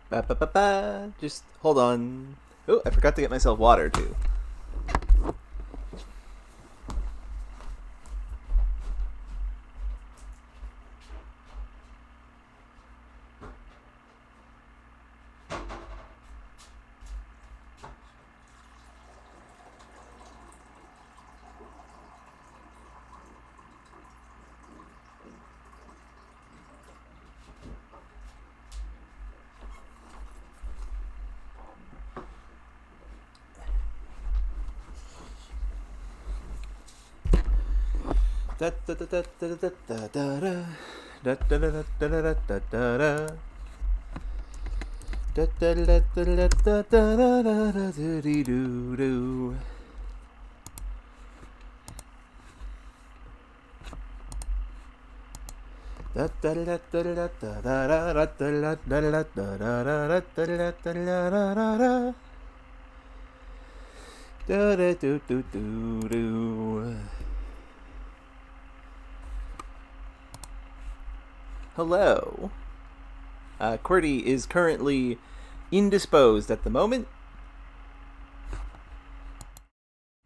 Ba, ba, ba, ba. Just hold on. Oh, I forgot to get myself water too. Da da da da da da da da da. Da da da da da da da da da. Da da da da da da da da da doo doo doo. Da da da da da da da da da da da da da da da da da. Da da doo doo doo doo. Hello. QWERTY is currently indisposed at the moment.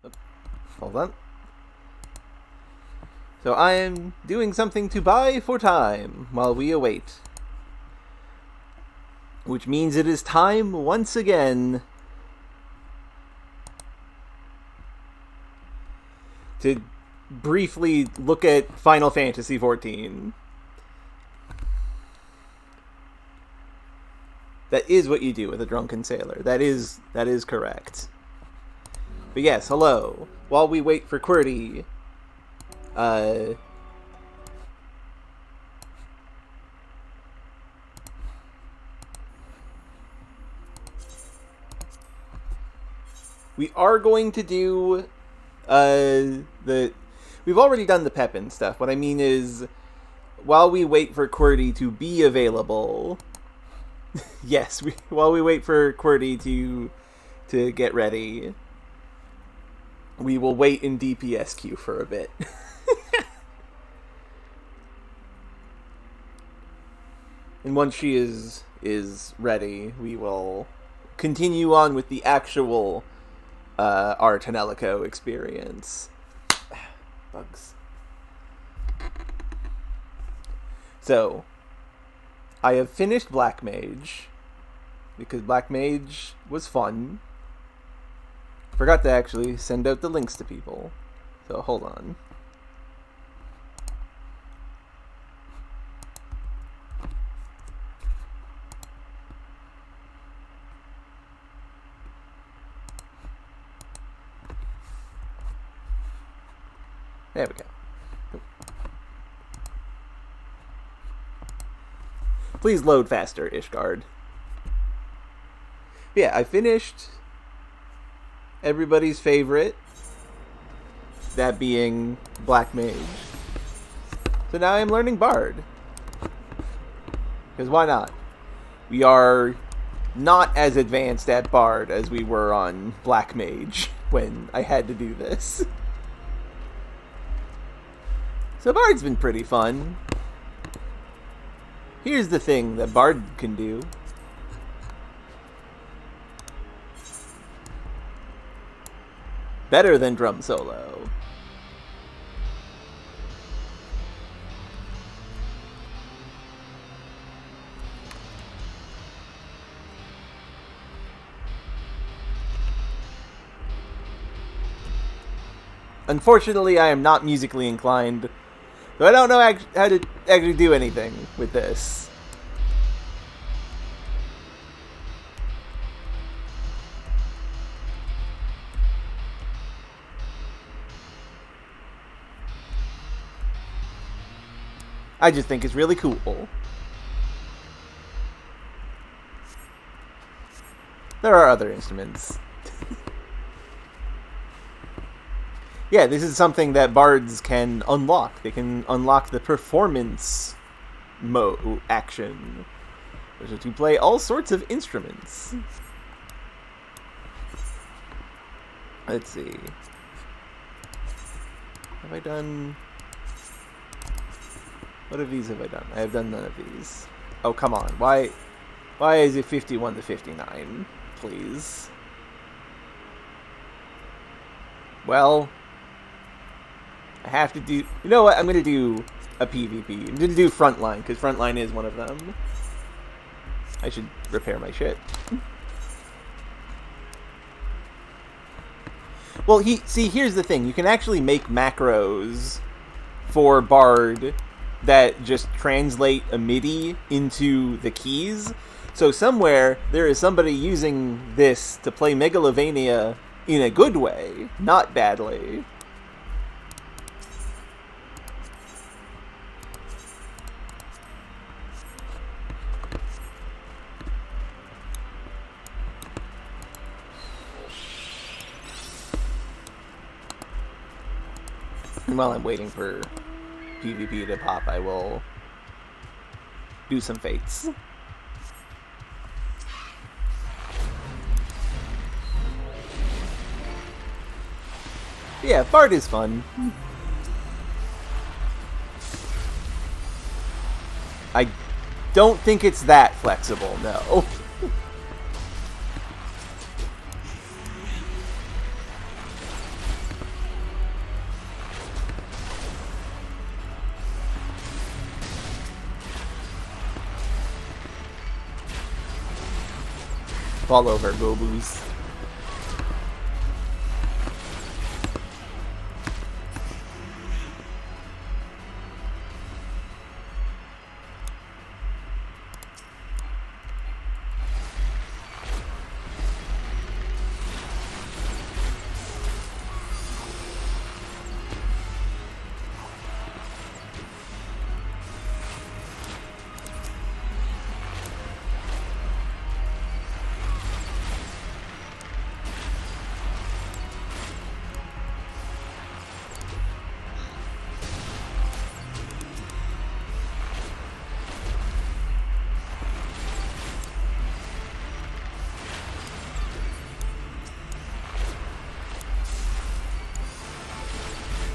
Oh, hold on. So I am doing something to buy for time while we await. Which means it is time once again to briefly look at Final Fantasy XIV. That is what you do with a drunken sailor. That is correct. But yes, hello. While we wait for QWERTY, we are going to do we've already done the Pepin stuff. What I mean is, while we wait for QWERTY to be available. Yes, while we wait for QWERTY to get ready, we will wait in DPS queue for a bit. And once she is ready, we will continue on with the actual our Tonelico experience. Bugs. So, I have finished Black Mage, because Black Mage was fun. Forgot to actually send out the links to people, so hold on. There we go. Please load faster, Ishgard. Yeah, I finished everybody's favorite, that being Black Mage. So now I'm learning Bard. Because why not? We are not as advanced at Bard as we were on Black Mage when I had to do this. So Bard's been pretty fun. Here's the thing that Bard can do. Better than drum solo. Unfortunately, I am not musically inclined, so I don't know how to actually do anything with this. I just think it's really cool. There are other instruments. Yeah, this is something that bards can unlock. They can unlock the performance mode action, which is to play all sorts of instruments. Let's see. Have I done... What of these have I done? I have done none of these. Oh, come on. Why Why is it 51 to 59? Please. Well, I have to do... You know what? I'm going to do a PvP. I'm going to do Frontline, because Frontline is one of them. I should repair my shit. Well, see, here's the thing. You can actually make macros for Bard that just translate a MIDI into the keys. So somewhere, there is somebody using this to play Megalovania in a good way, not badly. And while I'm waiting for PvP to pop, I will do some fates. Yeah, Bard is fun. I don't think it's that flexible, no. Fall over, Goboos.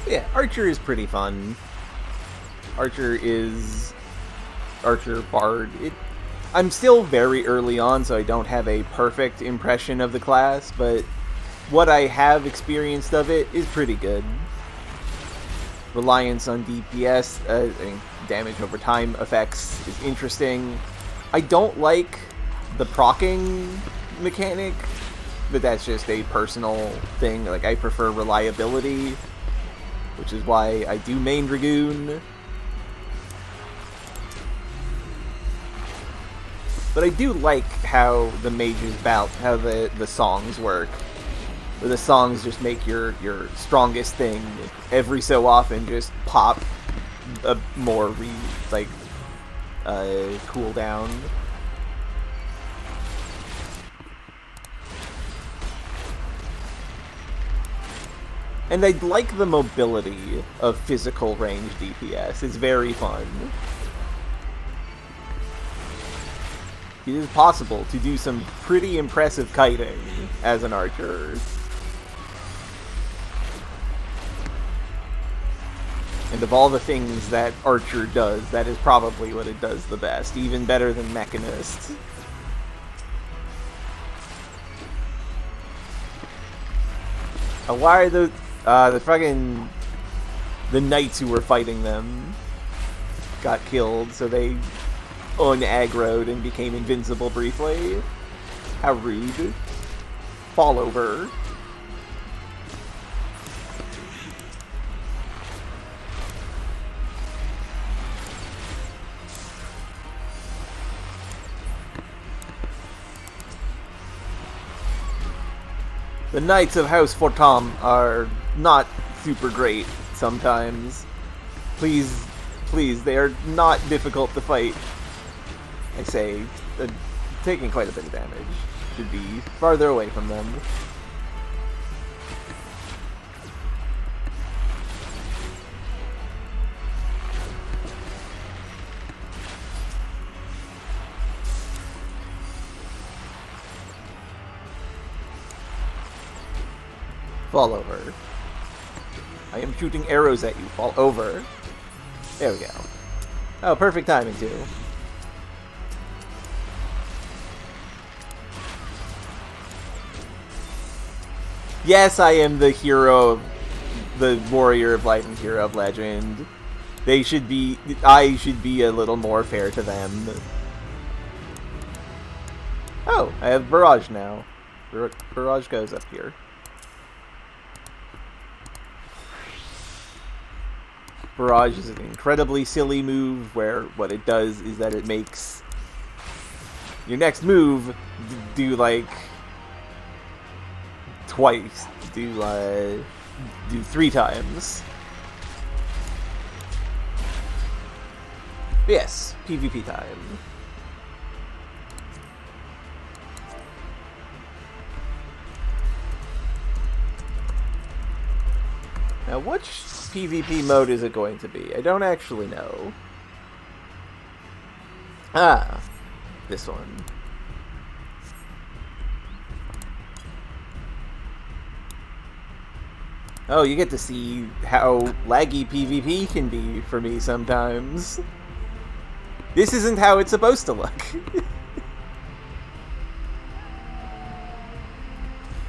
Yeah, Archer is pretty fun. Archer Bard. I'm still very early on, so I don't have a perfect impression of the class, but what I have experienced of it is pretty good. Reliance on DPS, damage over time effects is interesting. I don't like the proccing mechanic, but that's just a personal thing. Like, I prefer reliability, which is why I do main Dragoon. But I do like how the mages how the songs work. Where the songs just make your strongest thing every so often just pop a more cooldown. And I like the mobility of physical range DPS. It's very fun. It is possible to do some pretty impressive kiting as an archer. And of all the things that Archer does, that is probably what it does the best. Even better than Mechanist. Why are the knights who were fighting them got killed, so they un-aggroed and became invincible briefly? How rude. Fall over. The Knights of House Fortam are not super great sometimes. Please, they are not difficult to fight. I say, taking quite a bit of damage. Should be farther away from them. Fall over. I am shooting arrows at you. Fall over. There we go. Oh, perfect timing, too. Yes, I am the hero, the warrior of light and hero of legend. I should be a little more fair to them. Oh, I have Barrage now. Barrage goes up here. Barrage is an incredibly silly move where what it does is that it makes your next move do like twice, do 3 times. Yes, PvP time. Now, which PvP mode is it going to be? I don't actually know. Ah, this one. Oh, you get to see how laggy PvP can be for me sometimes. This isn't how it's supposed to look.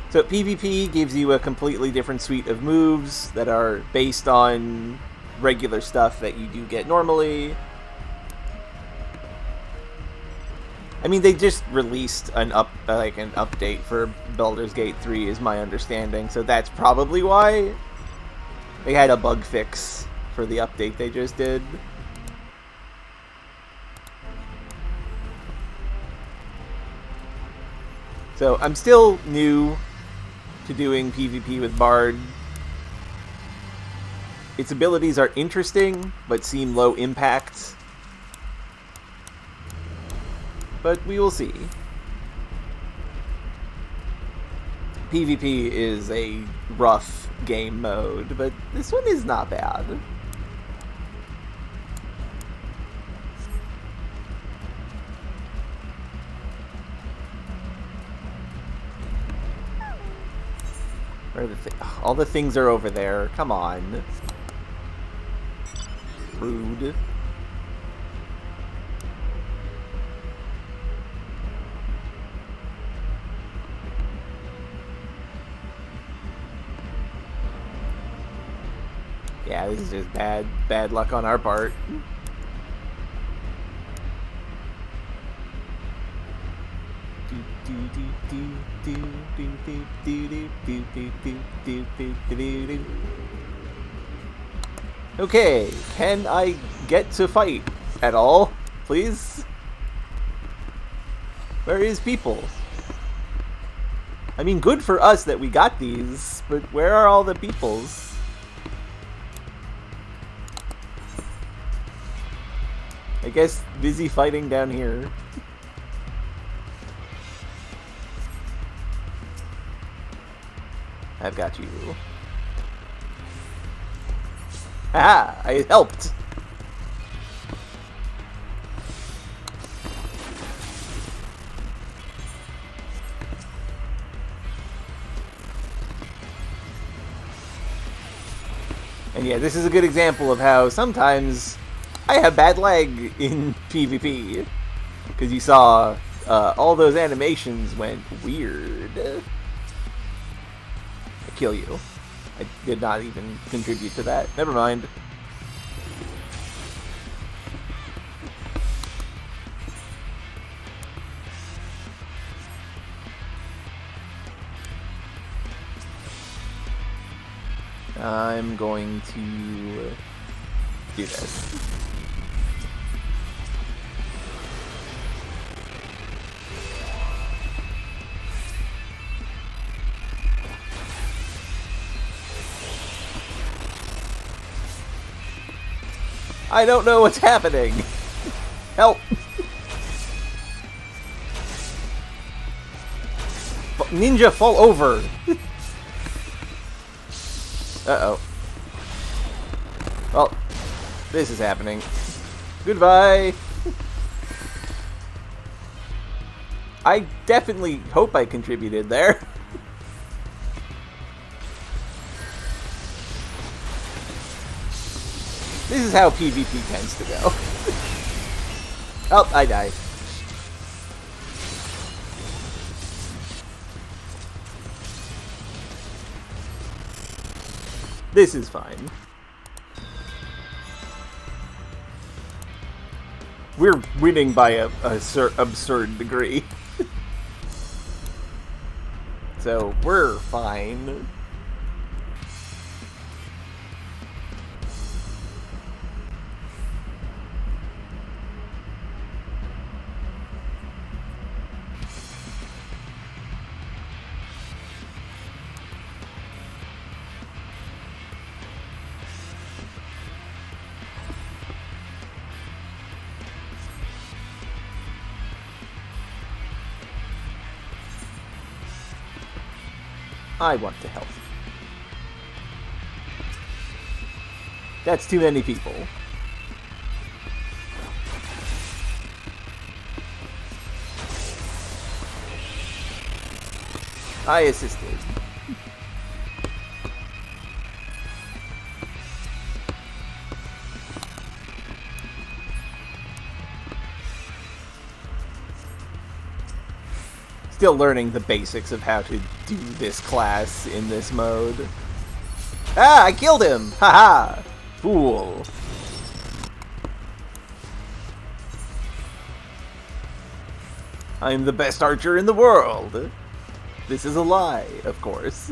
So PvP gives you a completely different suite of moves that are based on regular stuff that you do get normally. I mean, they just released an update for Baldur's Gate 3 is my understanding, so that's probably why they had a bug fix for the update they just did. So I'm still new to doing PvP with Bard. Its abilities are interesting, but seem low impact. But we will see. PvP is a rough game mode, but this one is not bad. Where are the all the things are over there. Come on. Rude. Yeah, this is just bad luck on our part. Okay, can I get to fight at all, please? Where is people? I mean, good for us that we got these, but where are all the peoples? I guess busy fighting down here. I've got you. Haha! I helped! And yeah, this is a good example of how sometimes I have bad lag in PvP. Because you saw all those animations went weird. I kill you. I did not even contribute to that. Never mind. I'm going to do this. I don't know what's happening. Help! Ninja, fall over! Uh-oh. Well, this is happening. Goodbye! I definitely hope I contributed there. This is how PvP tends to go. Oh, I died. This is fine. We're winning by a absurd degree. So, we're fine. I want to help. That's too many people. I assisted. Still learning the basics of how to do this class in this mode. Ah, I killed him! Haha! Fool. I'm the best archer in the world! This is a lie, of course.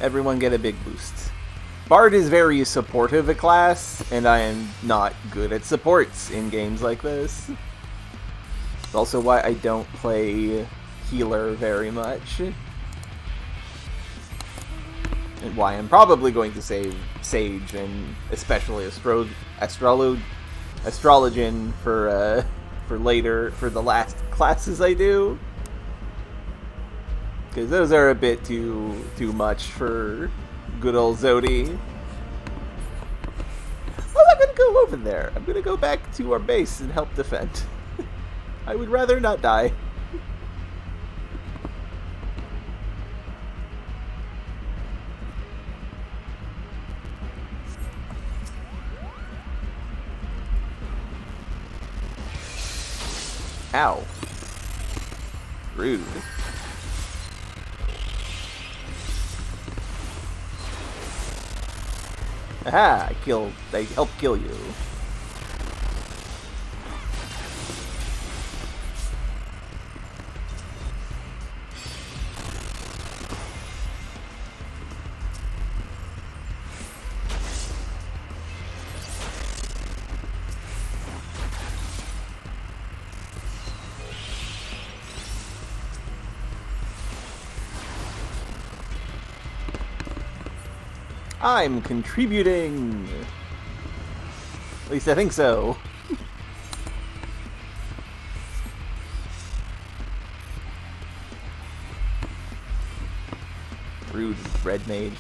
Everyone get a big boost. Bard is very supportive a class, and I am not good at supports in games like this. It's also why I don't play healer very much. And why I'm probably going to save Sage and especially Astrologian for later, for the last classes I do. Because those are a bit too much for good old Zodi. I'm not going to go over there. I'm going to go back to our base and help defend. I would rather not die. Ow. Rude. Aha! I helped kill you. I'm contributing! At least I think so. Rude red mage.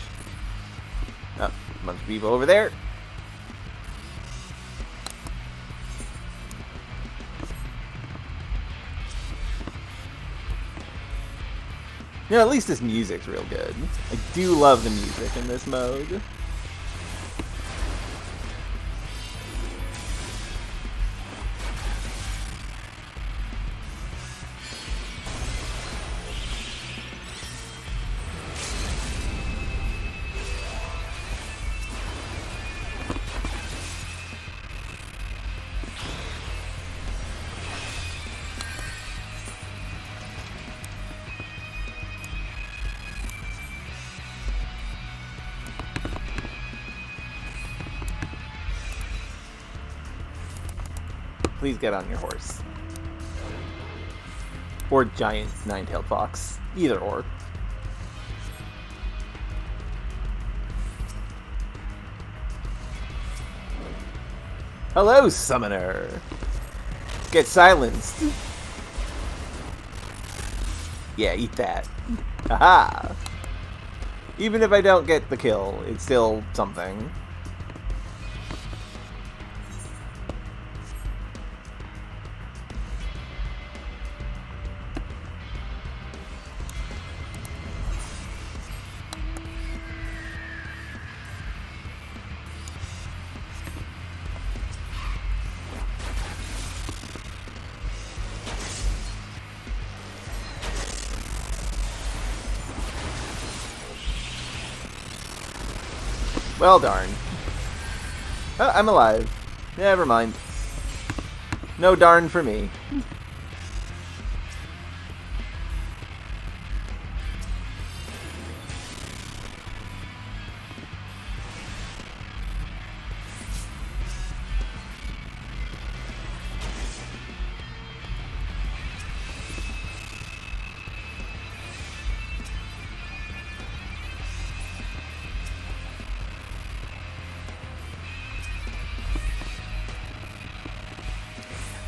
Oh, a bunch of people over there. Yeah, at least this music's real good. I do love the music in this mode. Please get on your horse. Or giant nine-tailed fox. Either or. Hello, summoner! Get silenced! Yeah, eat that. Haha! Even if I don't get the kill, it's still something. Well, darn. Oh, I'm alive. Never mind. No darn for me.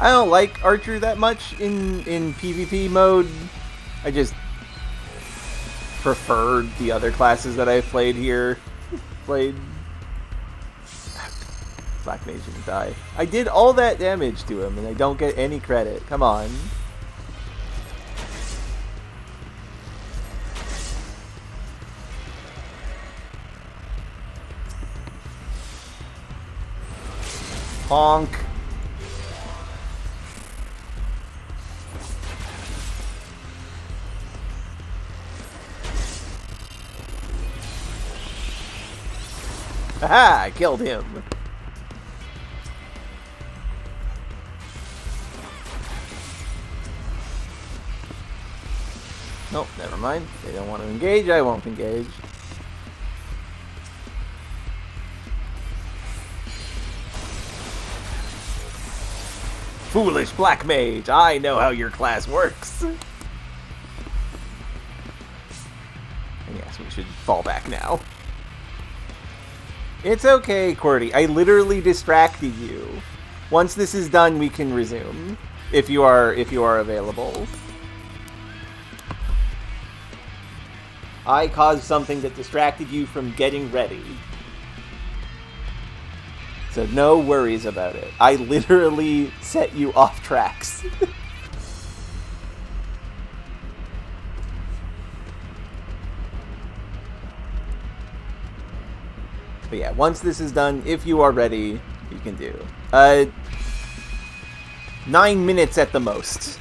I don't like Archer that much in PvP mode. I just preferred the other classes that I've played here. Black Mage didn't die. I did all that damage to him and I don't get any credit. Come on. Honk. Aha! I killed him. Nope, never mind. They don't want to engage, I won't engage. Foolish Black Mage, I know how your class works. And yes, we should fall back now. It's okay, QWERTY. I literally distracted you. Once this is done, we can resume. If you are available. I caused something that distracted you from getting ready. So no worries about it. I literally set you off tracks. But yeah, once this is done, if you are ready, you can do. 9 minutes at the most.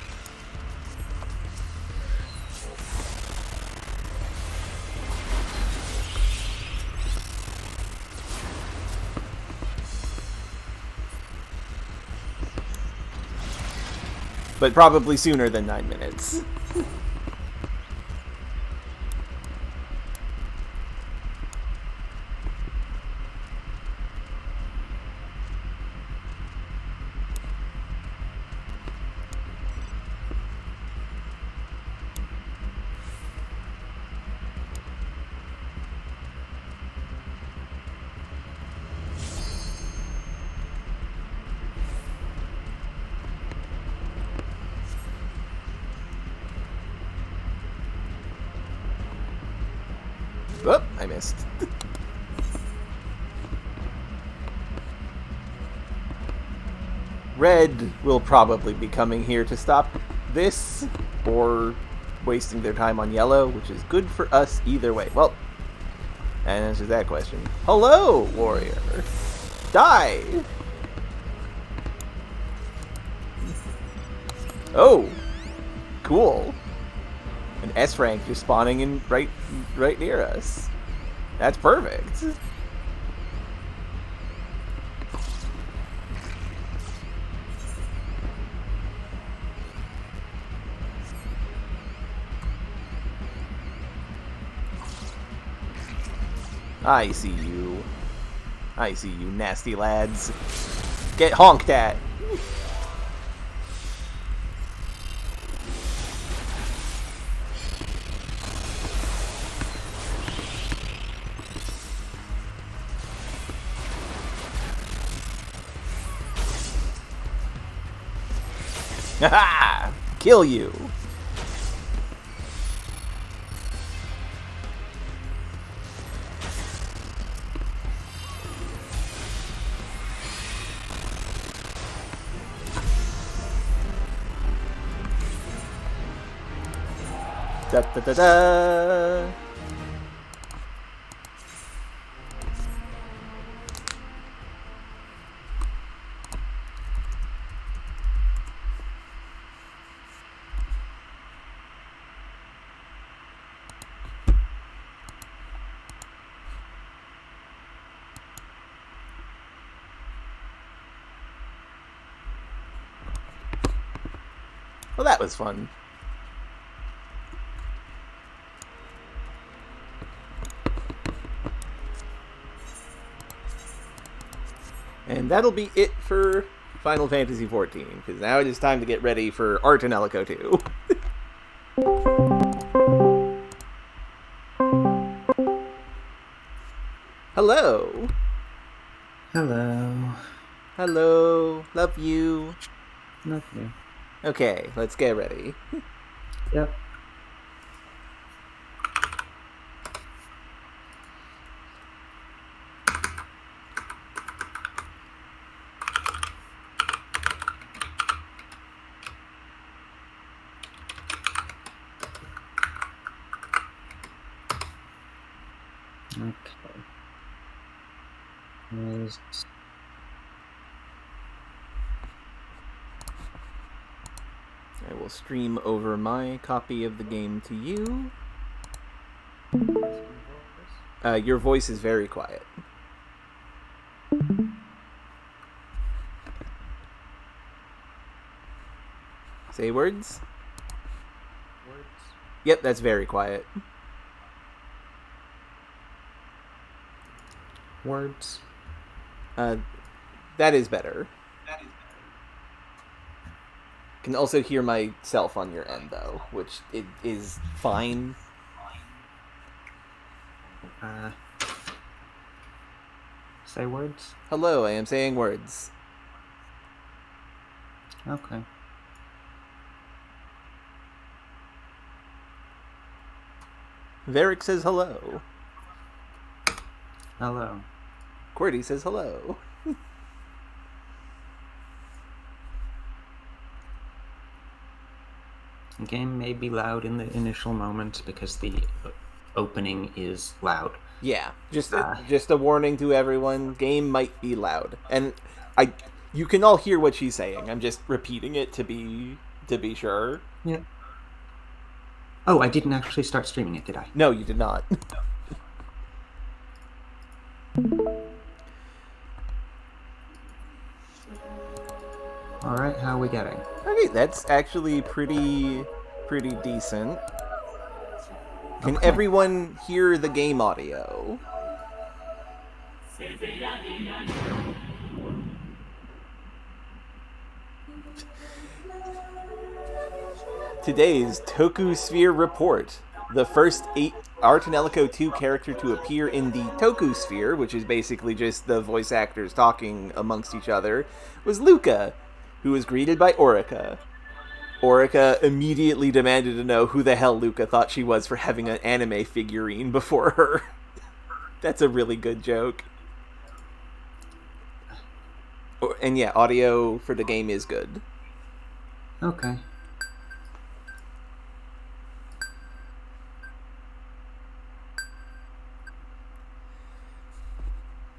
But probably sooner than 9 minutes. Oh, I missed. Red will probably be coming here to stop this, or wasting their time on yellow, which is good for us either way. Well, that answers that question. Hello, warrior. Die! Oh, cool. An S rank just spawning in right near us. That's perfect. I see you. I see you, nasty lads. Get honked at. Haha! Kill you! Da da da da! Well, that was fun. And that'll be it for Final Fantasy XIV, because now it is time to get ready for Tonelico 2. Hello. Hello. Hello. Love you. Love you. Okay, let's get ready. Yep. Okay. I will stream over my copy of the game to you. Your voice is very quiet. Say words? Words. Yep, that's very quiet. Words. That is better. Can also hear myself on your end, though, which it is fine. Say words. Hello, I am saying words. Okay. Varric says hello. Hello. QWERTY says hello. The game may be loud in the initial moments because the opening is loud. Yeah, just a warning to everyone. Game might be loud, and you can all hear what she's saying. I'm just repeating it to be sure. Yeah. Oh, I didn't actually start streaming it, did I? No, you did not. All right, how are we getting? Okay, that's actually pretty decent. Can everyone hear the game audio? Today's Toku Sphere report. The first Tonelico 2 character to appear in the Toku Sphere, which is basically just the voice actors talking amongst each other, was Luca, who was greeted by Orica. Orica immediately demanded to know who the hell Luca thought she was for having an anime figurine before her. That's a really good joke. And yeah, audio for the game is good. Okay.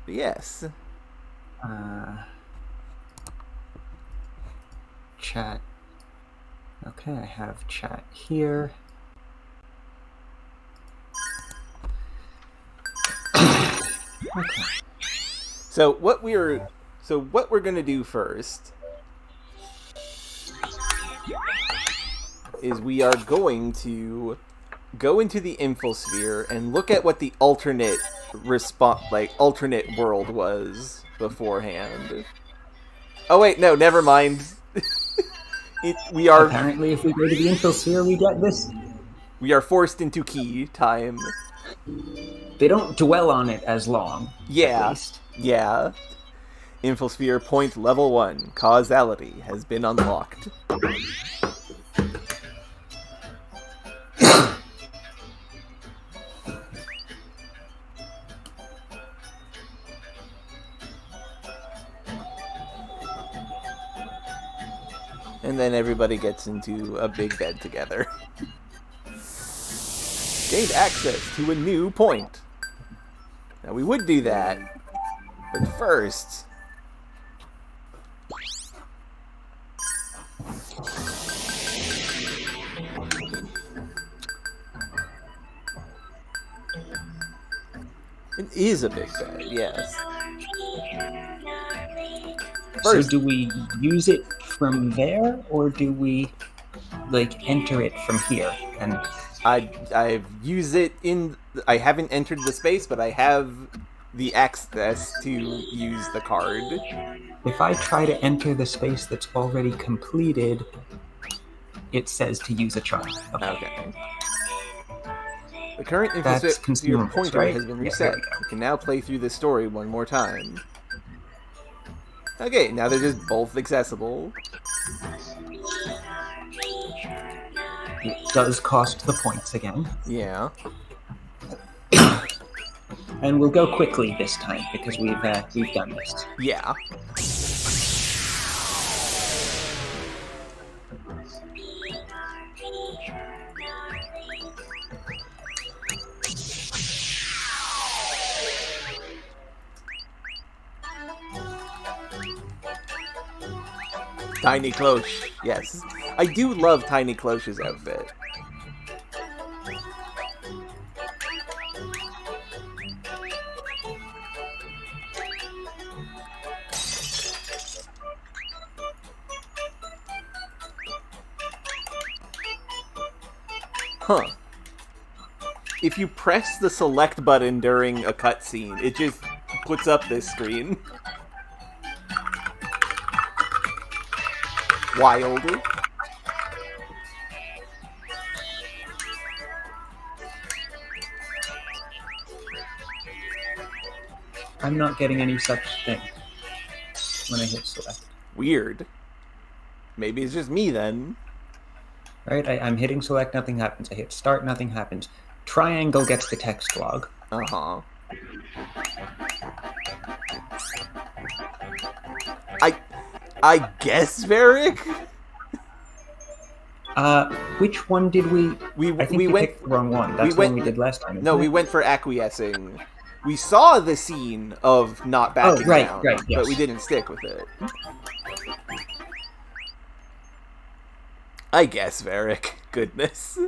Yes. Chat. Okay, I have chat here. Okay. So what we're gonna do first is we are going to go into the infosphere and look at what the alternate world was beforehand. Oh wait, no, never mind. Apparently, if we go to the infosphere, we get this. We are forced into key time. They don't dwell on it as long. Yeah. At least. Yeah. Infosphere point level 1. Causality has been unlocked. And then everybody gets into a big bed together. Gained access to a new point. Now we would do that, but first... It is a big bed, yes. First, so do we use it from there, or do we like enter it from here? And I've used it in. I haven't entered the space, but I have the access to use the card. if I try to enter the space that's already completed, it says to use a charm. Okay. The current That's infrastructure consumables, pointer right? has been Yeah, reset. there we go. You can now play through this story one more time. Okay, now they're just both accessible. It does cost the points again. Yeah. And we'll go quickly this time because we've done this. Yeah. Tiny Cloche, yes. I do love Tiny Cloche's outfit. Huh. If you press the select button during a cutscene, it just puts up this screen. Wild. I'm not getting any such thing when I hit select. Weird. Maybe it's just me then. Right? I'm hitting select, nothing happens. I hit start, nothing happens. Triangle gets the text log. Uh-huh. I guess, Varric? Which one did we... I think we went picked the wrong one. That's the one we did last time. No, we went for acquiescing. We saw the scene of not backing down, right, yes. but we didn't stick with it. I guess, Varric. Goodness.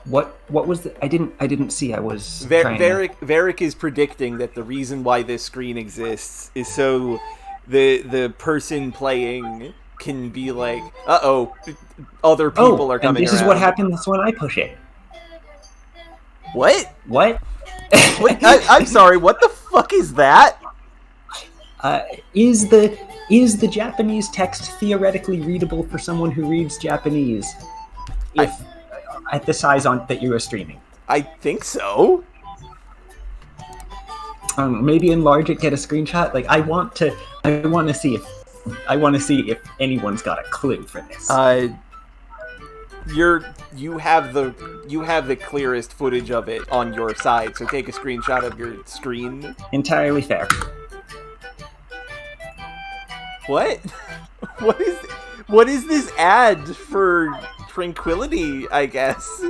What was the... I didn't see. I was trying... Varric is predicting that the reason why this screen exists is so the person playing can be like, uh-oh, other people are coming and this around. Is what happens when I push it. What? What? Wait, I'm sorry, what the fuck is that? Is the Japanese text theoretically readable for someone who reads Japanese? If at the size that you are streaming? I think so. Maybe enlarge it, get a screenshot. Like I want to see if anyone's got a clue for this. You have the clearest footage of it on your side, so take a screenshot of your screen. Entirely fair. What? What is this ad for Tranquility, I guess?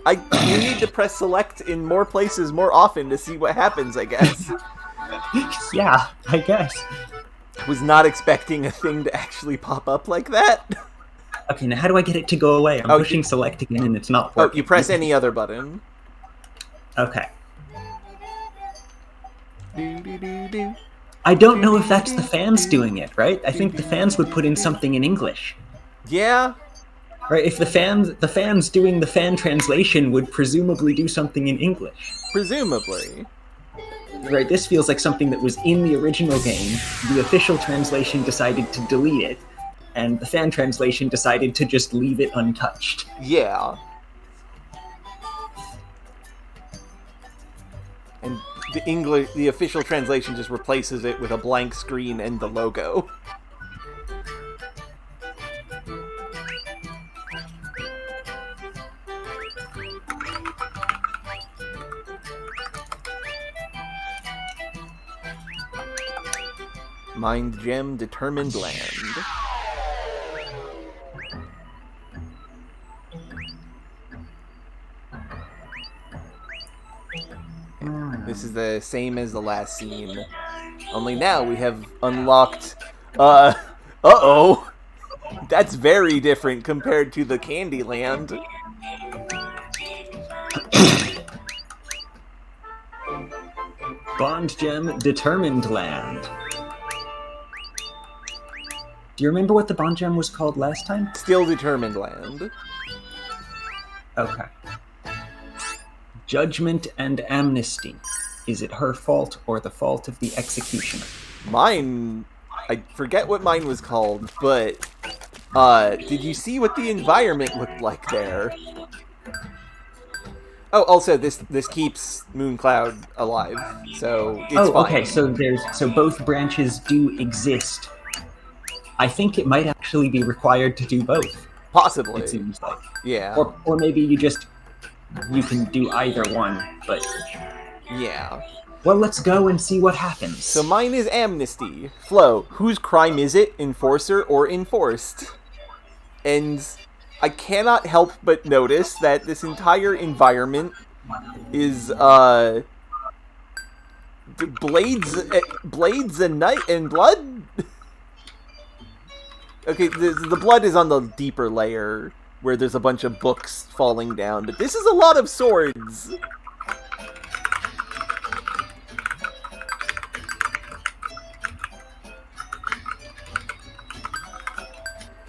You need to press select in more places more often to see what happens, I guess. Yeah, I guess. I was not expecting a thing to actually pop up like that. Okay, now how do I get it to go away? I'm pushing select again and it's not working. Oh, you press any other button. Okay. I don't know if that's the fans doing it, right? I think the fans would put in something in English. Yeah. Right, if the fans doing the fan translation would presumably do something in English. Presumably. Right, this feels like something that was in the original game. The official translation decided to delete it, and the fan translation decided to just leave it untouched. Yeah. And the official translation just replaces it with a blank screen and the logo. Mind Gem Determined Land. This is the same as the last scene. Only now we have unlocked... Uh-oh! That's very different compared to the Candyland. Bond Gem Determined Land. Do you remember what the Bond Gem was called last time? Still Determined Land. Okay. Judgment and Amnesty. Is it her fault or the fault of the executioner? Mine... I forget what mine was called, but... did you see what the environment looked like there? Oh, also, this keeps Mooncloud alive, so it's fine. Okay, so both branches do exist. I think it might actually be required to do both. Possibly. It seems like. Yeah. Or maybe you can do either one, but... Yeah. Well, let's go and see what happens. So mine is Amnesty. Flo, whose crime is it? Enforcer or enforced? And I cannot help but notice that this entire environment is, blades and night and blood? Okay, the blood is on the deeper layer, where there's a bunch of books falling down, but this is a lot of swords.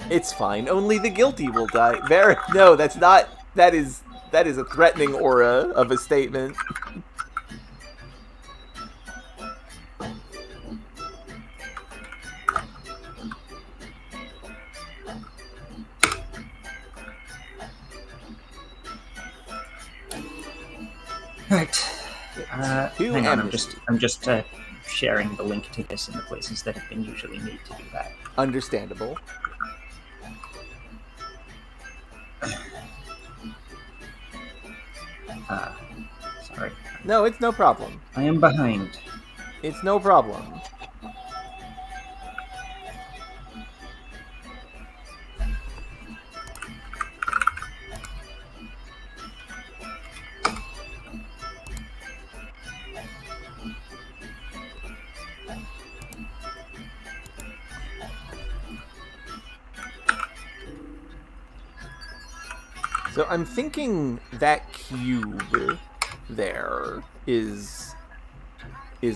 It's fine. Only the guilty will die. No, that's not. That is a threatening aura of a statement. Right. Hang on. I'm just sharing the link to this in the places that have been usually made to do that. Understandable. Sorry. No, it's no problem. I am behind. It's no problem. So I'm thinking that cube there is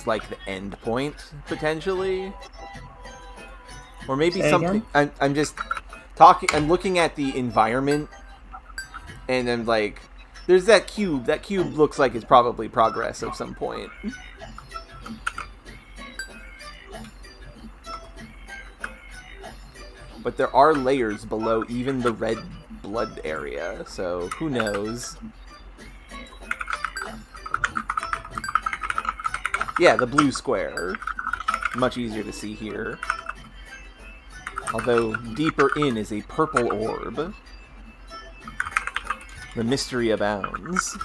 like the end point, potentially. Or maybe Say something... again? I'm just talking... I'm looking at the environment, and I'm like... There's that cube. That cube looks like it's probably progress of some point. But there are layers below even the red blood area, so who knows? Yeah, the blue square. Much easier to see here. Although deeper in is a purple orb. The mystery abounds.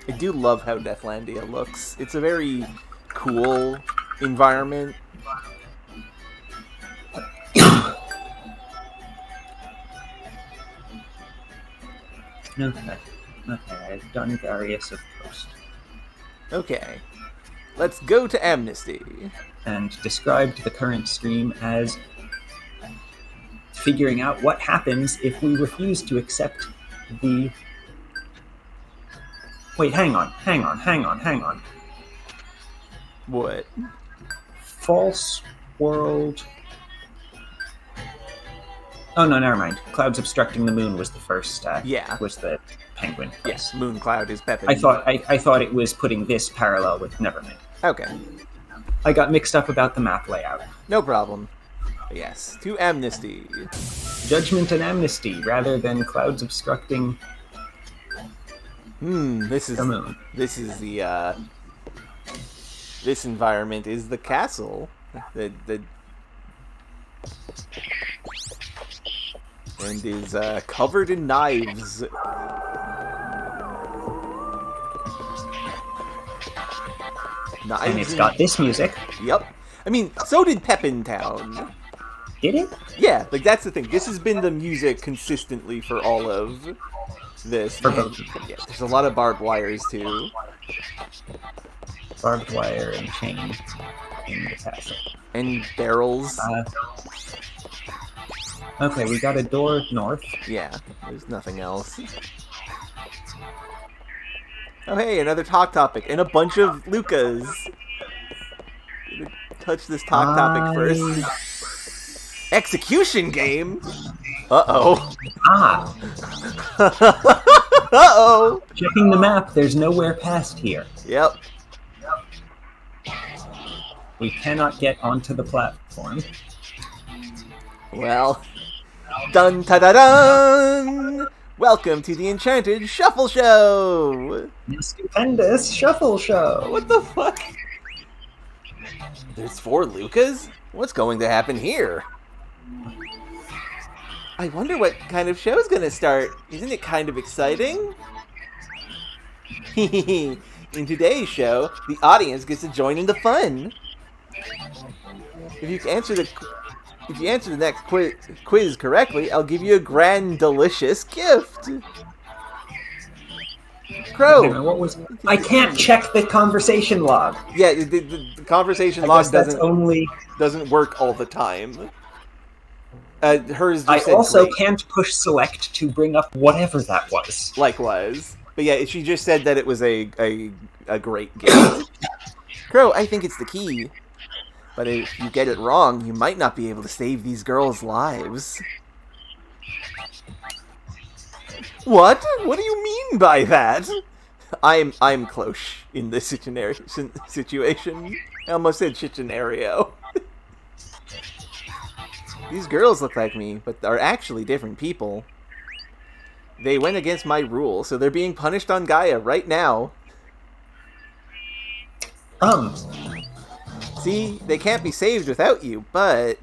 I do love how Deathlandia looks. It's a very cool environment. Okay, I've done various of post. Okay. Let's go to Amnesty. And described the current stream as figuring out what happens if we refuse to accept the... Wait, hang on. What? False world... Oh, no, never mind. Clouds obstructing the moon was the first, yeah. Was the penguin. Yes, Mooncloud is Pepin. I thought it was putting this parallel with... Never mind. Okay. I got mixed up about the map layout. No problem. Yes, to Amnesty. Judgment and Amnesty, rather than clouds obstructing... This is... the moon. This is the, This environment is the castle. And is covered in knives. And it's got this music. Yep. I mean, so did Pepin Town. Did it? Yeah, like that's the thing. This has been the music consistently for all of this. Yeah, there's a lot of barbed wires too. Barbed wire and chain in the castle. And barrels. Okay, we got a door north. Yeah, there's nothing else. Oh hey, another talk topic, and a bunch of Lucas. touch this topic first. Execution game? Uh-oh. Uh-oh. Checking the map, there's nowhere past here. Yep. We cannot get onto the platform. Well, dun-ta-da-dun! Welcome to the Enchanted Shuffle Show! The stupendous shuffle show! What the fuck? There's 4 Lucas? What's going to happen here? I wonder what kind of show's gonna start. Isn't it kind of exciting? In today's show, the audience gets to join in the fun. If you answer the next quiz correctly, I'll give you a grand, delicious gift. Crow. What was? I can't check the conversation log. Yeah, the conversation log doesn't work all the time. Hers. I also great. Can't push select to bring up whatever that was. Likewise, but yeah, she just said that it was a great gift. Crow, I think it's the key. But if you get it wrong, you might not be able to save these girls' lives. What? What do you mean by that? I'm close in this situation. I almost said scenario. These girls look like me, but are actually different people. They went against my rule, so they're being punished on Gaia right now. See, they can't be saved without you, but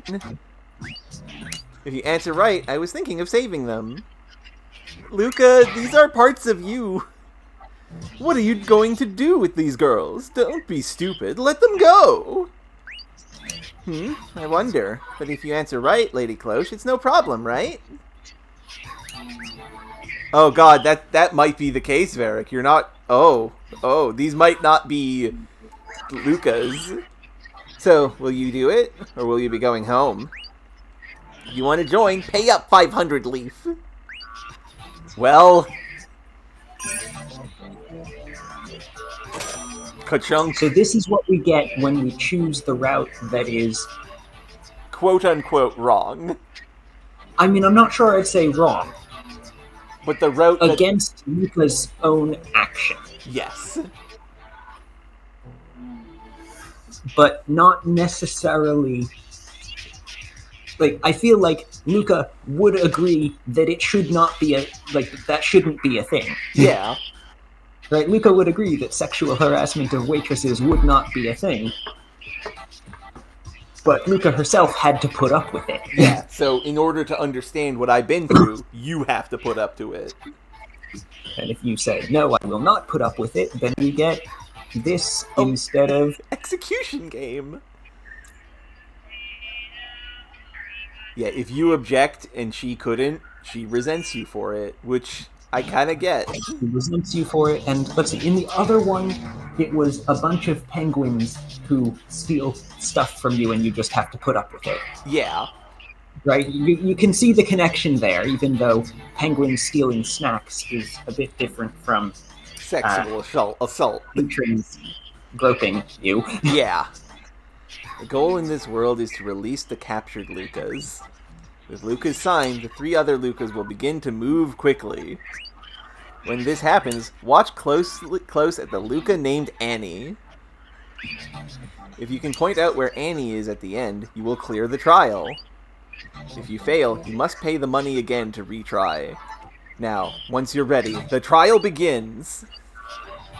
if you answer right, I was thinking of saving them. Luca, these are parts of you. What are you going to do with these girls? Don't be stupid. Let them go. I wonder. But if you answer right, Lady Cloche, it's no problem, right? Oh god, that might be the case, Varric. You're not... Oh, these might not be Luca's. So, will you do it? Or will you be going home? If you want to join, pay up 500 Leaf. Well... Ka-chunk. So this is what we get when we choose the route that is... quote-unquote wrong. I mean, I'm not sure I'd say wrong. But the route against Luca's own action. Yes. But not necessarily... Like, I feel like Luca would agree that it should not be that shouldn't be a thing. Yeah. Right, Luca would agree that sexual harassment of waitresses would not be a thing. But Luca herself had to put up with it. Yeah, so in order to understand what I've been through, you have to put up to it. And if you say, no, I will not put up with it, then we get this instead of... Execution game! Yeah, if you object and she couldn't, she resents you for it, which I kind of get. She resents you for it, and let's see, in the other one, it was a bunch of penguins who steal stuff from you and you just have to put up with it. Yeah. Right? You can see the connection there, even though penguins stealing snacks is a bit different from... sexual assault. Patrons groping you. Yeah. The goal in this world is to release the captured Lucas. With Lucas signed, the 3 other Lucas will begin to move quickly. When this happens, watch close at the Luca named Annie. If you can point out where Annie is at the end, you will clear the trial. If you fail, you must pay the money again to retry. Now, once you're ready, the trial begins!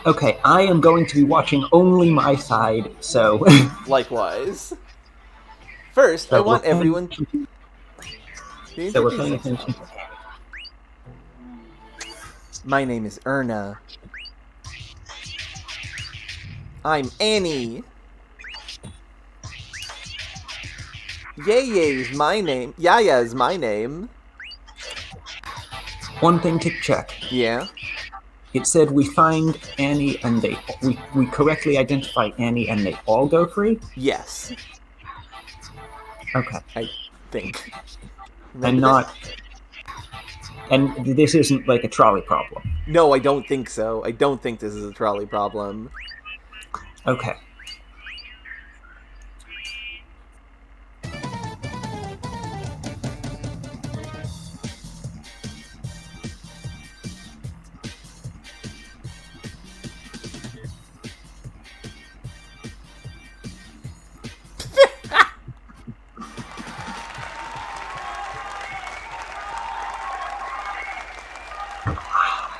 Okay, I am going to be watching only my side, so... Likewise. First, so I want everyone... So we're paying attention. My name is Erna. I'm Annie. Yaya is my name. Yaya is my name. One thing to check. Yeah? It said we find Annie and we correctly identify Annie and they all go free? Yes. Okay. I think. And this isn't like a trolley problem? No, I don't think so. I don't think this is a trolley problem. Okay.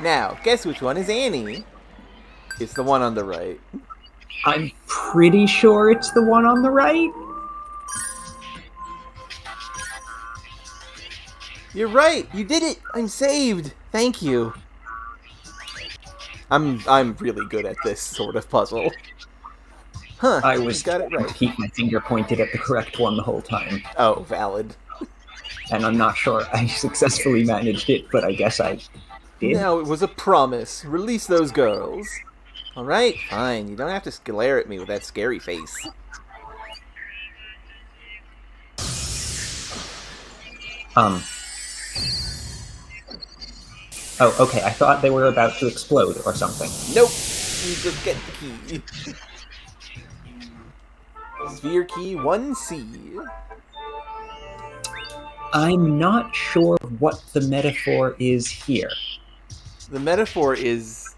Now, guess which one is Annie? It's the one on the right. I'm pretty sure it's the one on the right. You're right. You did it. I'm saved. Thank you. I'm really good at this sort of puzzle. Huh. I was got it trying right. to keep my finger pointed at the correct one the whole time. Oh, valid. And I'm not sure I successfully managed it, but I guess I did. Now it was a promise. Release those girls. Alright, fine. You don't have to glare at me with that scary face. Oh, okay. I thought they were about to explode or something. Nope. You just get the key. Sphere key 1C. I'm not sure what the metaphor is here. The metaphor is,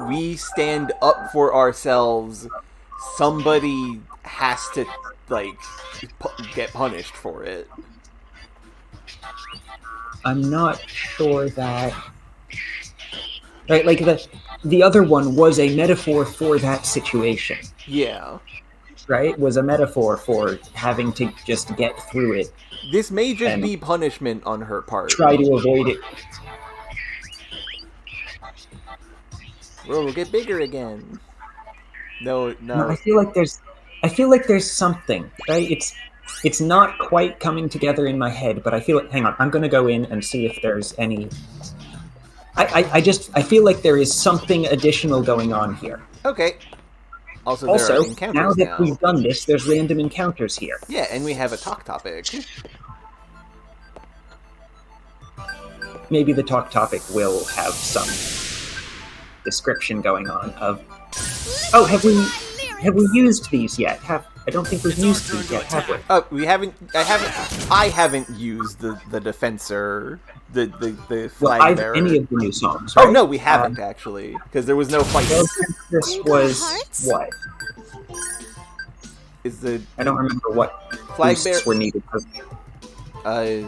we stand up for ourselves. Somebody has to, like, get punished for it. I'm not sure that... Right, like, the other one was a metaphor for that situation. Yeah. Right? Was a metaphor for having to just get through it. This may just be punishment on her part. Try to avoid it. We'll get bigger again. No. I feel like there's something, right? It's not quite coming together in my head, but I feel it. Hang on, I'm gonna go in and see if there's any. I feel like there is something additional going on here. Okay. Also, there are encounters now that we've done this, there's random encounters here. Yeah, and we have a talk topic. Maybe the talk topic will have some description going on of. Oh, have we used these yet? I don't think we've used these yet, have we? Oh, we haven't. I haven't used the defensor, the flag bearer. Any of the new songs. Right? Oh no, we haven't actually, because there was no fight. This was what? Is the I don't remember what flag boosts were needed. I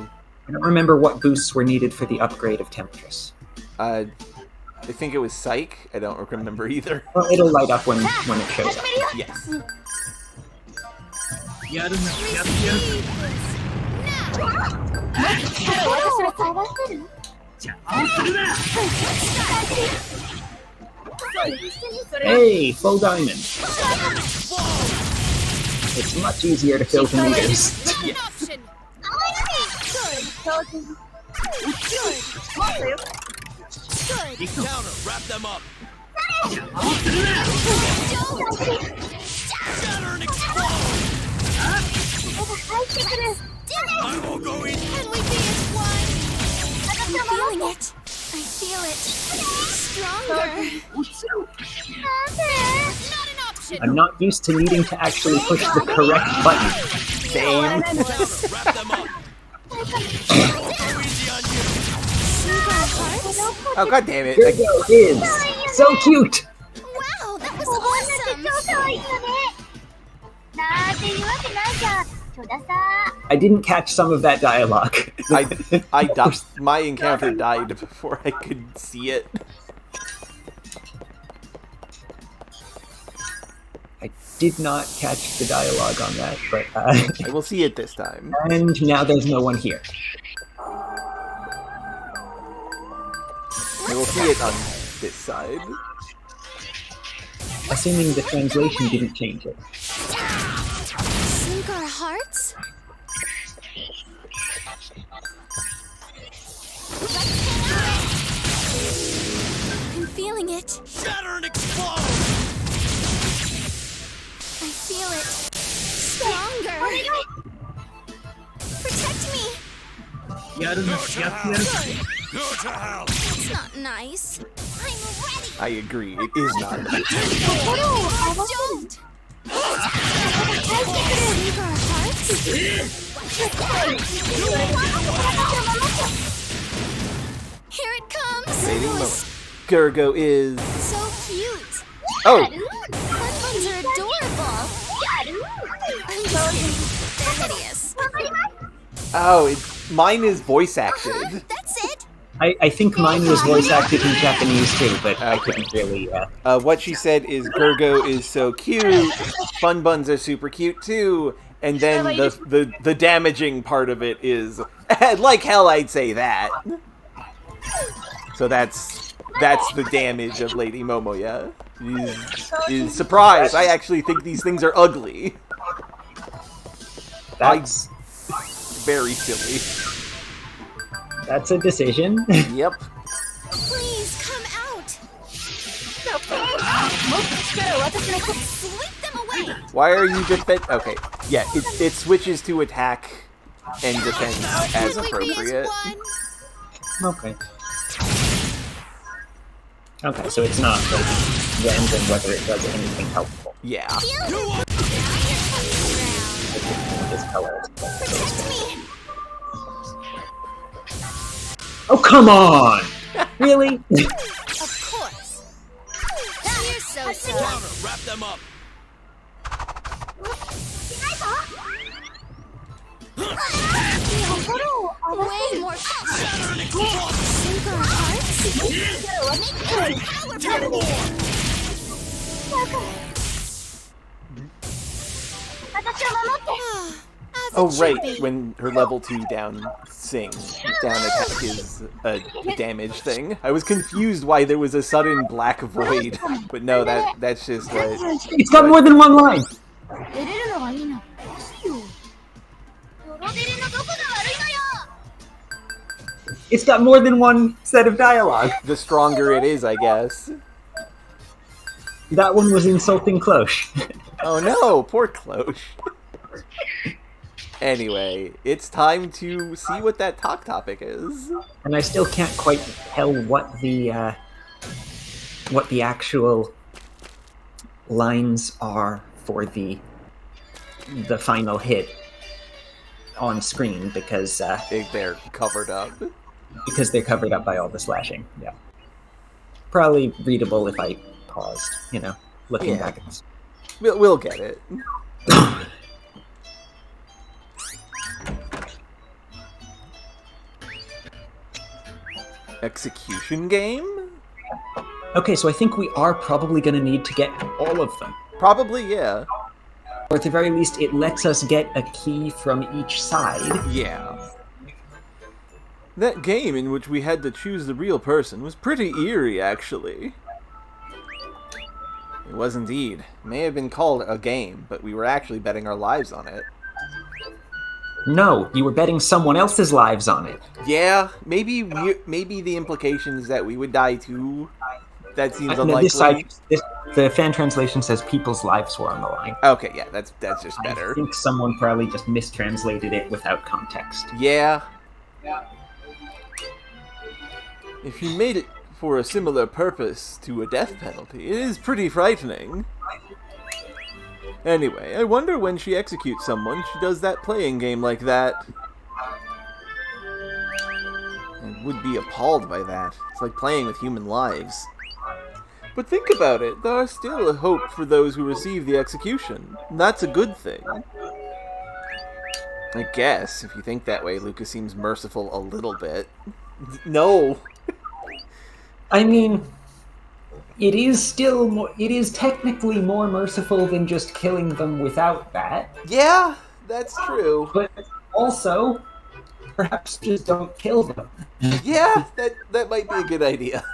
don't remember what boosts were needed for the upgrade of Temptress. I think it was Psych. I don't remember either. Well, it'll light up when it shows up. Yes. Hey, full diamond. It's much easier to fill the meters. Yes. Counter, wrap them up. Shatter and explode. I will go in. Can we be as one? I'm feeling it. I feel it. Stronger. Not an option. I'm not used to needing to actually push the correct button. Same. Counter, wrap them up. Go easy on you. Oh god damn it! Virgo is so cute. Wow, that was awesome. I didn't catch some of that dialogue. I died. My encounter died before I could see it. I did not catch the dialogue on that, but I will see it this time. and now there's no one here. I will see it on this side. Assuming the translation didn't change it. Sync our hearts? I'm feeling it. Shatter and explode. I feel it. Stronger. Protect me. Go to hell. It's not nice. I'm ready. I agree. It is not. Don't. Sync our hearts? Here it comes. Fading moment. Gergo is. So cute. Oh! Headphones are adorable. I'm just kidding. They're hideous. Oh, mine is voice acted. That's it. I think mine was voice acted in Japanese too, but I Okay. couldn't really. What she said is Gergo is so cute, Fun Buns are super cute too, and then the damaging part of it is like hell I'd say that. So that's the damage of Lady Momoya. Is surprised. I actually think these things are ugly. That's Very silly. that's a decision. Yep. Please come out. Sweep them away. Why are you defend? Okay, yeah, it switches to attack and defense as Can we be as appropriate. one? Okay. Okay, so it's not like random whether it does anything helpful. Yeah. You want This color. Protect me. Oh, come on! Really? Of course. You're so smart. counter? Wrap them up. Way more Sync our hearts. Make Two more. Oh right, when her level 2 down attack is a damage thing. I was confused why there was a sudden black void, but no, that's just what. It's got more than one line! It's got more than one set of dialogue. The stronger it is, I guess. That one was insulting Cloche. Oh no, poor Cloche. Anyway, it's time to see what that talk topic is. And I still can't quite tell what the actual lines are for the final hit on screen because They're covered up. they're covered up by all the slashing. Yeah, probably readable if I paused. Looking Yeah. back at this. We'll get it. Execution game? Okay, so I think we are probably going to need to get all of them. Probably, yeah. Or at the very least, it lets us get a key from each side. Yeah. That game in which we had to choose the real person was pretty eerie, actually. It was indeed. It may have been called a game, but we were actually betting our lives on it. No, you were betting someone else's lives on it. Yeah, maybe the implication is that we would die too. That seems No, unlikely. the fan translation says people's lives were on the line. Okay, yeah, that's just I better. think someone probably just mistranslated it without context. Yeah. If you made it for a similar purpose to a death penalty, it is pretty frightening. Anyway, I wonder when she executes someone, she does that playing game like that. I would be appalled by that. It's like playing with human lives. But think about it, there is still a hope for those who receive the execution. And that's a good thing. I guess, if you think that way, Lucas seems merciful a little bit. No! I mean, it is technically more merciful than just killing them without that. Yeah, that's true. But also, perhaps just don't kill them. Yeah, that might be a good idea.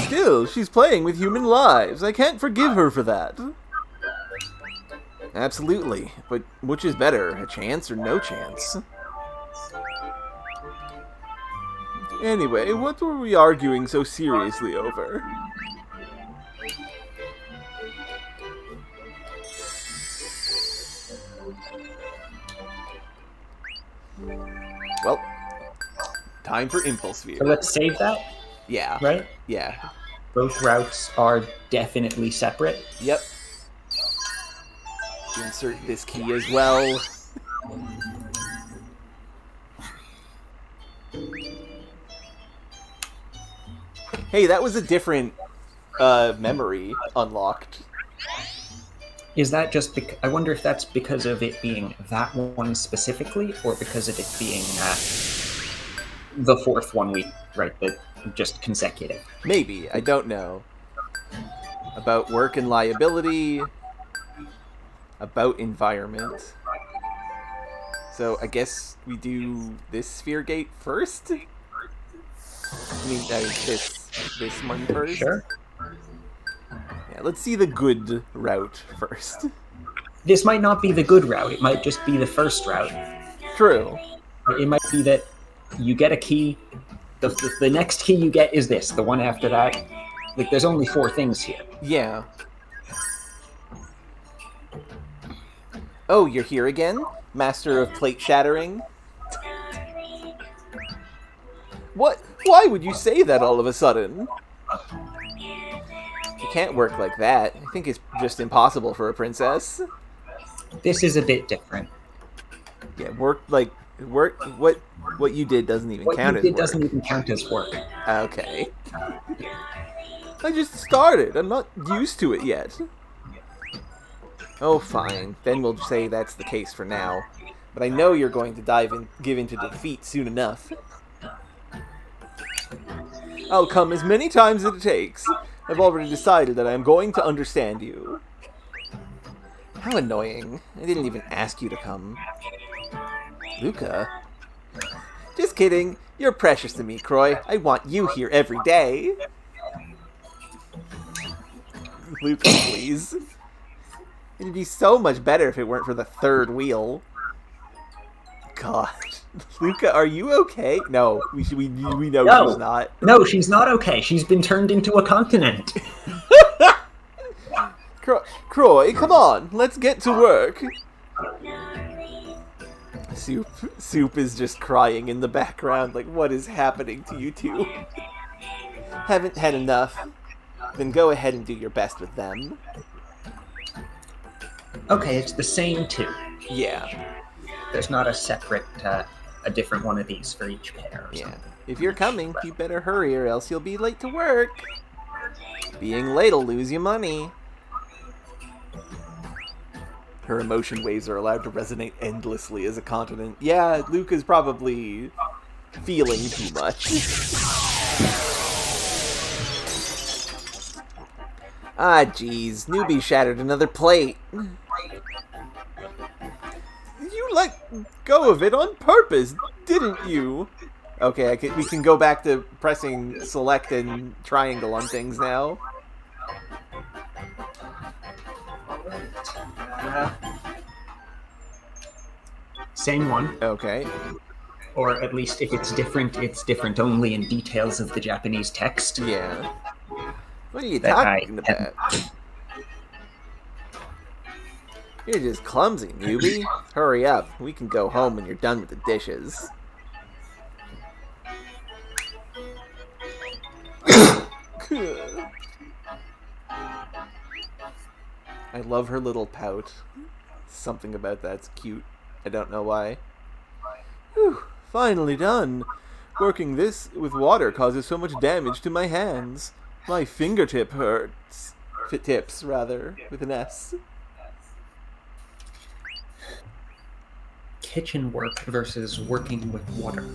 Still, she's playing with human lives. I can't forgive her for that. Absolutely. But which is better, a chance or no chance? Anyway, what were we arguing so seriously over? Well, time for Impulse Sphere. So let's save that, Yeah. right? Yeah. Both routes are definitely separate. Yep. Insert this key as well. Hey, that was a different memory unlocked. Is that just I wonder if that's because of it being that one specifically, or because of it being the fourth one right, the just consecutive. Maybe, I don't know. About work and liability. About environment. So I guess we do this sphere gate first? I mean, this one first? Sure. Yeah, let's see the good route first. This might not be the good route. It might just be the first route. True. It might be that you get a key. The next key you get is this. The one after that. Like, there's only 4 things here. Yeah. Oh, you're here again? Master of plate shattering? What? Why would you say that all of a sudden? You can't work like that. I think it's just impossible for a princess. This is a bit different. Yeah, what you did doesn't even count as What you did work. doesn't even count as work. Okay. I just started. I'm not used to it yet. Oh, fine. Then we'll say that's the case for now. But I know you're going to give into defeat soon enough. I'll come as many times as it takes. I've already decided that I am going to understand you. How annoying. I didn't even ask you to come. Luca? Just kidding. You're precious to me, Croy. I want you here every day. Luca, please. It'd be so much better if it weren't for the third wheel. God. Luca, are you okay? No, we know No. she's not. No, she's not okay. She's been turned into a continent. Croy, come on. Let's get to work. Soup is just crying in the background, like, what is happening to you two? Haven't had enough? Then go ahead and do your best with them. Okay, it's the same 2. Yeah. There's not a separate, a different one of these for each pair. Or Yeah. something. If you're coming, you better hurry or else you'll be late to work. Being late'll lose you money. Her emotion waves are allowed to resonate endlessly as a continent. Yeah, Luke is probably feeling too much. Ah, jeez. Newbie shattered another plate. You let go of it on purpose, didn't you? Okay, we can go back to pressing select and triangle on things now. Same one. Okay. Or at least if it's different only in details of the Japanese text. Yeah. What are you That talking about? You're just clumsy, newbie. Hurry up. We can go home when you're done with the dishes. I love her little pout. Something about that's cute. I don't know why. Whew, finally done. Working this with water causes so much damage to my hands. My fingertip hurts. Tips, rather, with an S. Kitchen work versus working with water.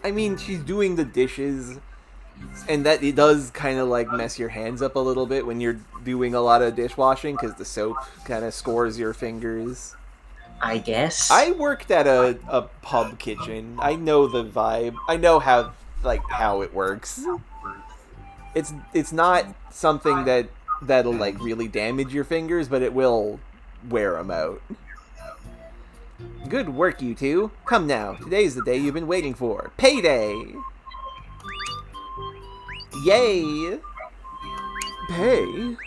I mean, she's doing the dishes, and that it does kind of like mess your hands up a little bit when you're doing a lot of dishwashing because the soap kind of scores your fingers. I guess. I worked at a pub kitchen. I know the vibe. I know how it works. It's not something that'll like really damage your fingers, but it will wear them out. Good work, you two. Come now. Today's the day you've been waiting for. Payday! Yay! Pay?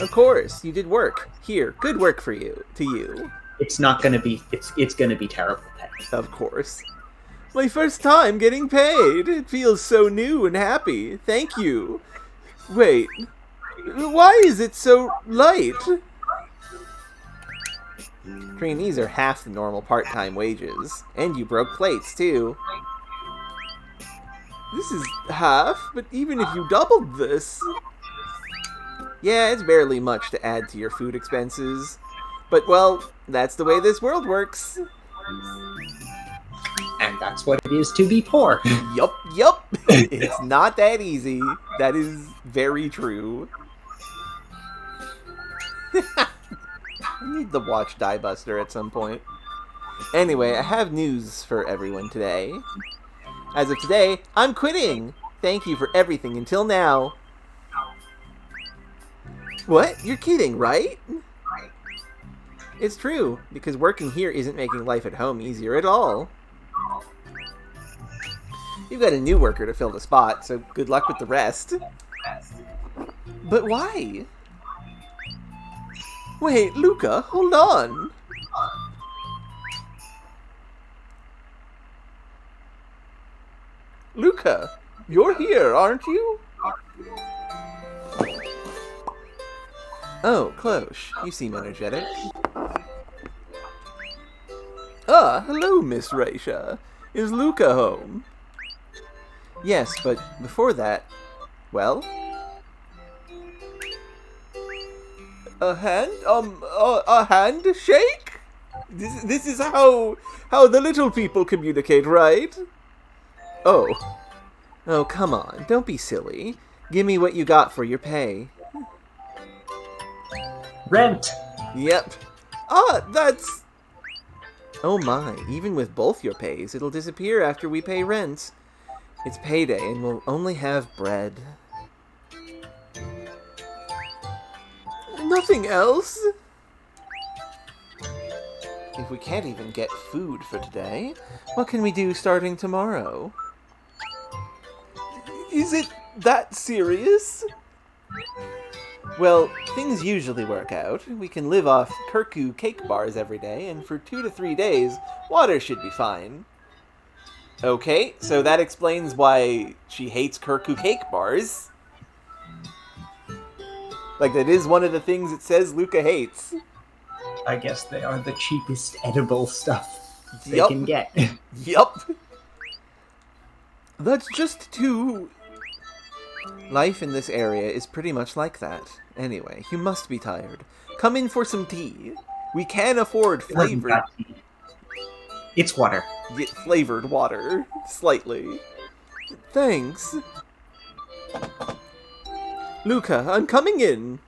Of course, you did work. Here, good work for you. To you. It's not gonna be. It's gonna be terrible pay. Of course. My first time getting paid. It feels so new and happy. Thank you. Wait. Why is it so light? Trainees are half the normal part-time wages. And you broke plates, too. This is half, but even if you doubled this... Yeah, it's barely much to add to your food expenses. But, well, that's the way this world works. that's what it is to be poor. Yup. It's not that easy. That is very true. I need to watch Die Buster at some point. Anyway, I have news for everyone today. As of today, I'm quitting! Thank you for everything until now. What? You're kidding, right? It's true, because working here isn't making life at home easier at all. You've got a new worker to fill the spot, so good luck with the rest. But why? Wait, Luca, hold on. Luca, you're here, aren't you? Oh, Cloche, you seem energetic. Ah, hello, Miss Raisha. Is Luca home? Yes, but before that, well? A handshake? This is how the little people communicate, right? Oh. Oh, come on, don't be silly. Give me what you got for your pay. Rent! Yep. Ah, that's... Oh my, even with both your pays, it'll disappear after we pay rent. It's payday, and we'll only have bread. Nothing else? If we can't even get food for today, what can we do starting tomorrow? Is it that serious? Well, things usually work out. We can live off Kirku cake bars every day, and for 2 to 3 days, water should be fine. Okay, so that explains why she hates Kirku cake bars. Like, that is one of the things it says Luca hates. I guess they are the cheapest edible stuff they Yup. can get. Yup. That's just too... Life in this area is pretty much like that. Anyway, you must be tired. Come in for some tea. We can afford flavored... It's water. Flavored water. Slightly. Thanks. Luca, I'm coming in.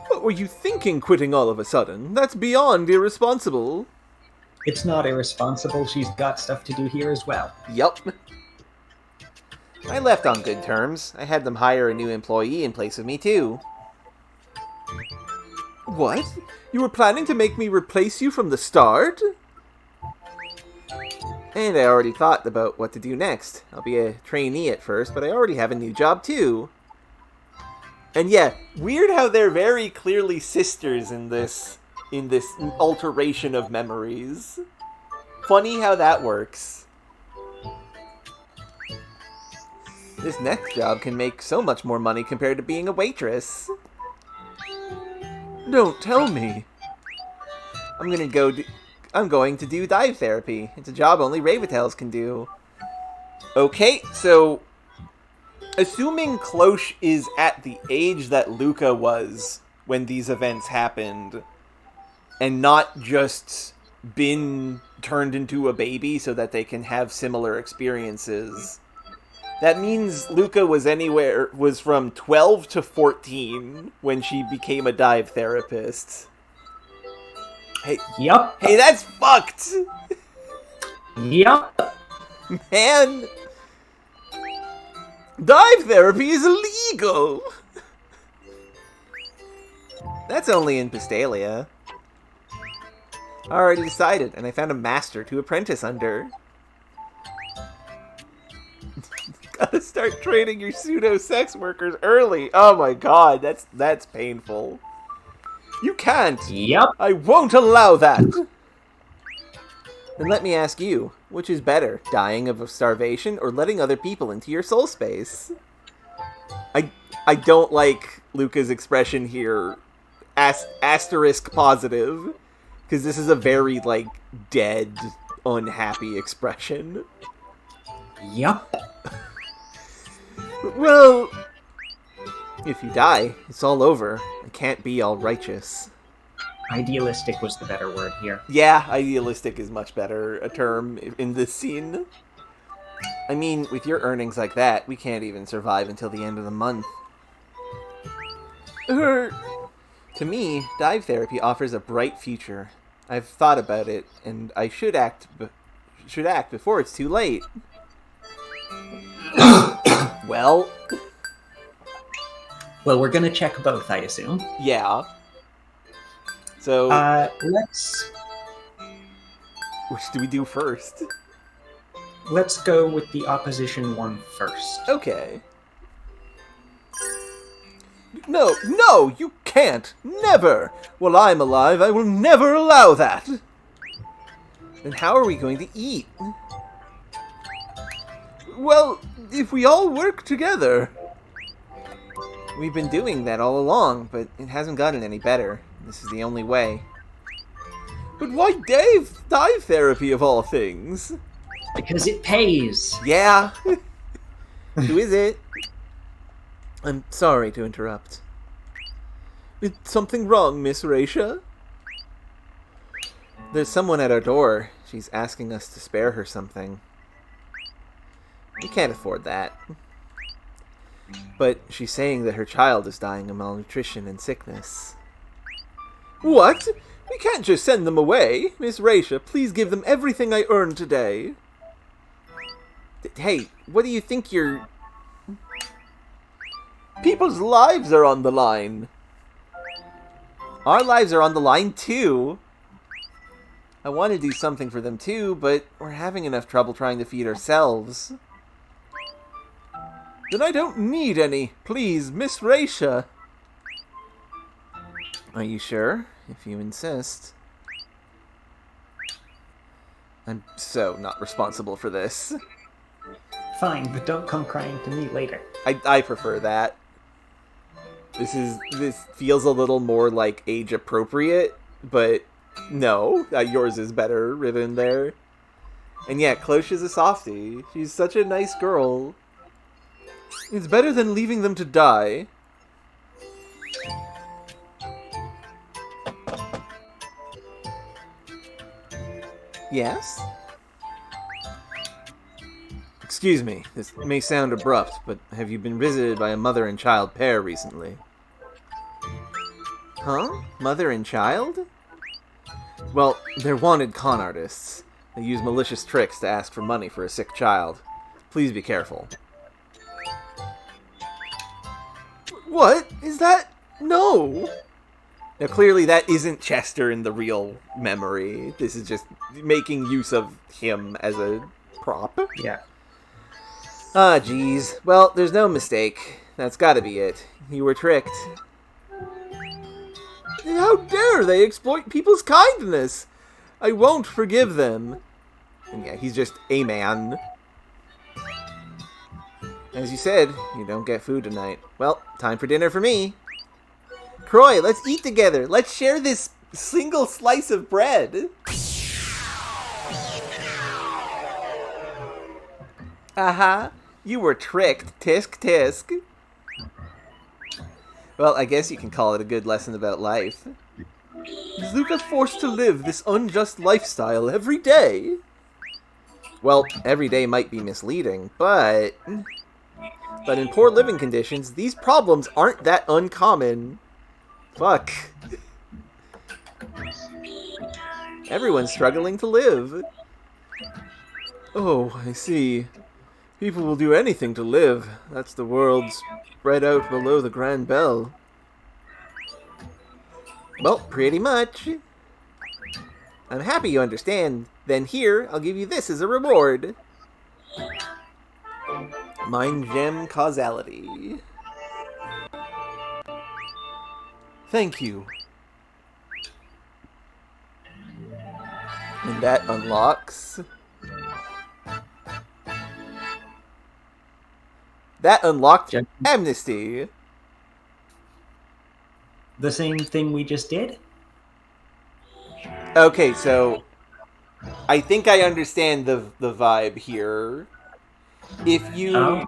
What were you thinking, quitting all of a sudden? That's beyond irresponsible. It's not irresponsible. She's got stuff to do here as well. Yup. I left on good terms. I had them hire a new employee in place of me, too. What? You were planning to make me replace you from the start? And I already thought about what to do next. I'll be a trainee at first, but I already have a new job, too. And yeah, weird how they're very clearly sisters in this alteration of memories. Funny how that works. This next job can make so much more money compared to being a waitress. Don't tell me. I'm going to do dive therapy. It's a job only Ravitails can do. Okay, so assuming Cloche is at the age that Luca was when these events happened, and not just been turned into a baby so that they can have similar experiences, that means Luca was from 12 to 14 when she became a dive therapist. Hey, Yup. hey, that's fucked! Yup. Man! Dive therapy is illegal! That's only in Pistalia. I already decided, and I found a master to apprentice under. Gotta start training your pseudo-sex workers early. Oh my god, that's painful. You can't! Yup. I won't allow that! Then let me ask you, which is better, dying of starvation or letting other people into your soul space? I don't like Luca's expression here. Asterisk positive. Because this is a very, like, dead, unhappy expression. Yup. Well, if you die, it's all over. I can't be all righteous. Idealistic was the better word here. Yeah, idealistic is much better a term in this scene. I mean, with your earnings like that, we can't even survive until the end of the month. To me, dive therapy offers a bright future. I've thought about it, and I should act before it's too late. Well, we're gonna check both, I assume. yeah. So, which do we do first? Let's go with the opposition one first. Okay. No, you can't. Never. While I'm alive, I will never allow that. Then how are we going to eat? Well, if we all work together. We've been doing that all along, but it hasn't gotten any better. This is the only way. But why dive therapy of all things? Because it pays. Yeah. Who is it? I'm sorry to interrupt. Is something wrong, Miss Raisha? There's someone at our door. She's asking us to spare her something. We can't afford that. But she's saying that her child is dying of malnutrition and sickness. What? We can't just send them away. Miss Raisha, please give them everything I earned today. Hey, what do you think you're... People's lives are on the line. Our lives are on the line, too. I want to do something for them, too, but we're having enough trouble trying to feed ourselves. Then I don't need any. Please, Miss Raisha. Are you sure? If you insist. I'm so not responsible for this. Fine, but don't come crying to me later. I prefer that. This feels a little more like age appropriate, but no, yours is better written there. And yeah, Cloche is a softie. She's such a nice girl. It's better than leaving them to die. Yes? Excuse me, this may sound abrupt, but have you been visited by a mother and child pair recently? Huh? Mother and child? Well, they're wanted con artists. They use malicious tricks to ask for money for a sick child. Please be careful. What? Is that... No! Now, clearly that isn't Chester in the real memory. This is just making use of him as a prop. Yeah. Ah, jeez. Well, there's no mistake. That's gotta be it. You were tricked. How dare they exploit people's kindness? I won't forgive them. And yeah, he's just a man. As you said, you don't get food tonight. Well, time for dinner for me. Croy, let's eat together. Let's share this single slice of bread. Aha. You were tricked. Tisk, tisk. Well, I guess you can call it a good lesson about life. Is Luca forced to live this unjust lifestyle every day? Well, every day might be misleading, but in poor living conditions, these problems aren't that uncommon. Fuck. Everyone's struggling to live. Oh, I see. People will do anything to live. That's the world spread out below the Grand Bell. Well, pretty much. I'm happy you understand. Then here, I'll give you this as a reward. Mind Gem Causality. Thank you. And that unlocks... That unlocked Amnesty. The same thing we just did? Okay, so I think I understand the vibe here. If you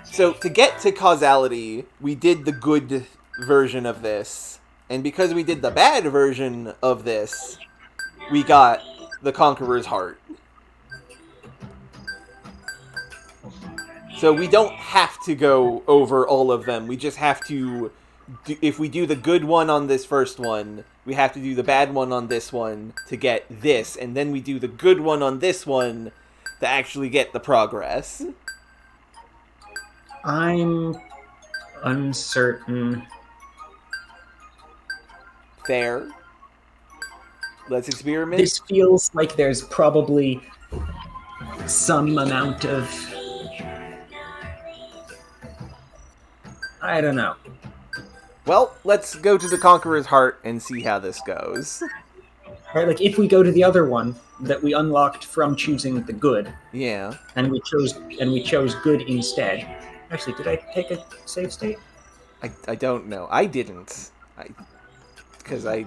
so to get to causality, we did the good version of this, And because we did the bad version of this, we got the Conqueror's Heart. So we don't have to go over all of them. We just have to... if we do the good one on this first one, we have to do the bad one on this one to get this. And then we do the good one on this one to actually get the progress. I'm uncertain. Fair. Let's experiment. This feels like there's probably some amount of... I don't know. Well, let's go to the Conqueror's Heart and see how this goes. Right, like if we go to the other one that we unlocked from choosing the good, Yeah. and we chose good instead. Actually, did I take a save state? I don't know. I didn't. Because I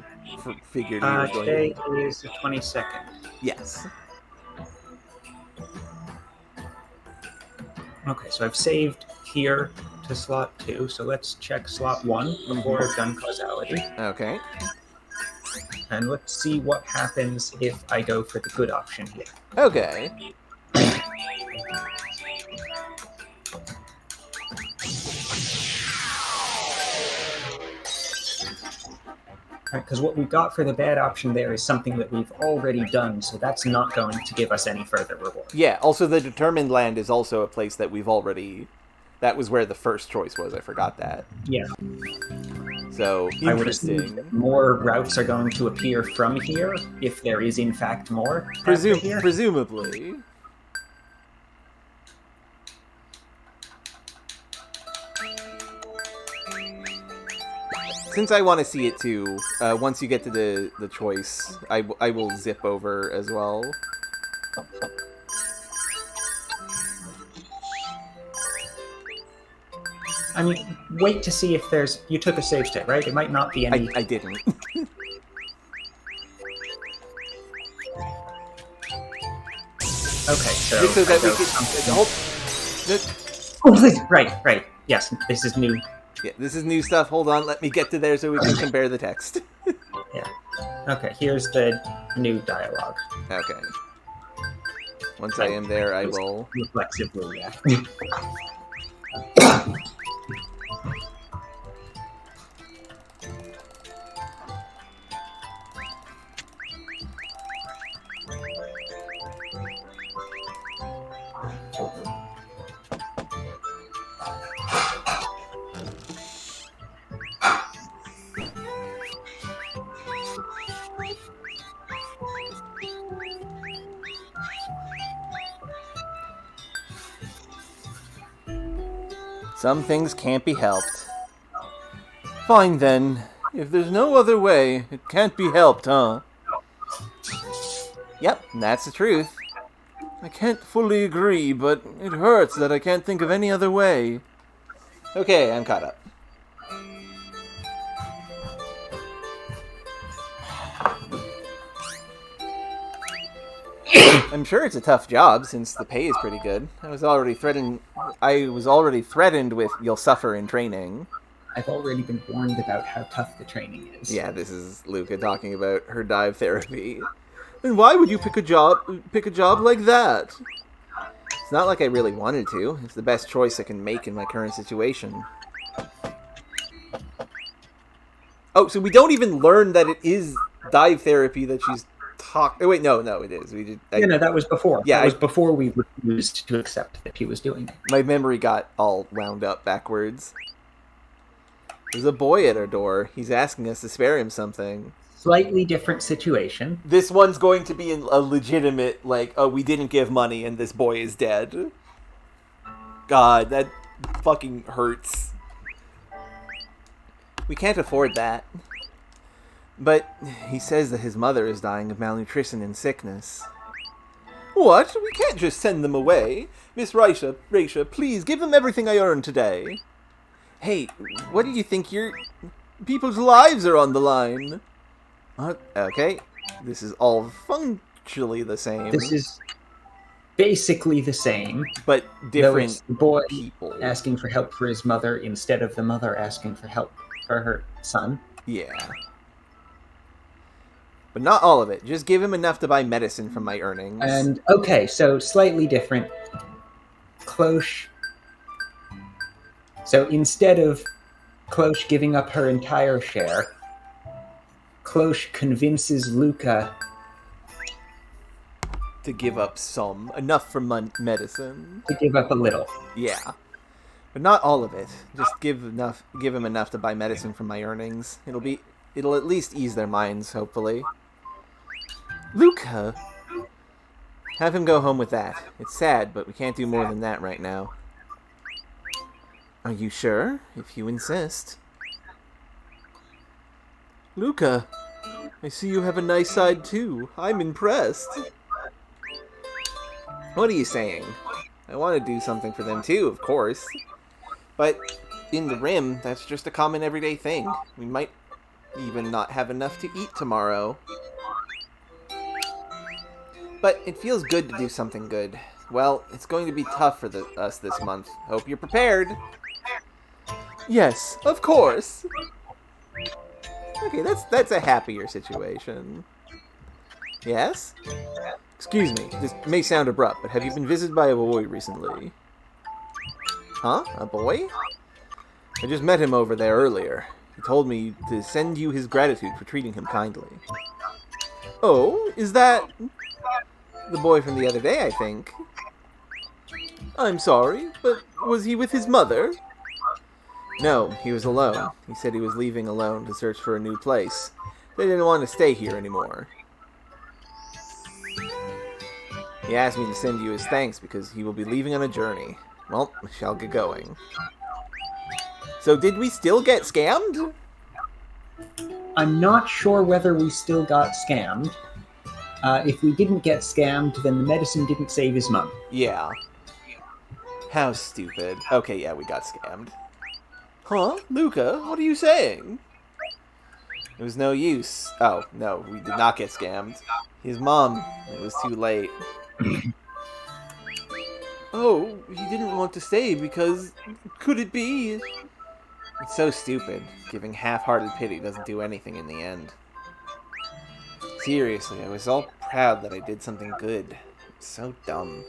figured you were going Today to... is the 22nd. Yes. Okay, so I've saved here to slot 2, so let's check slot 1 before I've done causality. Okay. And let's see what happens if I go for the good option here. Okay. Because what we got for the bad option there is something that we've already done, so that's not going to give us any further reward. Yeah, also the Determined Land is also a place that we've already... That was where the first choice was, I forgot that. Yeah. So, I would assume interesting. that more routes are going to appear from here, if there is in fact more. after here. Presumably. Since I want to see it too, once you get to the choice, I will zip over as well. I mean, wait to see if there's... You took a save state, right? It might not be any... I didn't. Okay, so... Just so that we could... Right. Yes, this is new. Yeah, this is new stuff. Hold on, let me get to there so we can compare the text. Yeah. Okay, here's the new dialogue. Okay. Once I am there, I will... Reflexively, yeah. Some things can't be helped. Fine then. If there's no other way, it can't be helped, huh? Yep, that's the truth. I can't fully agree, but it hurts that I can't think of any other way. Okay, I'm caught up. I'm sure it's a tough job since the pay is pretty good. I was already threatened with "you'll suffer in training." I've already been warned about how tough the training is. Yeah, this is Luca talking about her dive therapy. Then why would you pick a job like that? It's not like I really wanted to. It's the best choice I can make in my current situation. Oh, so we don't even learn that it is dive therapy that she's talking... Oh, wait, no, it is. We did. No, that was before. Yeah, that was before we refused to accept that he was doing it. My memory got all wound up backwards. There's a boy at our door. He's asking us to spare him something. Slightly different situation. This one's going to be a legitimate, like, oh, we didn't give money and this boy is dead. God, that fucking hurts. We can't afford that. But he says that his mother is dying of malnutrition and sickness. What? We can't just send them away. Miss Raisha, please give them everything I earned today. Hey, what do you think people's lives are on the line? Okay, this is all functionally the same. This is basically the same, but different it's the boy people asking for help for his mother instead of the mother asking for help for her son. Yeah. But not all of it. Just give him enough to buy medicine from my earnings. And, okay, so slightly different. Cloche. So instead of Cloche giving up her entire share, Cloche convinces Luca to give up some. Enough for medicine. to give up a little. Yeah. But not all of it. Just give him enough to buy medicine from my earnings. It'll at least ease their minds, hopefully. Luca! Have him go home with that. It's sad, but we can't do more than that right now. Are you sure? If you insist. Luca, I see you have a nice side too. I'm impressed. What are you saying? I want to do something for them too, of course. But in the Rim, that's just a common everyday thing. We might even not have enough to eat tomorrow. But it feels good to do something good. Well, it's going to be tough for us this month. Hope you're prepared. Yes, of course. Okay, that's a happier situation. Yes? Excuse me, this may sound abrupt, but have you been visited by a boy recently? Huh? A boy? I just met him over there earlier. He told me to send you his gratitude for treating him kindly. Oh, is that the boy from the other day, I think? I'm sorry, but was he with his mother? No, he was alone. He said he was leaving alone to search for a new place. They didn't want to stay here anymore. He asked me to send you his thanks because he will be leaving on a journey. Well, we shall get going. So did we still get scammed? I'm not sure whether we still got scammed. If we didn't get scammed, then the medicine didn't save his mum. Yeah. How stupid. Okay, yeah, we got scammed. Huh? Luca, what are you saying? It was no use. Oh, no, we did not get scammed. His mom. It was too late. Oh, he didn't want to stay because... Could it be? It's so stupid. Giving half-hearted pity doesn't do anything in the end. Seriously, I was all proud that I did something good. It's so dumb.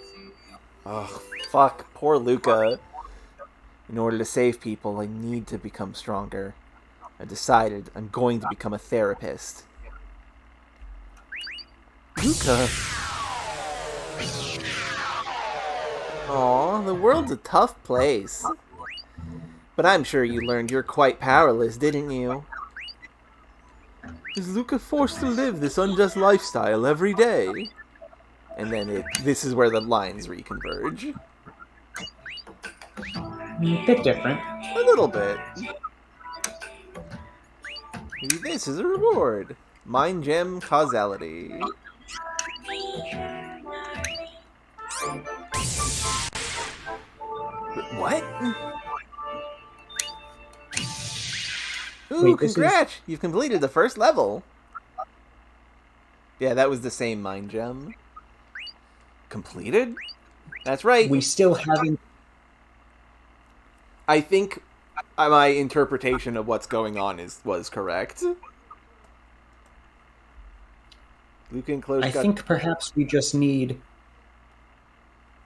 Oh, fuck. Poor Luca. In order to save people, I need to become stronger. I decided I'm going to become a therapist. Luca! Aw, the world's a tough place. But I'm sure you learned you're quite powerless, didn't you? Is Luca forced to live this unjust lifestyle every day? And then this is where the lines reconverge. A bit different. A little bit. Maybe this is a reward. Mind Gem Causality. What? Ooh, Wait, congrats! You've completed the first level. Yeah, that was the same Mind Gem. Completed? That's right. We still haven't... I think my interpretation of what's going on was correct. Luca and Cloche I think perhaps we just need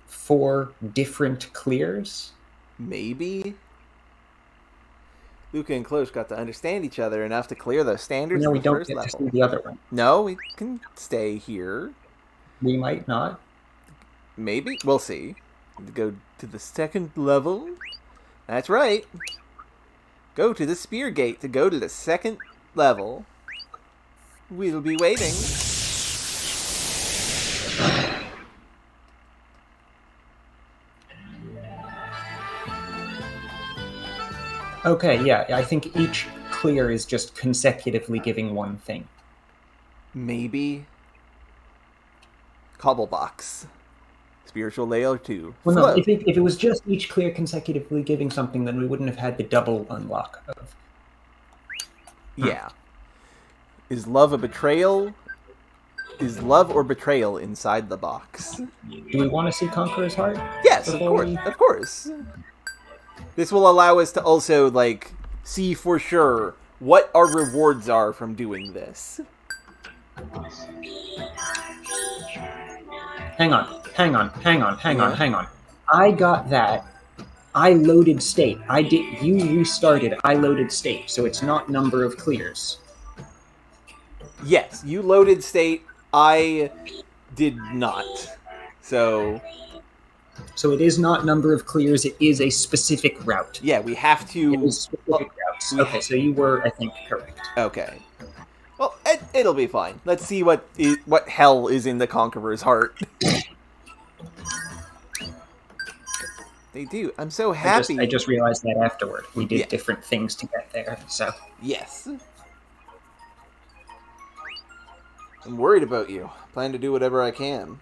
4 different clears. Maybe. Luca and Cloche got to understand each other enough to clear the standards No, of we the don't first get to level. see the other one. No, we can stay here. We might not. Maybe. We'll see. Go to the second level. That's right. Go to the spear gate to go to the second level. We'll be waiting. Okay, yeah, I think each clear is just consecutively giving one thing. Maybe. Cobblebox. Spiritual layer 2. Well, no, Flow. if it was just each clear consecutively giving something, then we wouldn't have had the double unlock of... Yeah. Is love a betrayal? Is love or betrayal inside the box? Do we want to see Conqueror's Heart? Yes, of Before course. we- Of course. This will allow us to also, like, see for sure what our rewards are from doing this. Hang on. Yeah. I got that. I loaded state. You restarted. I loaded state, so it's not number of clears. Yes, you loaded state. I did not. So it is not number of clears. It is a specific route. yeah, we have to. It is specific routes. Okay, so you were, I think, correct. Okay. Well, it'll be fine. Let's see what hell is in the Conqueror's heart. They do. I'm so happy. I just realized that afterward. We did different things to get there, so... Yes. I'm worried about you. Plan to do whatever I can.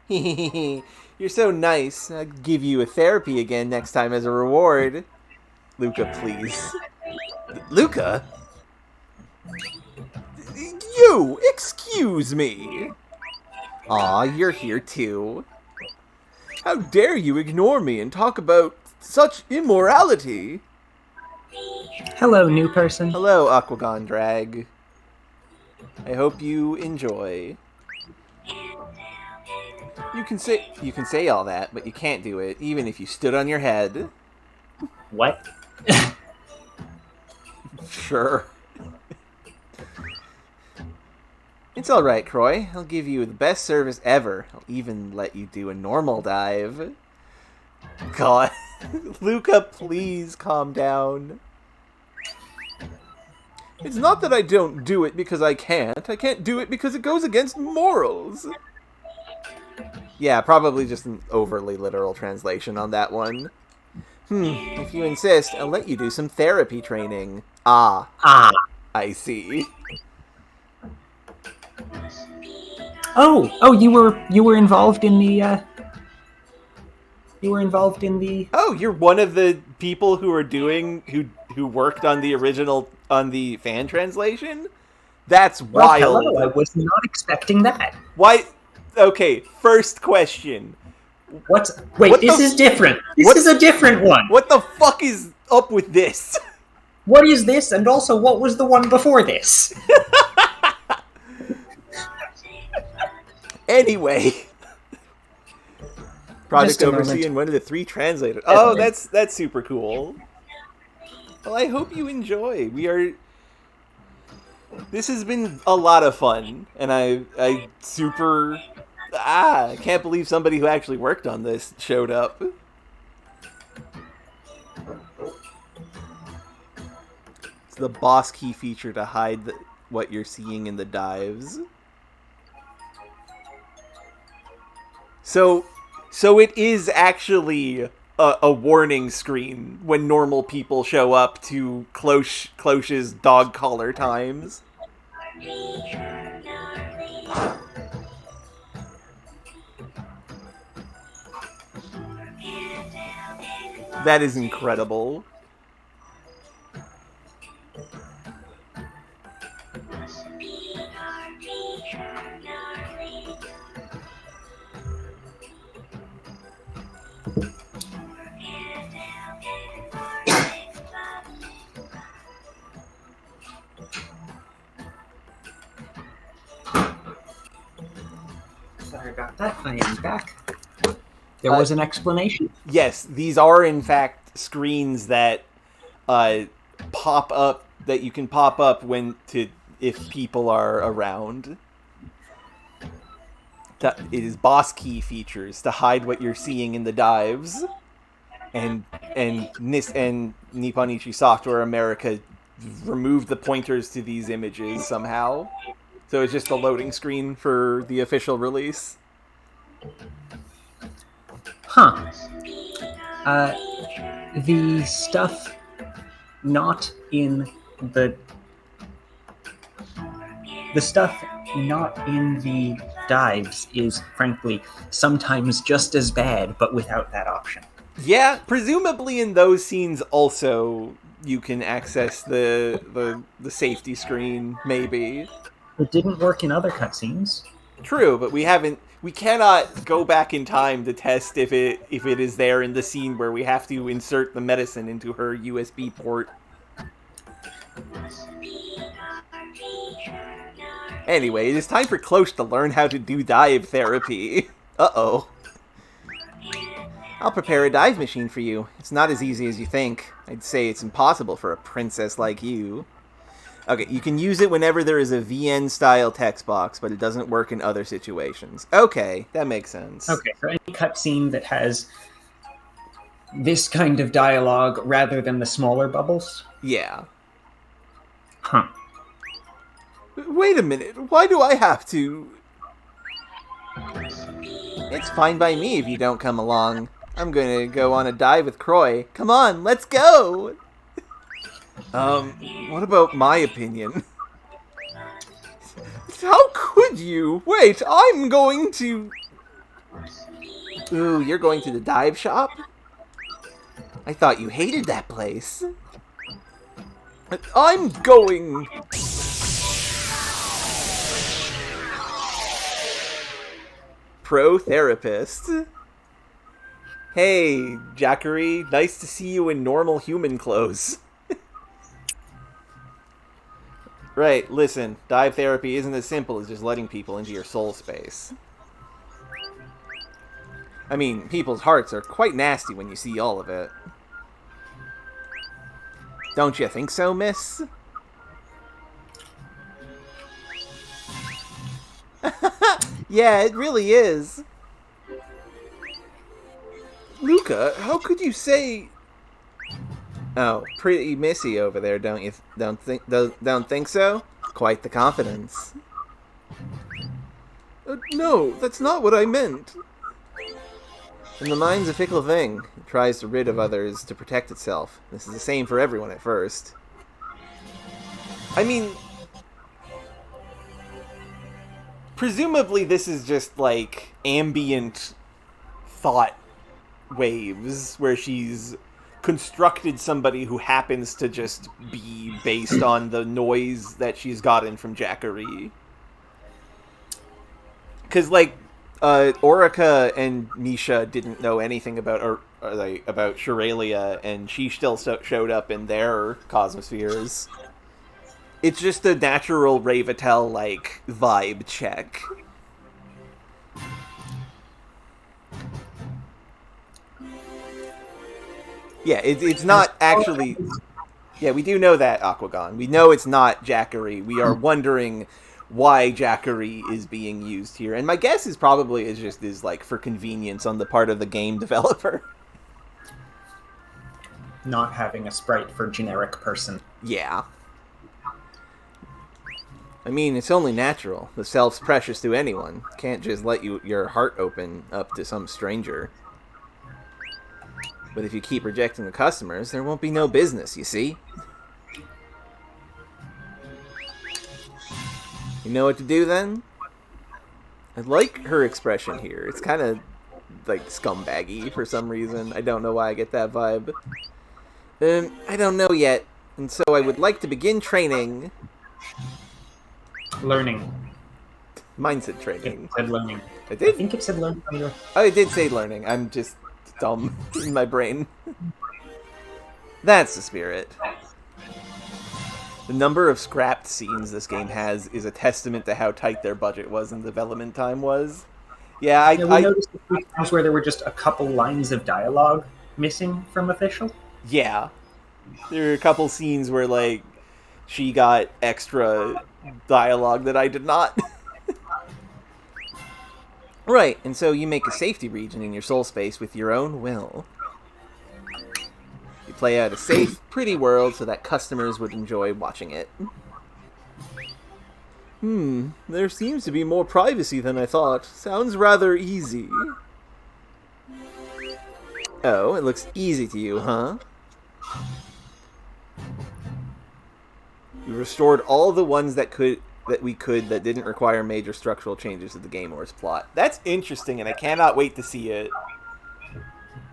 You're so nice. I'll give you a therapy again next time as a reward. Luca, please. Luca? You! Excuse me! Aw, you're here too. How dare you ignore me and talk about such immorality? Hello, new person. Hello, Aquagon Drag. I hope you enjoy. You can say all that, but you can't do it, even if you stood on your head. What? Sure. It's alright, Croy. I'll give you the best service ever. I'll even let you do a normal dive. God. Luca, please calm down. It's not that I don't do it because I can't. I can't do it because it goes against morals. Yeah, probably just an overly literal translation on that one. If you insist, I'll let you do some therapy training. Ah, I see. Oh, you were involved in the, Oh, you're one of the people who are who worked on the original, on the fan translation? That's wild. Hello, I was not expecting that. Why? Okay, first question. Wait, this is different. This is a different one. What the fuck is up with this? What is this, and also what was the one before this? Anyway. Project Oversee and one of the 3 translators. Oh, that's super cool. Well, I hope you enjoy. This has been a lot of fun, and I can't believe somebody who actually worked on this showed up. It's the boss key feature to hide what you're seeing in the dives. So it is actually a warning screen when normal people show up to Cloche's dog collar times. That is incredible. Sorry about that. I am back. There was an explanation. Yes, these are in fact screens that pop up, that you can pop up if people are around. It is boss key features to hide what you're seeing in the dives, and Nippon Ichi Software America removed the pointers to these images somehow, so it's just a loading screen for the official release. Huh. The stuff not in the stuff not in the dives is, frankly, sometimes just as bad, but without that option. Yeah, presumably in those scenes also you can access the safety screen, maybe. It didn't work in other cutscenes. True, but we cannot go back in time to test if it is there in the scene where we have to insert the medicine into her USB port. Anyway, it is time for Cloche to learn how to do dive therapy. Uh-oh. I'll prepare a dive machine for you. It's not as easy as you think. I'd say it's impossible for a princess like you. Okay, you can use it whenever there is a VN-style text box, but it doesn't work in other situations. Okay, that makes sense. Okay, so any cutscene that has this kind of dialogue rather than the smaller bubbles? Yeah. Huh. Wait a minute, why do I have to? It's fine by me if you don't come along. I'm gonna go on a dive with Croy. Come on, let's go! What about my opinion? How could you? Wait, I'm going to... Ooh, you're going to the dive shop? I thought you hated that place. But I'm going... Pro therapist. Hey, Jackery, nice to see you in normal human clothes. Right, listen, dive therapy isn't as simple as just letting people into your soul space. I mean, people's hearts are quite nasty when you see all of it. Don't you think so, miss? Yeah, it really is. Luca, how could you say... Oh, pretty missy over there, don't you? Don't think so? Quite the confidence. No, that's not what I meant. And the mind's a fickle thing. It tries to rid of others to protect itself. This is the same for everyone at first. I mean... Presumably this is just, like, ambient thought waves, where she's constructed somebody who happens to just be based on the noise that she's gotten from Jackery. Because, like, Orica and Misha didn't know anything about about Shiralia, and she still showed up in their cosmospheres. It's just a natural Ravetel, like, vibe check. Yeah, it's not actually... Yeah, we do know that, Aquagon. We know it's not Jackery. We are wondering why Jackery is being used here. And my guess is probably is like, for convenience on the part of the game developer. Not having a sprite for generic person. Yeah. I mean, it's only natural. The self's precious to anyone. Can't just let your heart open up to some stranger. But if you keep rejecting the customers, there won't be no business, you see? You know what to do, then? I like her expression here. It's kind of, like, scumbaggy for some reason. I don't know why I get that vibe. I don't know yet. And so I would like to begin training. Learning. Mindset training. It said learning. I did? I think it said learning. Oh, it did say learning. I'm just dumb in my brain. That's the spirit. The number of scrapped scenes this game has is a testament to how tight their budget was and development time was. Yeah, we noticed a few times where there were just a couple lines of dialogue missing from official. Yeah. There are a couple scenes where, like, she got extra dialogue that I did not. Right, and so you make a safety region in your soul space with your own will. You play out a safe, pretty world so that customers would enjoy watching it. There seems to be more privacy than I thought. Sounds rather easy. Oh, it looks easy to you, huh? We restored all the ones that didn't require major structural changes to the game or its plot. That's interesting, and I cannot wait to see it.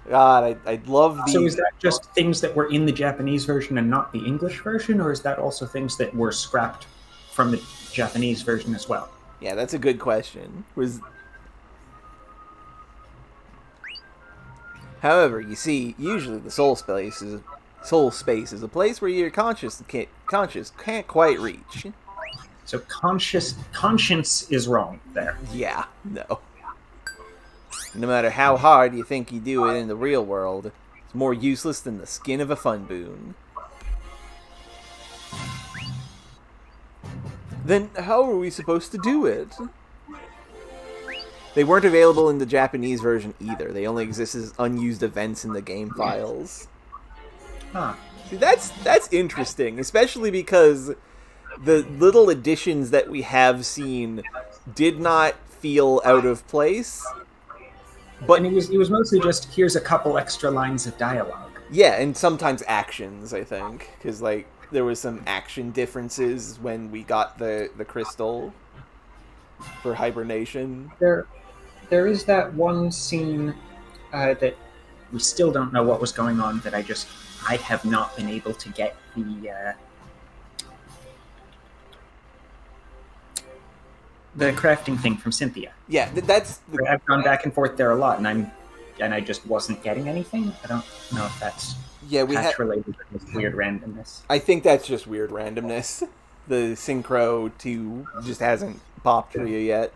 God, I'd love the... So is that just things that were in the Japanese version and not the English version, or is that also things that were scrapped from the Japanese version as well? Yeah, that's a good question. However, you see, usually the soul space soul space is a place where your conscious can't quite reach. So conscience is wrong there. Yeah, no. No matter how hard you think you do it in the real world, it's more useless than the skin of a fun boon. Then how are we supposed to do it? They weren't available in the Japanese version either. They only exist as unused events in the game files. Huh. See, that's interesting, especially because the little additions that we have seen did not feel out of place. But And it was mostly just, here's a couple extra lines of dialogue. yeah, and sometimes actions, I think, because like there was some action differences when we got the crystal for hibernation. There is that one scene that we still don't know what was going on, that I have not been able to get the crafting thing from Cynthia. Yeah, that's I've gone back and forth there a lot, and I just wasn't getting anything. I don't know if that's patch related to this weird randomness. I think that's just weird randomness. The Synchro 2 just hasn't popped for you yet.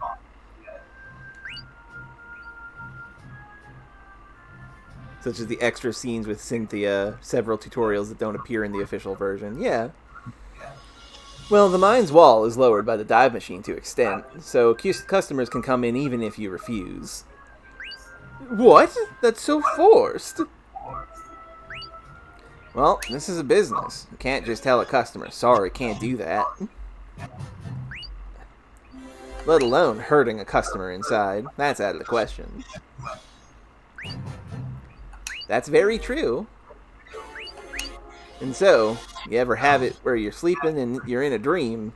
Such as the extra scenes with Cynthia, several tutorials that don't appear in the official version. Yeah. Well, the mine's wall is lowered by the dive machine to extent, so customers can come in even if you refuse. What? That's so forced. Well, this is a business. You can't just tell a customer, sorry, can't do that. Let alone hurting a customer inside. That's out of the question. That's very true. And so, you ever have it where you're sleeping and you're in a dream,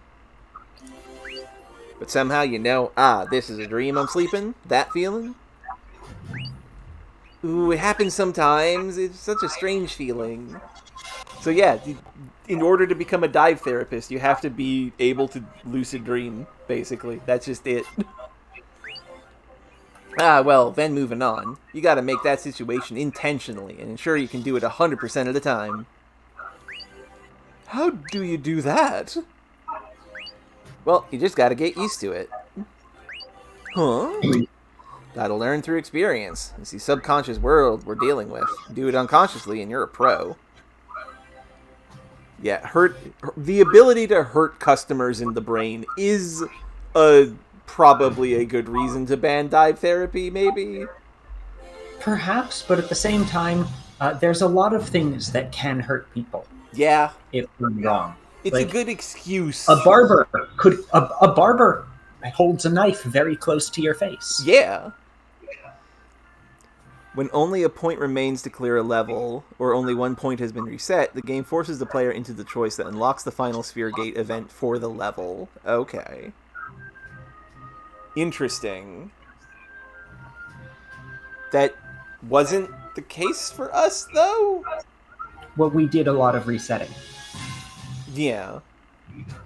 but somehow you know, this is a dream I'm sleeping? That feeling? Ooh, it happens sometimes. It's such a strange feeling. So yeah, in order to become a dive therapist, you have to be able to lucid dream, basically. That's just it. Well, then moving on. You gotta make that situation intentionally and ensure you can do it 100% of the time. How do you do that? Well, you just gotta get used to it. Huh? Gotta learn through experience. It's the subconscious world we're dealing with. Do it unconsciously and you're a pro. Yeah, the ability to hurt customers in the brain is probably a good reason to ban dive therapy, maybe? Perhaps, but at the same time, there's a lot of things that can hurt people. Yeah. If done wrong. It's a good excuse. A barber holds a knife very close to your face. Yeah. When only a point remains to clear a level, or only one point has been reset, the game forces the player into the choice that unlocks the final sphere gate event for the level. Okay. Interesting. That wasn't the case for us, though? Well, we did a lot of resetting. Yeah.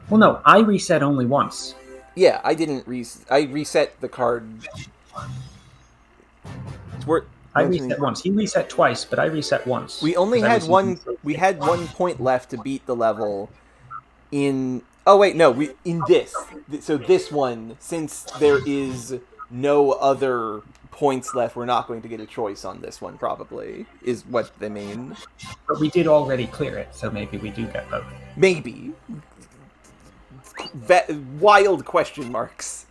Well, no, I reset only once. Yeah, I didn't I reset the card. I reset once. He reset twice, but I reset once. We only had one. We had 1 point left to beat the level. In this. So this one, since there is no other points left, we're not going to get a choice on this one. Probably is what they mean. But we did already clear it, so maybe we do get both. Maybe. Wild question marks.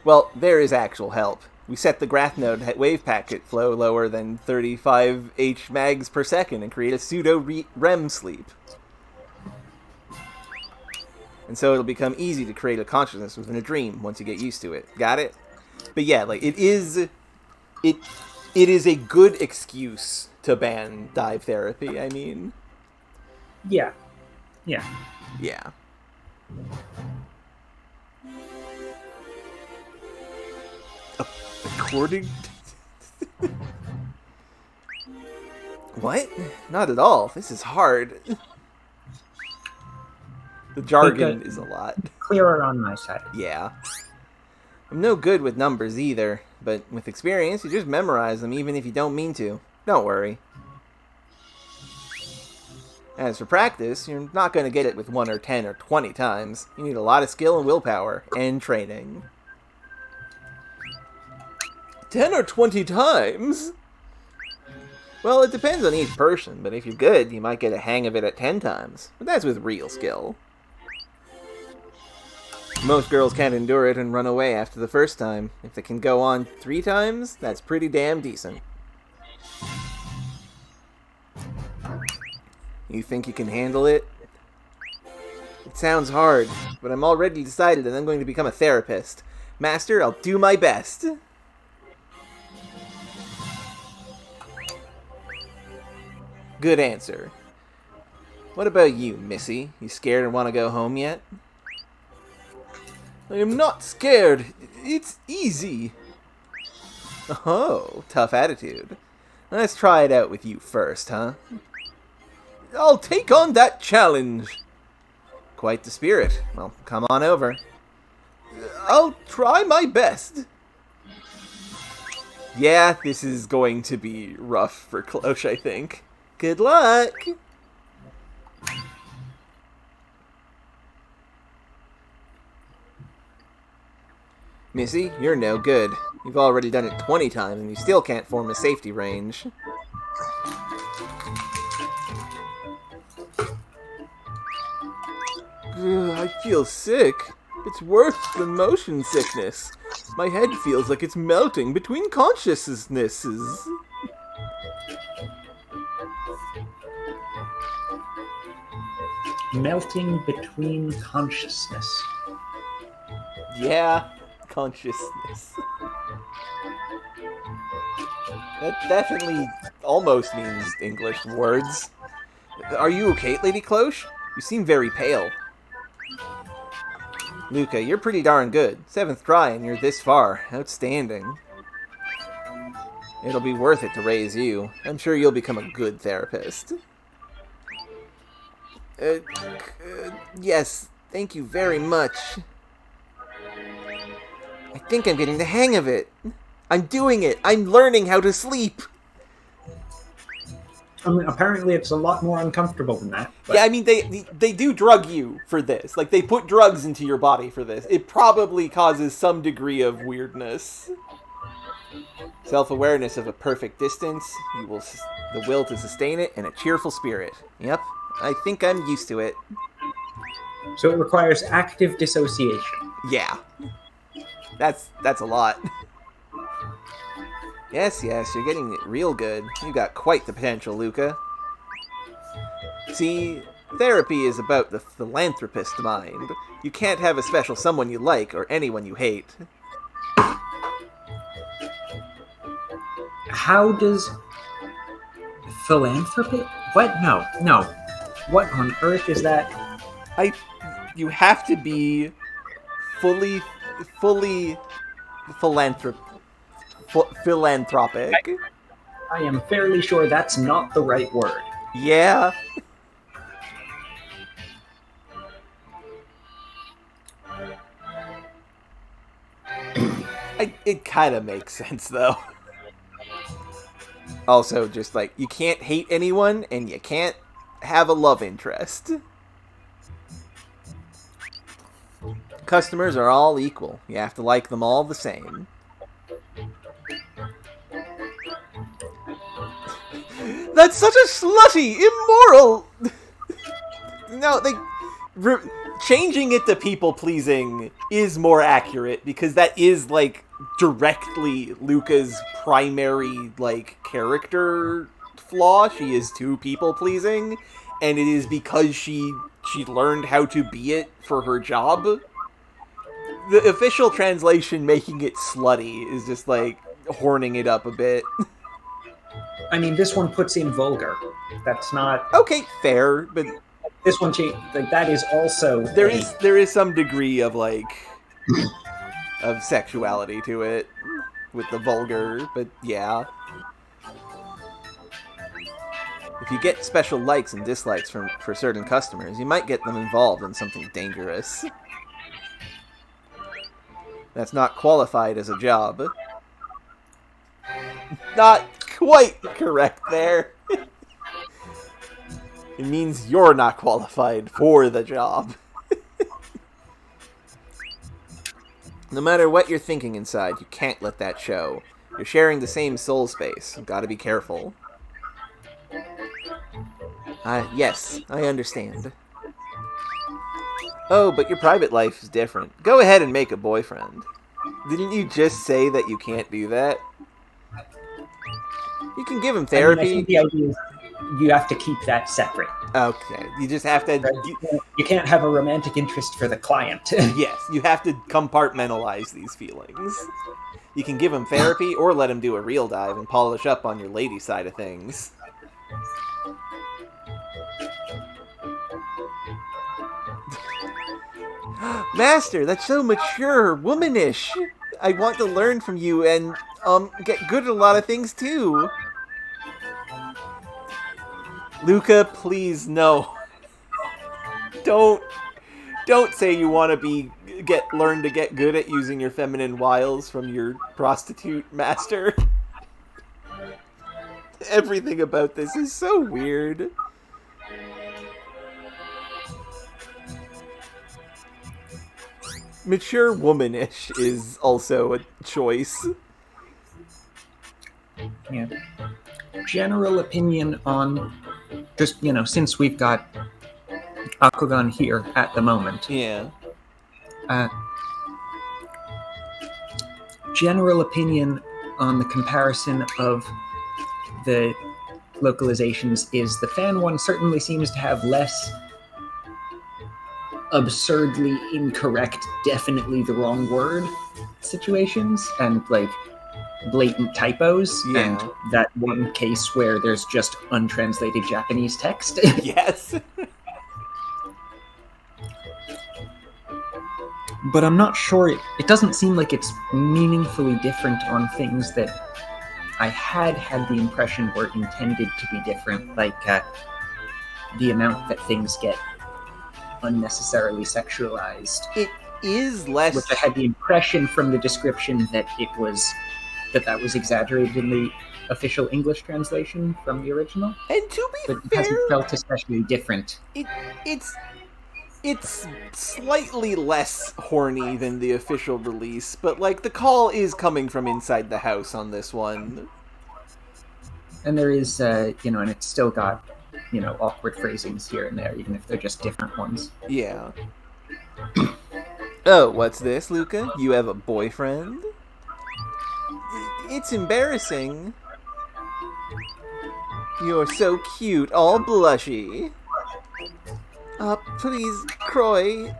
Well, there is actual help. We set the graph node wave packet flow lower than 35 H mags per second and create a pseudo REM sleep. And so it'll become easy to create a consciousness within a dream once you get used to it. Got it? But yeah, like it is a good excuse to ban dive therapy, I mean. Yeah. Yeah. Yeah. According to... What? Not at all. This is hard. The jargon is a lot. Clearer on my side. Yeah. I'm no good with numbers either, but with experience, you just memorize them even if you don't mean to. Don't worry. As for practice, you're not going to get it with 1 or 10 or 20 times. You need a lot of skill and willpower, and training. 10 or 20 times? Well, it depends on each person, but if you're good, you might get a hang of it at 10 times. But that's with real skill. Most girls can't endure it and run away after the first time. If they can go on 3 times, that's pretty damn decent. You think you can handle it? It sounds hard, but I'm already decided that I'm going to become a therapist. Master, I'll do my best. Good answer. What about you, Missy? You scared and want to go home yet? I am not scared. It's easy. Oh, tough attitude. Let's try it out with you first, huh? I'll take on that challenge. Quite the spirit. Well, come on over. I'll try my best. Yeah, this is going to be rough for Cloche, I think. Good luck! Missy, you're no good. You've already done it 20 times and you still can't form a safety range. I feel sick. It's worse than motion sickness. My head feels like it's melting between consciousnesses. Melting between consciousness. Yeah, consciousness. That definitely almost means English words. Are you okay, Lady Cloche? You seem very pale. Luca, you're pretty darn good. 7th try and you're this far. Outstanding. It'll be worth it to raise you. I'm sure you'll become a good therapist. Yes, thank you very much. I think I'm getting the hang of it. I'm doing it. I'm learning how to sleep. I mean, apparently it's a lot more uncomfortable than that. But... Yeah, I mean, they do drug you for this. Like, they put drugs into your body for this. It probably causes some degree of weirdness. Self-awareness of a perfect distance, the will to sustain it, and a cheerful spirit. Yep, I think I'm used to it. So it requires active dissociation. Yeah. That's a lot. Yes, you're getting it real good. You got quite the potential, Luca. See, therapy is about the philanthropist mind. You can't have a special someone you like or anyone you hate. How does philanthropy? What? No. What on earth is that? You have to be fully philanthropic. I am fairly sure that's not the right word. Yeah. It kind of makes sense, though. Also, just like, you can't hate anyone, and you can't have a love interest. Customers are all equal. You have to like them all the same. That's such a slutty, immoral... No, changing it to people-pleasing is more accurate, because that is, like, directly Luca's primary, like, character flaw. She is too people-pleasing, and it is because she learned how to be it for her job. The official translation making it slutty is just, like, horning it up a bit. I mean, this one puts in vulgar. That's not... Okay, fair, but... This one, like, that is also... There is some degree of, like... of sexuality to it. With the vulgar, but yeah. If you get special likes and dislikes for certain customers, you might get them involved in something dangerous. That's not qualified as a job. Not quite correct there. It means you're not qualified for the job. No matter what you're thinking inside, you can't let that show. You're sharing the same soul space. Gotta be careful. Yes, I understand. Oh, but your private life is different. Go ahead and make a boyfriend. Didn't you just say that you can't do that? You can give him therapy. I think the idea is you have to keep that separate. Okay, you just have to... Right? You can't have a romantic interest for the client. Yes, you have to compartmentalize these feelings. You can give him therapy or let him do a real dive and polish up on your lady side of things. Master, that's so mature, womanish. I want to learn from you and, get good at a lot of things too. Luca, please, no. Don't say you want to learn to get good at using your feminine wiles from your prostitute master. Everything about this is so weird. Mature womanish is also a choice. Yeah. General opinion on just, since we've got Aquagon here at the moment. Yeah. General opinion on the comparison of the localizations is the fan one certainly seems to have less absurdly incorrect, definitely the wrong word situations and like blatant typos, Yeah. and that one case where there's just untranslated Japanese text. Yes. But I'm not sure, it doesn't seem like it's meaningfully different on things that I had the impression were intended to be different, like the amount that things get unnecessarily sexualized. It is less... Which I had the impression from the description that that was exaggerated in the official English translation from the original. And to be But it fair... hasn't felt especially different. It's slightly less horny than the official release, but, like, the call is coming from inside the house on this one. And there is, and it's still got, awkward phrasings here and there, even if they're just different ones. Yeah. Oh, what's this, Luca? You have a boyfriend? It's embarrassing. You're so cute, all blushy. Please, Croy.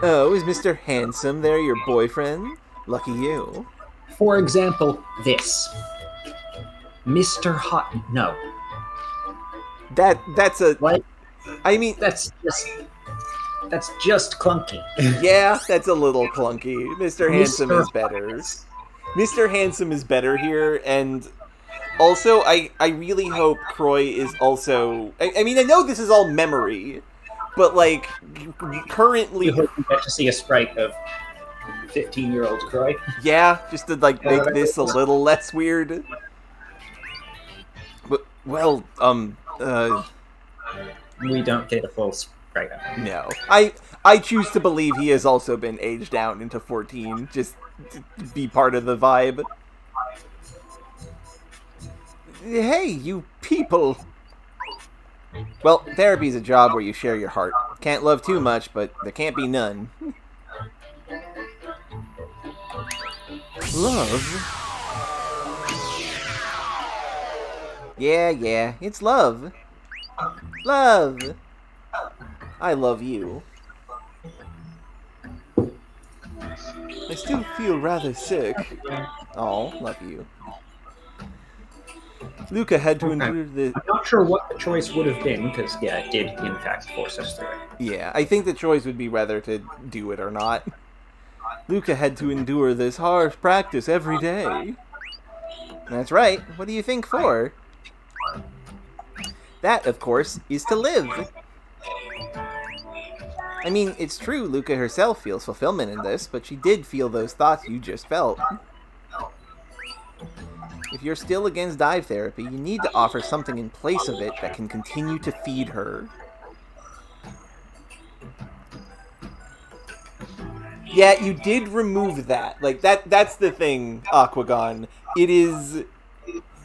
Oh, is Mr. Handsome there your boyfriend? Lucky you. For example, this. Mr. Hot... No. That's a... What? I mean... That's just clunky. Yeah, that's a little clunky. Mr. Handsome is better. Mr. Handsome is better here, and... Also, I really hope Croy is also... I mean, I know this is all memory, but, like, currently... You hope we get to see a sprite of 15-year-old Croy. Yeah, just to, like, make this a little less weird. But, well, We don't get a full sprite of him. no. I choose to believe he has also been aged down into 14, just to be part of the vibe. Hey, you people! Well, therapy's a job where you share your heart. Can't love too much, but there can't be none. Love? Yeah, it's love. Love! I love you. I still feel rather sick. Oh, love you. Luca had to endure the... I'm not sure what the choice would have been, because, yeah, it did, in fact, force us through it. Yeah, I think the choice would be whether to do it or not. Luca had to endure this harsh practice every day. That's right. What do you think for? That, of course, is to live. I mean, it's true Luca herself feels fulfillment in this, but she did feel those thoughts you just felt. If you're still against dive therapy, you need to offer something in place of it that can continue to feed her. Yeah, you did remove that. Like, that's the thing, Aquagon. It is...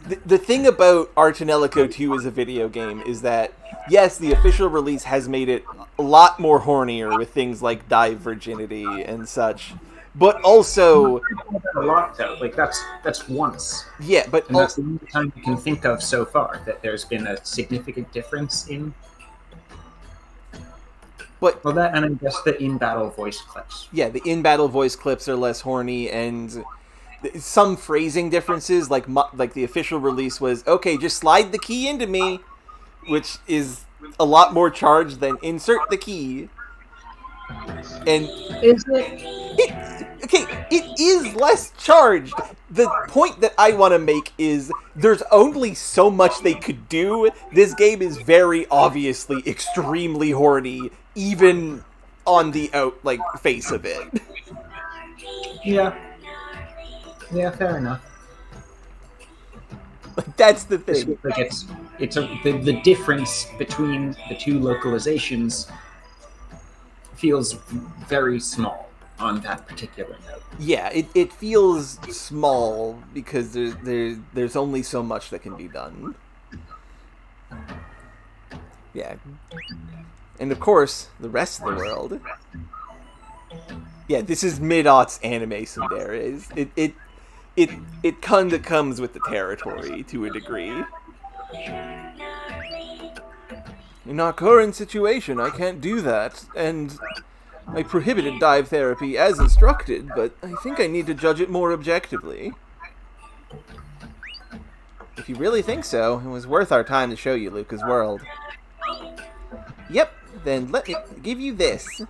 The thing about Tonelico 2 as a video game is that, yes, the official release has made it a lot more hornier with things like dive virginity and such, but also... A lot, though. Like, that's once. Yeah, but... And that's the only time you can think of so far that there's been a significant difference in... But, well, that, and I guess the in-battle voice clips. Yeah, the in-battle voice clips are less horny, and some phrasing differences, like the official release was, okay, just slide the key into me, which is a lot more charged than insert the key. And is it? Okay, it is less charged. The point that I want to make is there's only so much they could do. This game is very obviously extremely horny, even on the face of it. Yeah. Yeah, fair enough. That's the thing. Like the difference between the two localizations feels very small on that particular note. Yeah, it feels small because there's only so much that can be done. Yeah. And of course, the rest of the world. Yeah, this is mid-aughts anime tsundere. It kinda comes with the territory to a degree. In our current situation, I can't do that, and I prohibited dive therapy as instructed, but I think I need to judge it more objectively. If you really think so, it was worth our time to show you Luca's world. Yep, then let me give you this.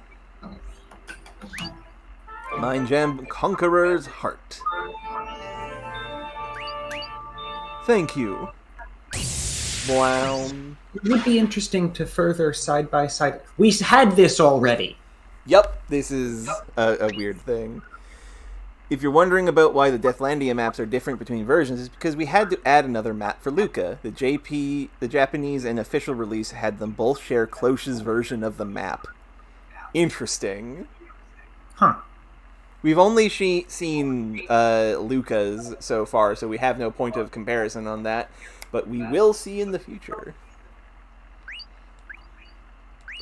Mind Gem Conqueror's Heart. Thank you. Wow. It would be interesting to further side-by-side... We had this already! Yep, this is a weird thing. If you're wondering about why the Deathlandia maps are different between versions, it's because we had to add another map for Luca. The Japanese and official release had them both share Cloche's version of the map. Interesting. Huh. We've only seen Luca's so far, so we have no point of comparison on that, but we will see in the future.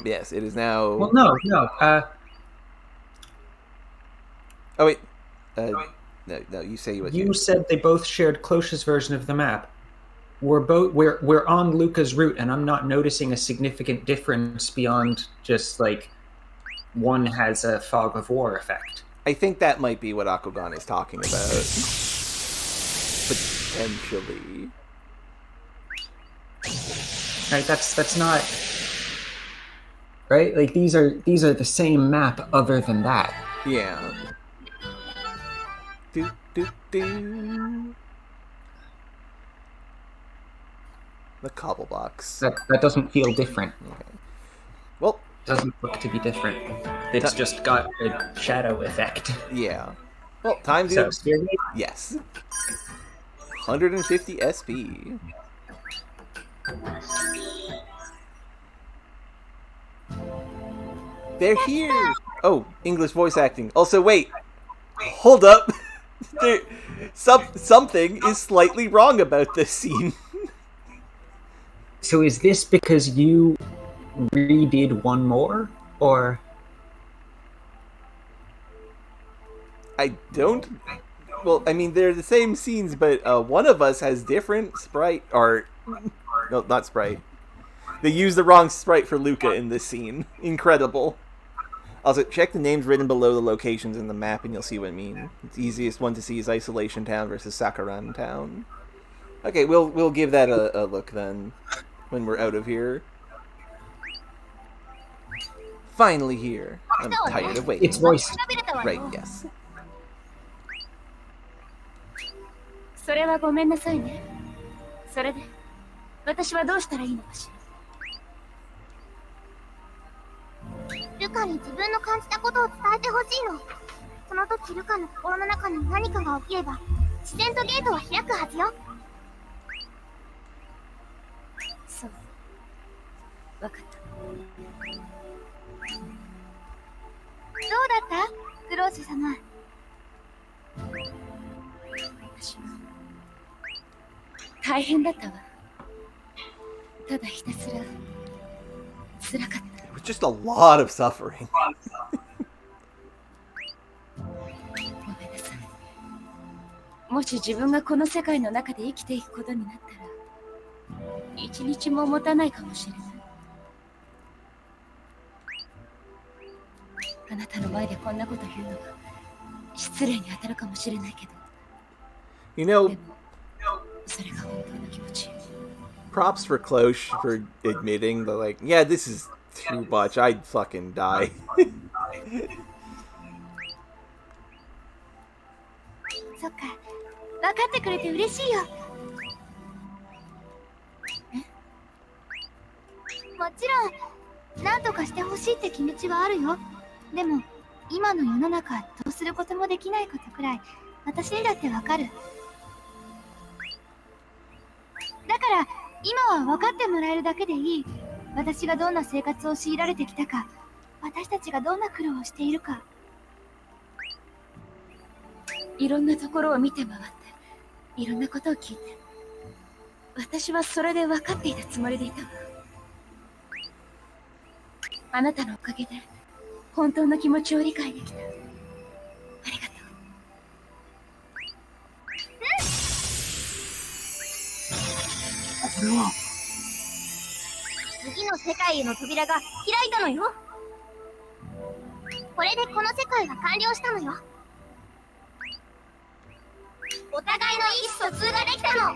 Yes, it is now... Well, no. Oh, wait. No, you say what you said they both shared Cloche's version of the map. We're on Luca's route, and I'm not noticing a significant difference beyond just, like, one has a fog of war effect. I think that might be what Akugan is talking about. Potentially. Right, that's not... Right? Like, these are the same map other than that. Yeah. Do. The cobble box. That doesn't feel different. Okay. Well, doesn't look to be different. It's just got a shadow effect. Yeah. Well, time to... So, yes. 150 SP. They're here! Oh, English voice acting. Also, wait. Hold up. Something is slightly wrong about this scene. So is this because you redid one more, or? I don't... Well, I mean, they're the same scenes, but one of us has different sprite art. No, not sprite. They used the wrong sprite for Luca in this scene. Incredible. Also, check the names written below the locations in the map and you'll see what I mean. The easiest one to see is Isolation Town versus Sakaran Town. Okay, we'll give that a look then, when we're out of here. Finally here. I'm tired of waiting. It's voiced. Right, yes. それはごめんなさいね。それで、私はどうしたらいいのかしら。ルカに自分の感じたことを伝えてほしいの。その時ルカの心の中に何かが起きれば、自然とゲートは開くはずよ。わかった。どうだったクローシュ様。私は大変だったわ。ただひたすら辛かった。It was just a lot of suffering. ごめんなさい。もし自分がこの世界の中で生きていくことになったら、一日も持たないかもしれない。あなたの前でこんなこと言うのは失礼に当たるかもしれないけど、You know, でもそれが本当の気持ち。props for Cloche for admitting that, like, yeah, this is too much. I'd fucking die. そっか。分かってくれて嬉しいよ。もちろん、何とかしてほしいって気持ちはあるよ。でも、今の世の中、どうすることもできないことくらい、私にだってわかる。だから、今は分かってもらえるだけでいい。私がどんな生活を強いられてきたか、私たちがどんな苦労をしているか。いろんなところを見て回って、いろんなことを聞いて、私はそれで分かっていたつもりでいたわ。あなたのおかげで本当の気持ちを理解できた。ありがとう。これは次の世界への扉が開いたのよ。これでこの世界は完了したのよ。お互いの意思疎通ができたの。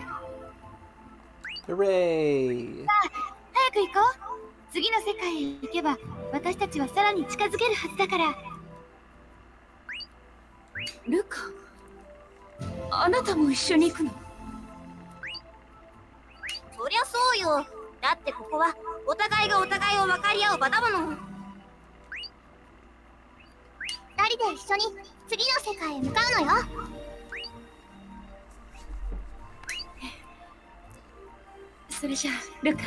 Hooray! 早く行こう。次の世界へ行けば私たちはさらに近づけるはずだから。ルカ、あなたも一緒に行くの？そりゃそうよ。だってここはお互いがお互いを分かり合う場だもの。二人で一緒に次の世界へ向かうのよ。それじゃあルカ、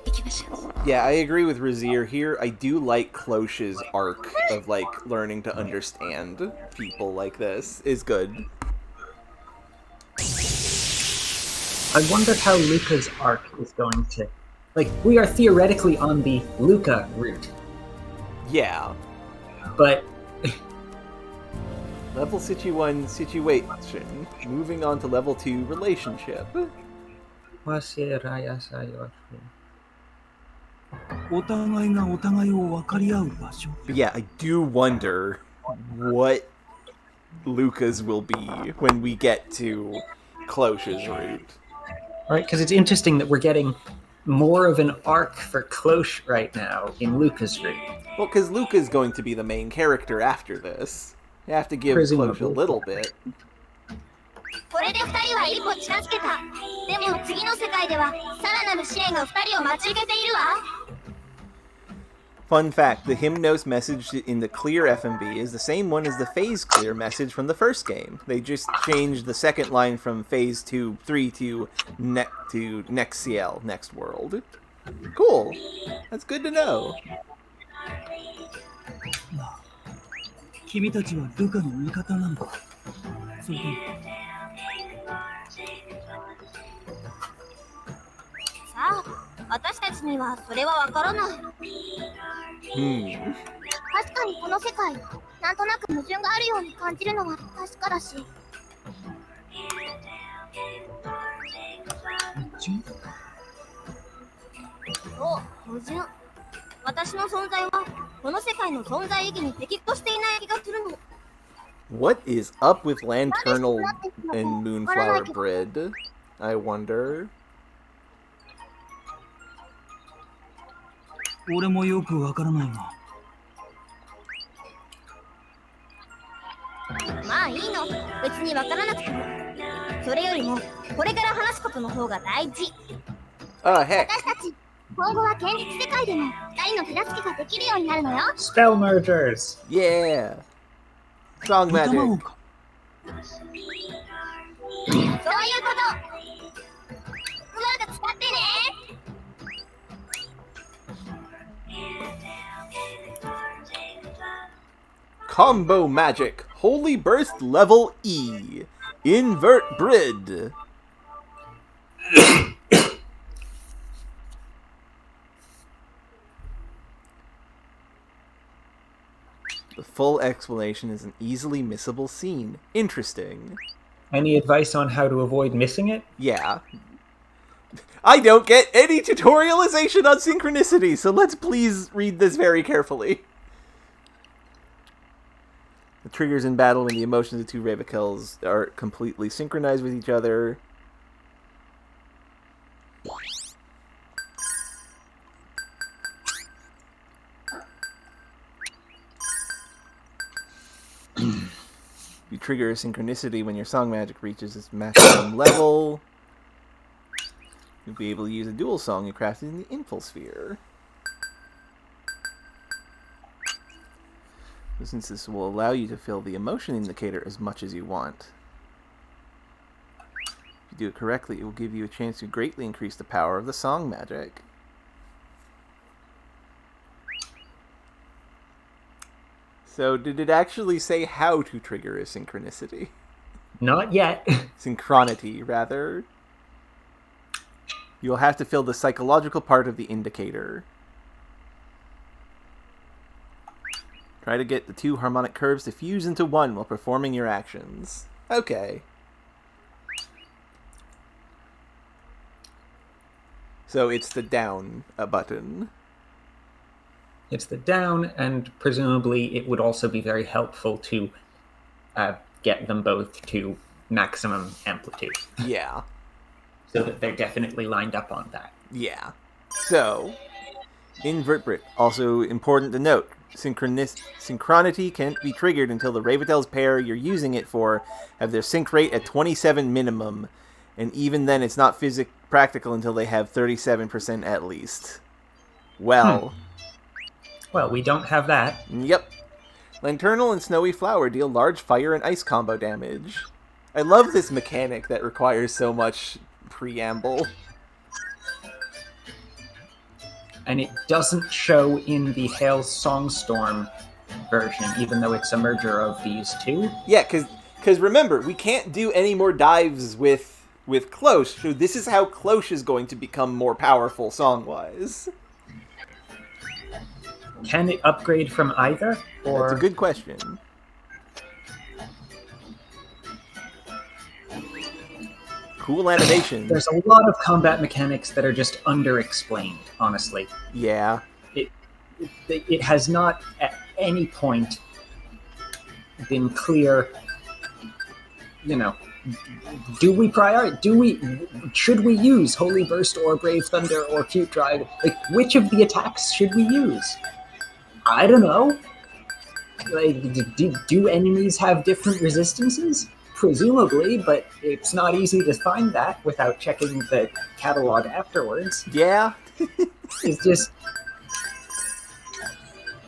行きましょう。 Yeah, I agree with Razir here. I do like Cloche's arc of, like, learning to understand people like this is good. I wonder how Luca's arc is going to... Like, we are theoretically on the Luca route, Yeah. but Level 1 situation. Moving on to level 2 relationship. お互いがお互いを分かり合う場所。 But yeah, I do wonder what Luca's will be when we get to Cloche's route. right, because it's interesting that we're getting more of an arc for Cloche right now in Luca's route. Well, because Luca's going to be the main character after this. You have to give Cloche a little bit. これで二人は一歩近づけた。でも次の世界ではさらなる試練が二人を待ち受けているわ。 Fun fact, the Hymnos message in the clear FMV is the same one as the phase clear message from the first game. They just changed the second line from phase 3 to next CL, next world. Cool. That's good to know. 君たちはルカの味方なんだ。それともさあ、私たちにはそれはわからない。確かにこの世界、なんとなく矛盾があるように感じるのは確かだし。そう、矛盾。私の存在はこの世界の存在意義に適合していない気がするの。 What is up with Lanternal and Moonflower Bread? I wonder. 俺もよくわからないが。まあいいの。別にわからなくても。それよりも、これから話すことの方が大事。 Oh, heck. 私たち、今後は現実世界でも二人の手助けができるようになるのよ。 Spell mergers! Yeah. Song 卵 magic. か。そういうこと。うまく使ってね。Combo Magic. Holy Burst level E. Invert Brid. The full explanation is an easily missable scene. Interesting. Any advice on how to avoid missing it? Yeah. I don't get any tutorialization on synchronicity, so let's please read this very carefully. The triggers in battle when the emotions of two Ravicals are completely synchronized with each other. You trigger a synchronicity when your song magic reaches its maximum level. You'll be able to use a dual song you crafted in the Infosphere. Since this will allow you to fill the emotion indicator as much as you want. If you do it correctly, it will give you a chance to greatly increase the power of the song magic. So, did it actually say how to trigger a synchronicity? Not yet. Synchronity, rather. You'll have to fill the psychological part of the indicator. Try to get the two harmonic curves to fuse into one while performing your actions. Okay. So it's the down button. It's the down, and presumably it would also be very helpful to get them both to maximum amplitude. Yeah. So that they're definitely lined up on that. Yeah. So, invert Brit. Also important to note, synchronity can't be triggered until the Ravitel's pair you're using it for have their sync rate at 27 minimum, and even then it's not practical until they have 37% at least. Well. Well, we don't have that. Yep. Lanternal and Snowy Flower deal large fire and ice combo damage. I love this mechanic that requires so much preamble. And it doesn't show in the Hail Songstorm version, even though it's a merger of these two. Yeah, because remember, we can't do any more dives with Cloche, so this is how Cloche is going to become more powerful song-wise. Can it upgrade from either? Or... That's a good question. Cool animation. There's a lot of combat mechanics that are just underexplained, honestly. Yeah. It has not at any point been clear, you know, should we use Holy Burst or Brave Thunder or Cute Drive? Like, which of the attacks should we use? I don't know. Like, do enemies have different resistances? Presumably, but it's not easy to find that without checking the catalog afterwards. Yeah. It's just...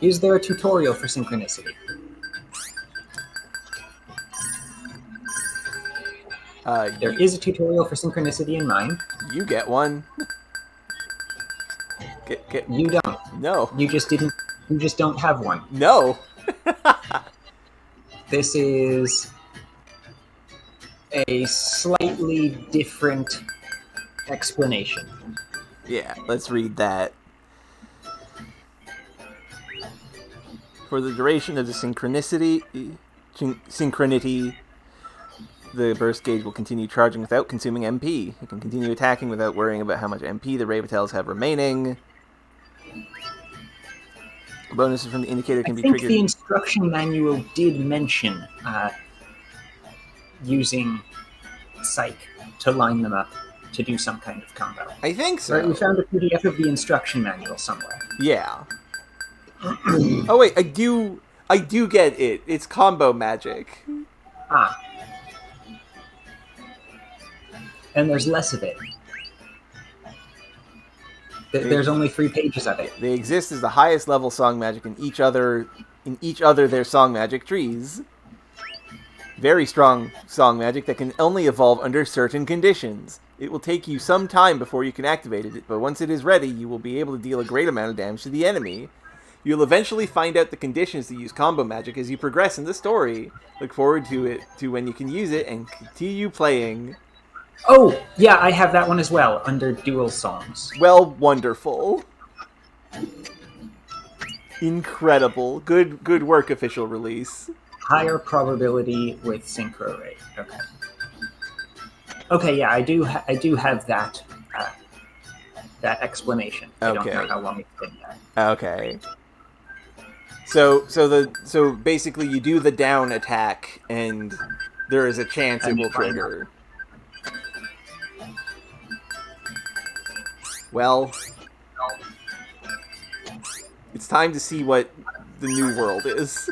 Is there a tutorial for synchronicity? There is a tutorial for synchronicity in mine. You get one. You don't. No. You just don't have one. No. This is a slightly different explanation. Yeah, let's read that. For the duration of the synchronity, the burst gauge will continue charging without consuming MP. It can continue attacking without worrying about how much MP the Ravitels have remaining. Bonuses from the indicator can be triggered. I think the instruction manual did mention using Psych to line them up to do some kind of combo. I think so. Right, we found a PDF of the instruction manual somewhere. Yeah. Oh wait, I do get it. It's combo magic. Ah. And there's less of it. There's only 3 pages of it. They exist as the highest level song magic in each other their song magic trees. Very strong song magic that can only evolve under certain conditions. It will take you some time before you can activate it, but once it is ready, you will be able to deal a great amount of damage to the enemy. You'll eventually find out the conditions to use combo magic as you progress in the story. Look forward to when you can use it and continue playing. Oh, yeah, I have that one as well, under dual songs. Well, wonderful. Incredible. Good work, official release. Higher probability with synchro rate. Okay. Okay, yeah, I do have that that explanation. I don't know how long it's been there. Okay. So basically you do the down attack and there is a chance it will trigger. Well, it's time to see what the new world is.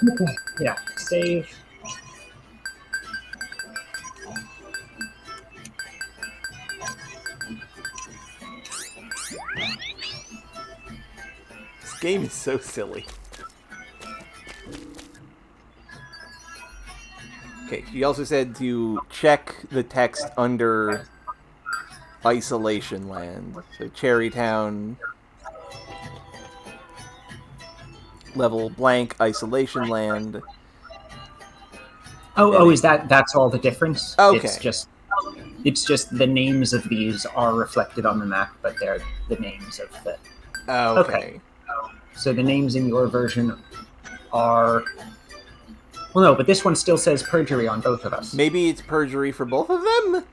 Okay, yeah, save. This game is so silly. Okay, she also said to check the text under Isolation Land. So Cherrytown, level blank, Isolation Land. Oh, is that's all the difference? Okay. It's just the names of these are reflected on the map, but they're the names of the... Okay. So the names in your version are... Well, no, but this one still says perjury on both of us. Maybe it's perjury for both of them?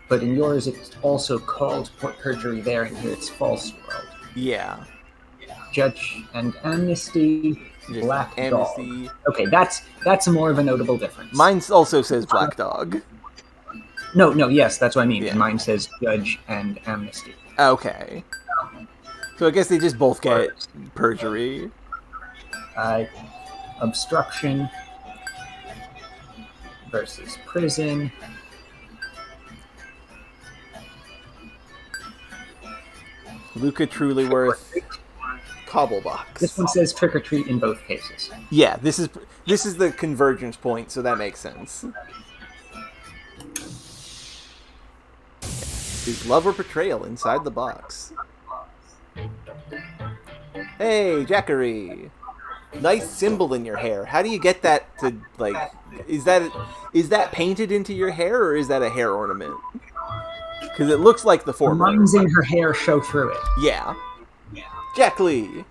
But in yours, it's also called perjury there, and here it's false world. Yeah. Judge and amnesty, Just black amnesty. dog. Okay, that's more of a notable difference. Mine also says black dog. No, yes, that's what I mean. Yeah. Mine says judge and amnesty. Okay. So I guess they just both get perjury. Obstruction versus prison. Luca Trulyworth, Cobblebox. This one says trick or treat in both cases. Yeah, this is the convergence point, so that makes sense. Is love or betrayal inside the box? Hey, Jackery! Nice symbol in your hair. How do you get that to, like... Is that painted into your hair, or is that a hair ornament? Because it looks like the former. The lines in her hair show through it. Yeah. Jack Lee!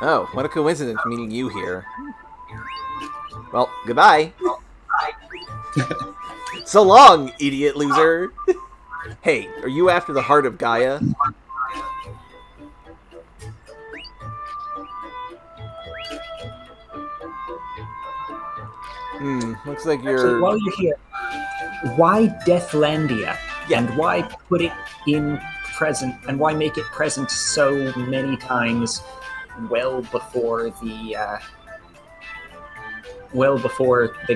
Oh, what a coincidence meeting you here. Well, goodbye. So long, idiot loser. Hey, are you after the heart of Gaia? Looks like you're... So while you're here, why Deathlandia? Yeah. And why put it in present, and why make it present so many times well before the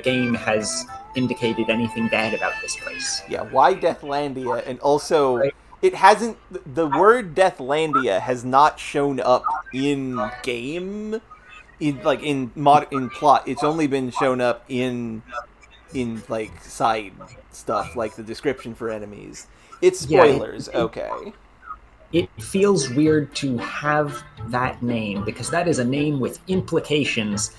game has indicated anything bad about this place? Yeah, why Deathlandia? And also, Right. it hasn't... The word Deathlandia has not shown up in game... In plot. It's only been shown up in like side stuff, like the description for enemies. It's spoilers. Okay. It feels weird to have that name, because that is a name with implications,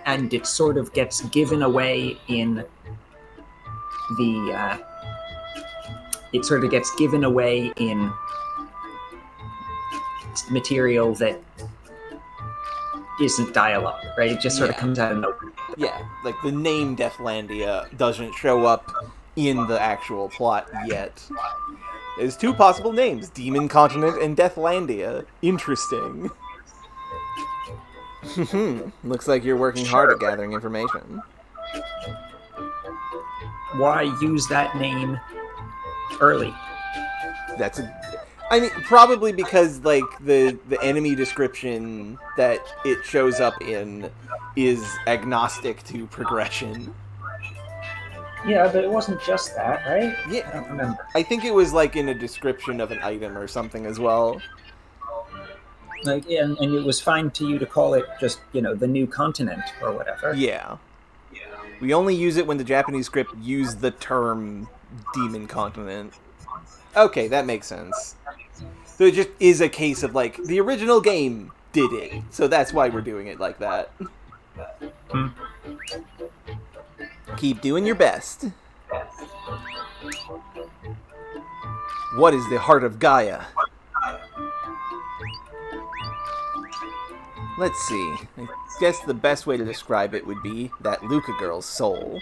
and it sort of gets given away in the material that isn't dialogue, right? It just sort of comes out of nowhere. Yeah, like the name Deathlandia doesn't show up in the actual plot yet. There's two possible names, Demon Continent and Deathlandia. Interesting. Looks like you're working hard at gathering information. Why use that name early? I mean, probably because, like, the enemy description that it shows up in is agnostic to progression. Yeah, but it wasn't just that, right? Yeah. I don't remember. I think it was, like, in a description of an item or something as well. Like, and it was fine to you to call it just, the new continent or whatever. Yeah. We only use it when the Japanese script used the term demon continent. Okay, that makes sense. So it just is a case of, like, the original game did it, so that's why we're doing it like that. Keep doing your best. What is the heart of Gaia? Let's see. I guess the best way to describe it would be that Luca girl's soul.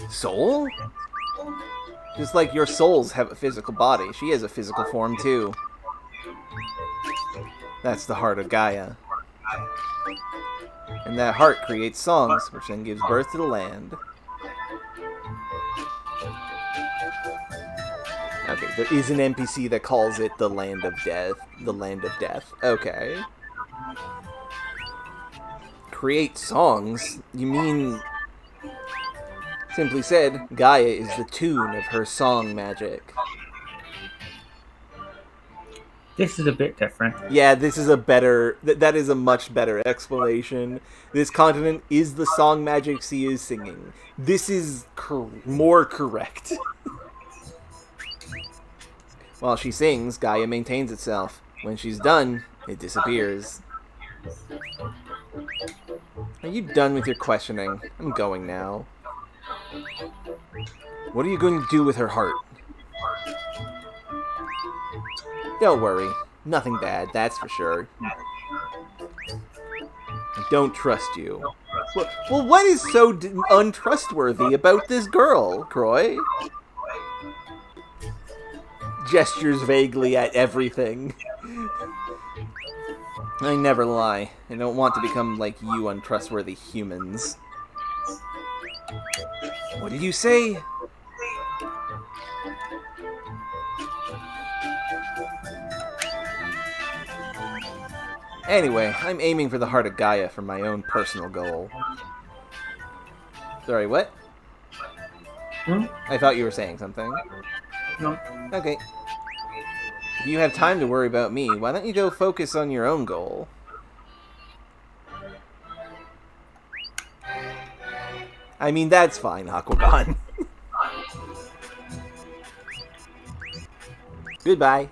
Soul? Just like your souls have a physical body, she has a physical form too. That's the heart of Gaia. And that heart creates songs, which then gives birth to the land. Okay, there is an NPC that calls it the Land of Death. The Land of Death. Okay. Create songs? You mean... Simply said, Gaia is the tune of her song magic. This is a bit different. Yeah, this is a better... That is a much better explanation. This continent is the song magic she is singing. This is more correct. While she sings, Gaia maintains itself. When she's done, it disappears. Are you done with your questioning? I'm going now. What are you going to do with her heart? Don't worry. Nothing bad, that's for sure. I don't trust you. Well, what is so untrustworthy about this girl, Croy? Gestures vaguely at everything. I never lie. I don't want to become like you untrustworthy humans. What did you say? Anyway, I'm aiming for the heart of Gaia for my own personal goal. Sorry, what? I thought you were saying something. No. Okay. If you have time to worry about me, why don't you go focus on your own goal? I mean, that's fine, Aquagon. Goodbye.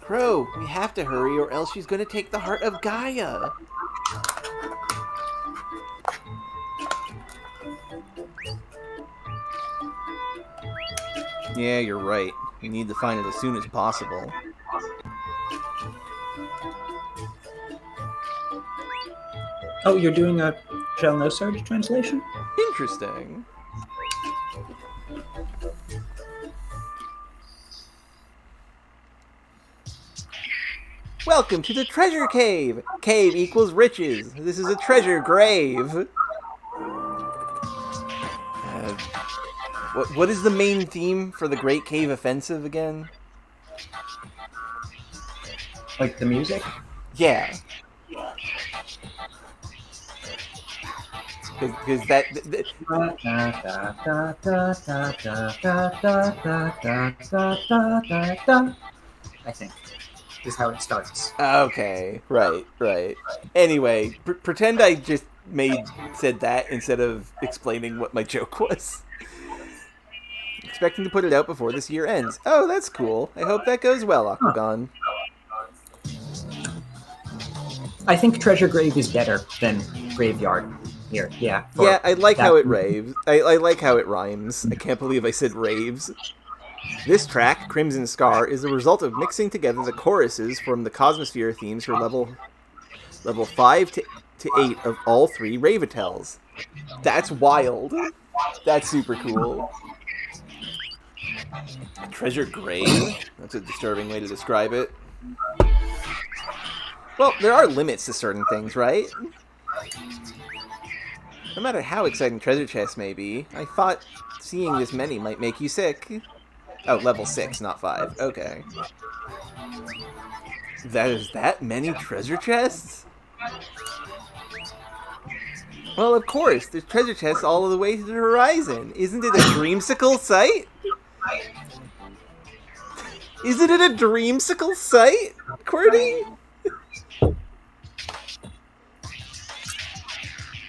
Crow, we have to hurry or else she's going to take the heart of Gaia. Yeah, you're right. We need to find it as soon as possible. Oh, you're doing a Shall No Surge translation? Interesting. Welcome to the treasure cave! Cave equals riches. This is a treasure grave. What is the main theme for the Great Cave Offensive again? Like the music? Yeah. Because I think is how it starts. Okay, right. Anyway, pretend I just said that instead of explaining what my joke was. Expecting to put it out before this year ends. Oh, that's cool. I hope that goes well, Aquagon. I think Treasure Grave is better than Graveyard here. Yeah. Yeah, I like how it raves. I like how it rhymes. I can't believe I said raves. This track, Crimson Scar, is a result of mixing together the choruses from the Cosmosphere themes for level 5 to 8 of all 3 Ravitels. That's wild. That's super cool. Treasure Grave? That's a disturbing way to describe it. Well, there are limits to certain things, right? No matter how exciting treasure chests may be, I thought seeing this many might make you sick. Oh, level 6, not 5. Okay. There's that many treasure chests? Well, of course, there's treasure chests all the way to the horizon. Isn't it a dreamsicle site? Isn't it a dreamsicle site, QWERTY?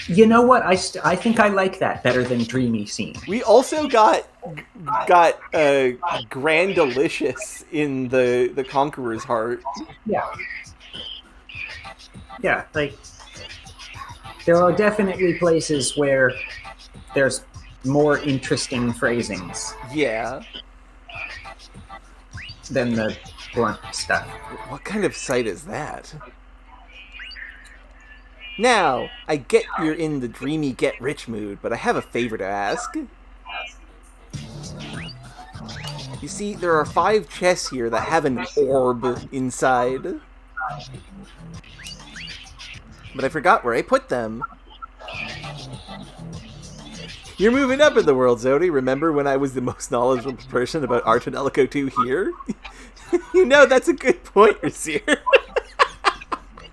You know what? I think I like that better than Dreamy Scene. We also got Grandalicious in the Conqueror's Heart. Yeah. Yeah, like, there are definitely places where there's more interesting phrasings Yeah. than the blunt stuff. What kind of site is that? Now, I get you're in the dreamy get-rich mood, but I have a favor to ask. You see, there are 5 chests here that have an orb inside. But I forgot where I put them. You're moving up in the world, Zodi. Remember when I was the most knowledgeable person about Tonelico 2 here? You know, that's a good point, Rasir.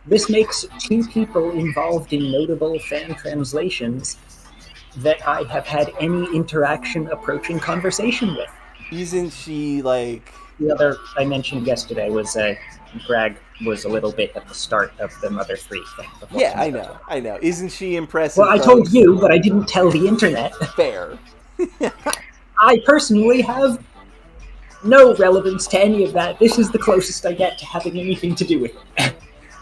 This makes 2 people involved in notable fan translations that I have had any interaction approaching conversation with. Isn't she, like... The other I mentioned yesterday was Greg was a little bit at the start of the Mother 3 thing. Yeah, I know. Isn't she impressive? Well, I told you, but I didn't tell the internet. Fair. I personally have no relevance to any of that. This is the closest I get to having anything to do with it.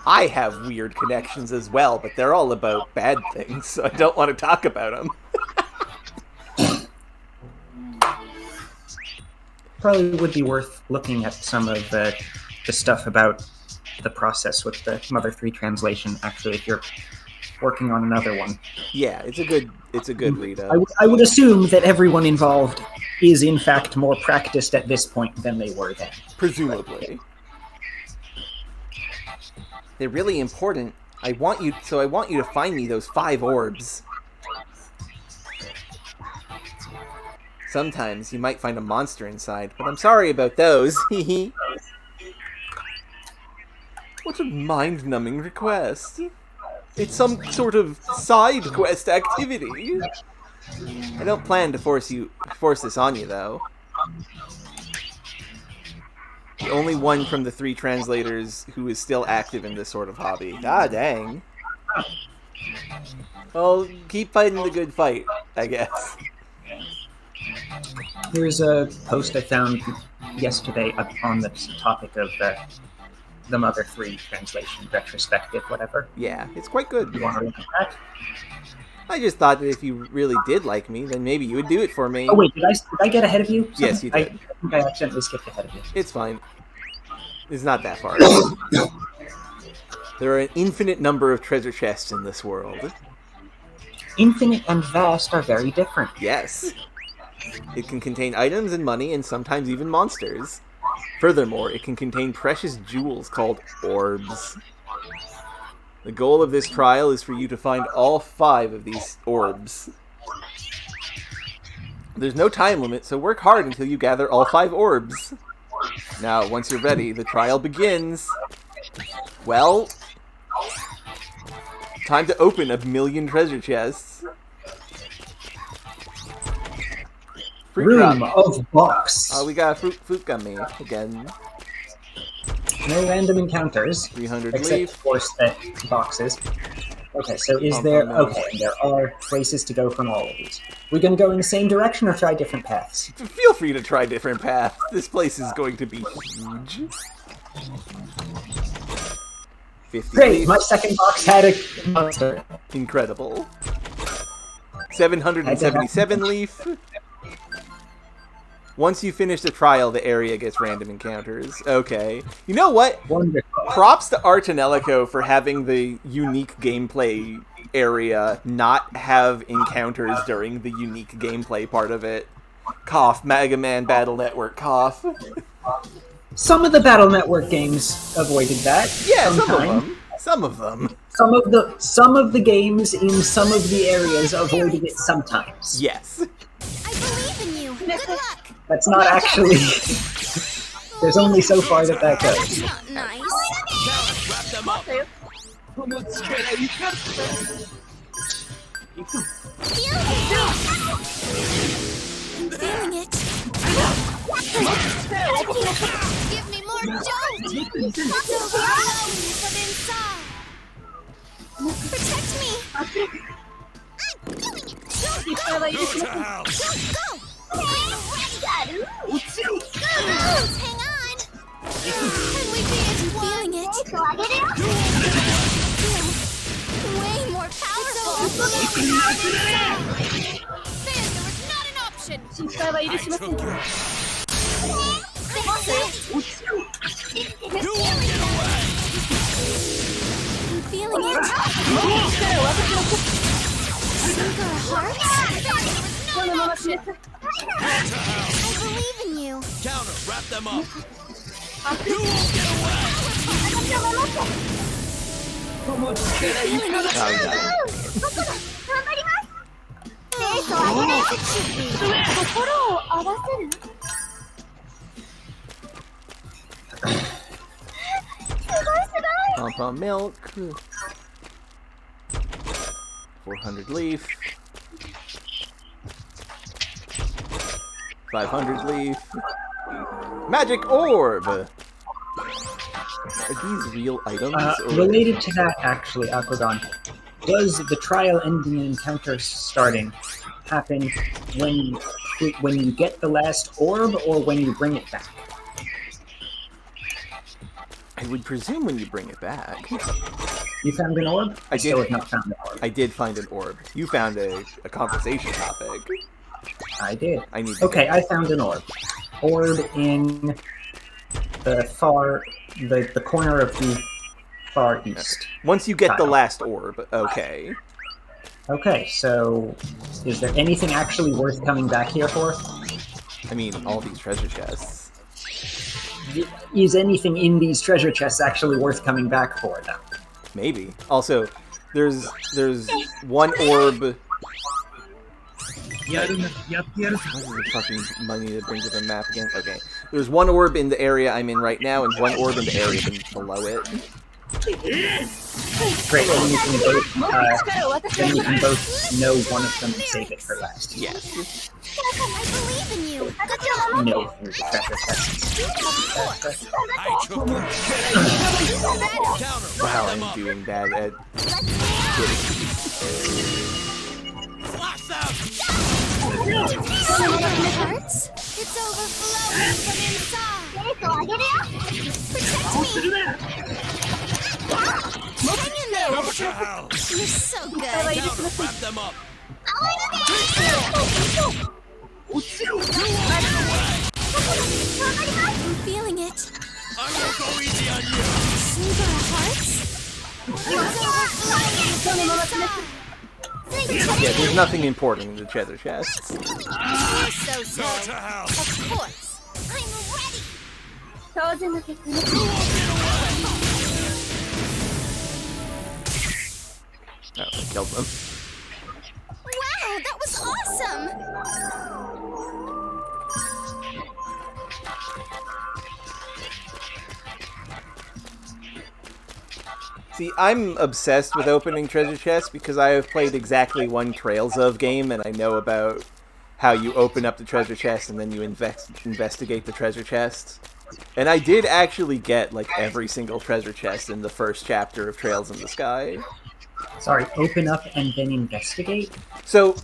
I have weird connections as well, but they're all about bad things, so I don't want to talk about them. Probably would be worth looking at some of the stuff about the process with the Mother 3 translation, actually, if you're working on another one. Yeah, it's a good read up. I would assume that everyone involved is in fact more practiced at this point than they were then. Presumably. They're really important. I want you to find me those 5 orbs. Sometimes you might find a monster inside, but I'm sorry about those. What a mind-numbing request. It's some sort of side quest activity. I don't plan to force this on you, though. The only one from the 3 translators who is still active in this sort of hobby. Ah, dang. Well, keep fighting the good fight, I guess. Here's a post I found yesterday on the topic of the Mother 3 translation, retrospective, whatever. Yeah, it's quite good. You want to look at that? I just thought that if you really did like me, then maybe you would do it for me. Oh wait, did I get ahead of you? Yes, you did. I think I accidentally skipped ahead of you. It's fine. It's not that far. There are an infinite number of treasure chests in this world. Infinite and vast are very different. Yes. It can contain items and money, and sometimes even monsters. Furthermore, it can contain precious jewels called orbs. The goal of this trial is for you to find all 5 of these orbs. There's no time limit, so work hard until you gather all 5 orbs. Now, once you're ready, the trial begins. Well, time to open 1,000,000 treasure chests. Room of box. Oh, we got a fruit gummy again. No random encounters. 300 except, leaf. of course, the boxes. Okay, so is there... Okay, there are places to go from all of these. We're going to go in the same direction or try different paths? Feel free to try different paths. This place is going to be huge. 50 Great, leaf. my second box had a monster. Incredible. 777 leaf. Once you finish the trial, the area gets random encounters. Okay. You know what? Wonderful. Props to Tonelico for having the unique gameplay area not have encounters during the unique gameplay part of it. Cough, Mega Man Battle Network, cough. Some of the Battle Network games avoided that. Yeah, sometime. some of them. Some of the games in some of the areas avoided it sometimes. Yes. I believe in you. That's not actually... There's only so far that goes. Not nice. Wrap them up. この力いかず行く I'm feeling it. Give me more jolt. It's overflowing from inside. Protect me. I'm doing it. Don't go. Don't go. Hang on. Can we be as one? Feeling it. Way more powerful. Failure was not an option. I took it. You won't get away. I'm feeling it. Syncro hearts. Failure was not an option. I believe in you. Counter. Wrap them up. You won't get away. この力いかず Pom-pom milk. 400 leaf. 500 leaf. Magic orb! Are these real items? Or... Related to that, actually, Aquagon, does the trial ending encounter starting happen when you get the last orb or when you bring it back? I would presume when you bring it back. You found an orb? I did. Still have not found an orb. I did find an orb. You found a conversation topic. I did. I need to Okay, go. I found an orb. Orb in the the corner of the far east. Once you get the Tile. last orb, okay. Okay, so is there anything actually worth coming back here for? I mean, all these treasure chests. Is anything in these treasure chests actually worth coming back for, though? Maybe. Also, there's one orb. やるならやってやるさ What is the fucking money to bring to the map again? Okay. There's one orb in the area I'm in right now, and one orb in the area below it. Great, then you can both know one of them and save it for last. Yes. I believe in you. No treasure chests. I took it. Counter. Wow, Wrap them I'm up. doing bad at Flash them. Syncro hearts. It's overflowing from inside. Protect me. Hang in there. What the hell? You're so good. Counter. Wrap them up. I'm feeling it. I'm gonna go easy on you. Syncro hearts. It's overflowing from inside. Yeah, there's nothing important in the treasure chests. You're so Go to hell. Of course. I'm ready. 当然の結果ね You won't get away. Oh, I killed them. Wow, that was awesome. See, I'm obsessed with opening treasure chests because I have played exactly one Trails of game, and I know about how you open up the treasure chest and then you investigate the treasure chest. And I did actually get, like, every single treasure chest in the first chapter of Trails in the Sky. Sorry, open up and then investigate? So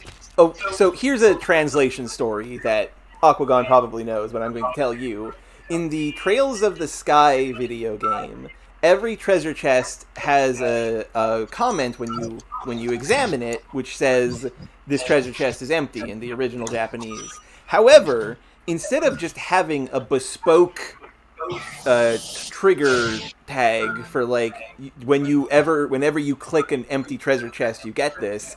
here's a translation story that Aquagon probably knows, but I'm going to tell you. In the Trails of the Sky video game, every treasure chest has a comment when you examine it, which says, this treasure chest is empty in the original Japanese. However, instead of just having a bespoke trigger tag for, like, whenever you click an empty treasure chest, you get this,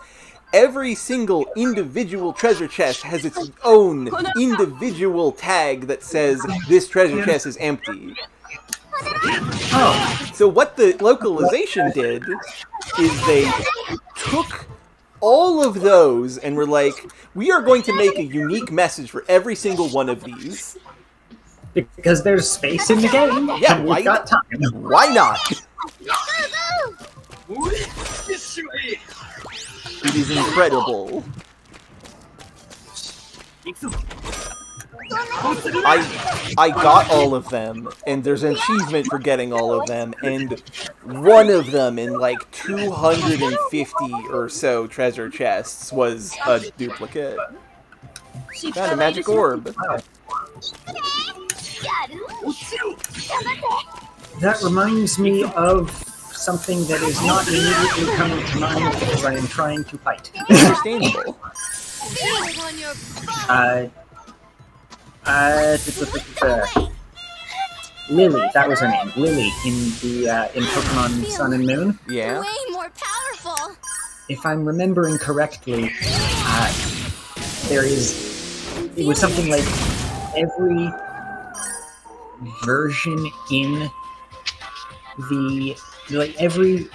every single individual treasure chest has its own individual tag that says, this treasure chest is empty. Oh, So what the localization did is they took all of those and we're like, we are going to make a unique message for every single one of these. Because there's space in the game, Yeah, and why we've got time. Why not? It is incredible. I got all of them, and there's an achievement for getting all of them, and one of them in like 250 or so treasure chests was a duplicate. Found a magic orb. That reminds me of something that is not immediately coming to mind because I am trying to fight. Understandable. Lily, that was her name. Lily in Pokemon Sun and Moon. Yeah. Way more powerful. If I'm remembering correctly, it was something like every version in every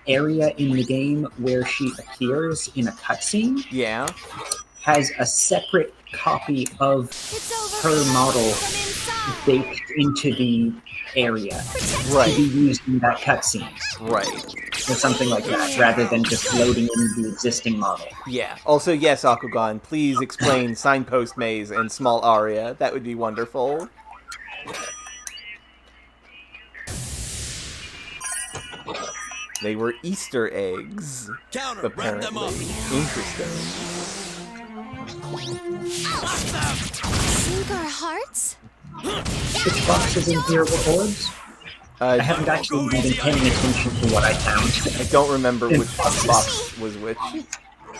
area in the game where she appears in a cutscene, Yeah. has a separate copy of her model baked into the area Right. to be used in that cutscene. Right. Or something like that, rather than just loading in the existing model. Yeah. Also, yes, Akugan, please explain Signpost Maze and Small Aria. That would be wonderful. They were Easter eggs, Counter, wrap them up. apparently. Interesting. Sink our hearts? Which boxes in here were orbs? I haven't actually been paying attention to what I found. I don't remember which box was which.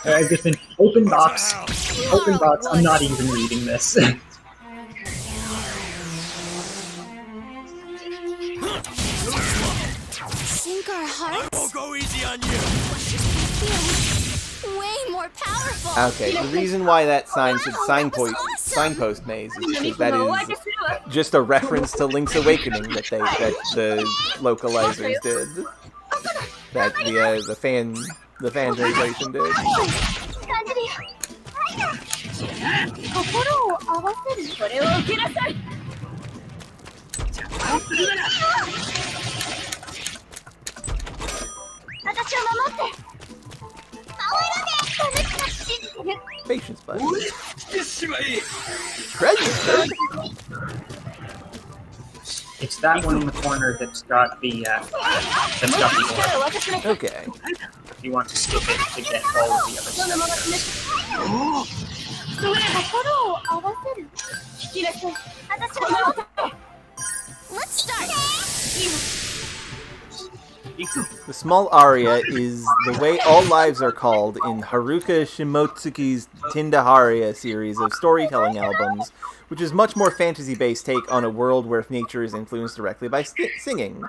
I've just been open box. I'm not even reading this. Sink our hearts? Won't go easy on you. Way more powerful. Okay, the reason why that sign said signpost maze is because that is just a reference to Link's Awakening that the localizers did. That the fan translation did. 心を合わせる。これを受けなさい。私を守って。信じてる。 Patience button. Treasure! It's that one in the corner that's got the orb. Okay. If you want to skip it to get all of the other stuff. 心を合わせる。引き出し。私を守って。Let's start. The Small Aria is the way all lives are called in Haruka Shimotsuki's Tindaharia series of storytelling albums, which is much more fantasy-based take on a world where nature is influenced directly by singing.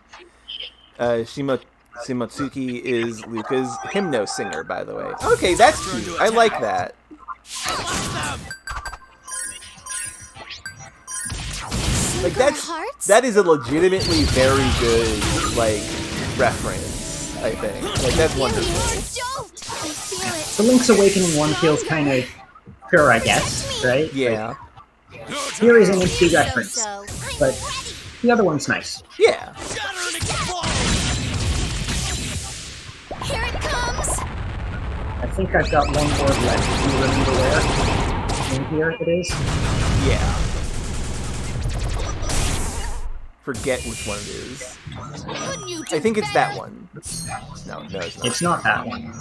Shimotsuki is Luca's hymno singer, by the way. Okay, that's cute. I like that. Like that is a legitimately very good reference, I think. Like that's wonderful. The Link's Awakening one feels kind of pure, I guess, right? Yeah. Like, here is an empty reference, but the other one's nice. Yeah. Here it comes. I think I've got one more left. Do you remember where? In here it is? Yeah. Forget which one it is. I think it's that one. No, it's not. It's not that one.